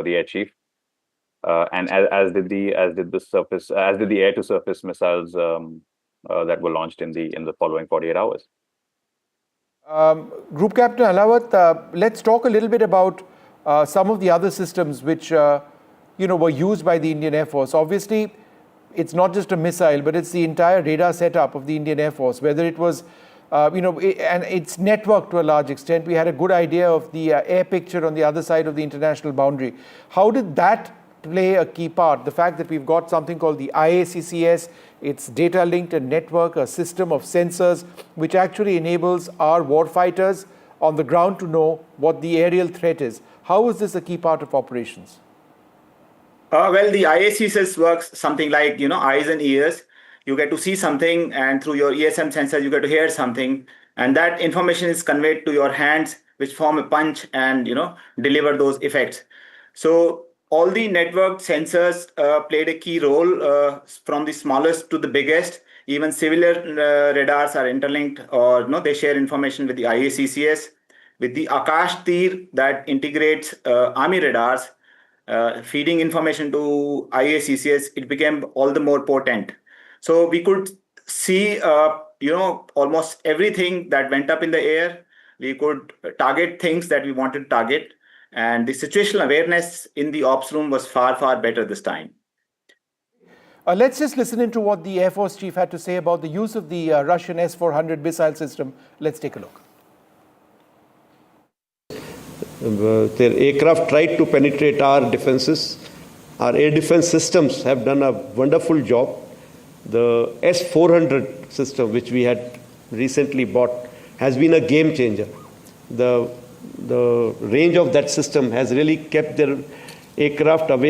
the air chief, and as did the air to surface missiles that were launched in the following 48 hours. Group Captain Alawat, let's talk a little bit about some of the other systems which were used by the Indian Air Force. Obviously, it's not just a missile, but it's the entire radar setup of the Indian Air Force, whether it was, and it's networked to a large extent. We had a good idea of the air picture on the other side of the international boundary. How did that play a key part? The fact that we've got something called the IACCS, it's data linked and network, a system of sensors, which actually enables our warfighters on the ground to know what the aerial threat is. How is this a key part of operations? Well, the IACCS works something like, eyes and ears. You get to see something, and through your ESM sensor, you get to hear something. And that information is conveyed to your hands, which form a punch and, deliver those effects. So all the network sensors played a key role from the smallest to the biggest Even civilian radars are interlinked, or they share information with the IACCS. With the Akash Tir that integrates army radars, feeding information to IACCS, it became all the more potent. So we could see, almost everything that went up in the air. We could target things that we wanted to target. And the situational awareness in the ops room was far, far better this time. Let's just listen into what the Air Force Chief had to say about the use of the Russian S-400 missile system. Let's take a look. Their aircraft tried to penetrate our defenses. Our air defense systems have done a wonderful job. The S-400 system, which we had recently bought, has been a game changer. The range of that system has really kept their aircraft away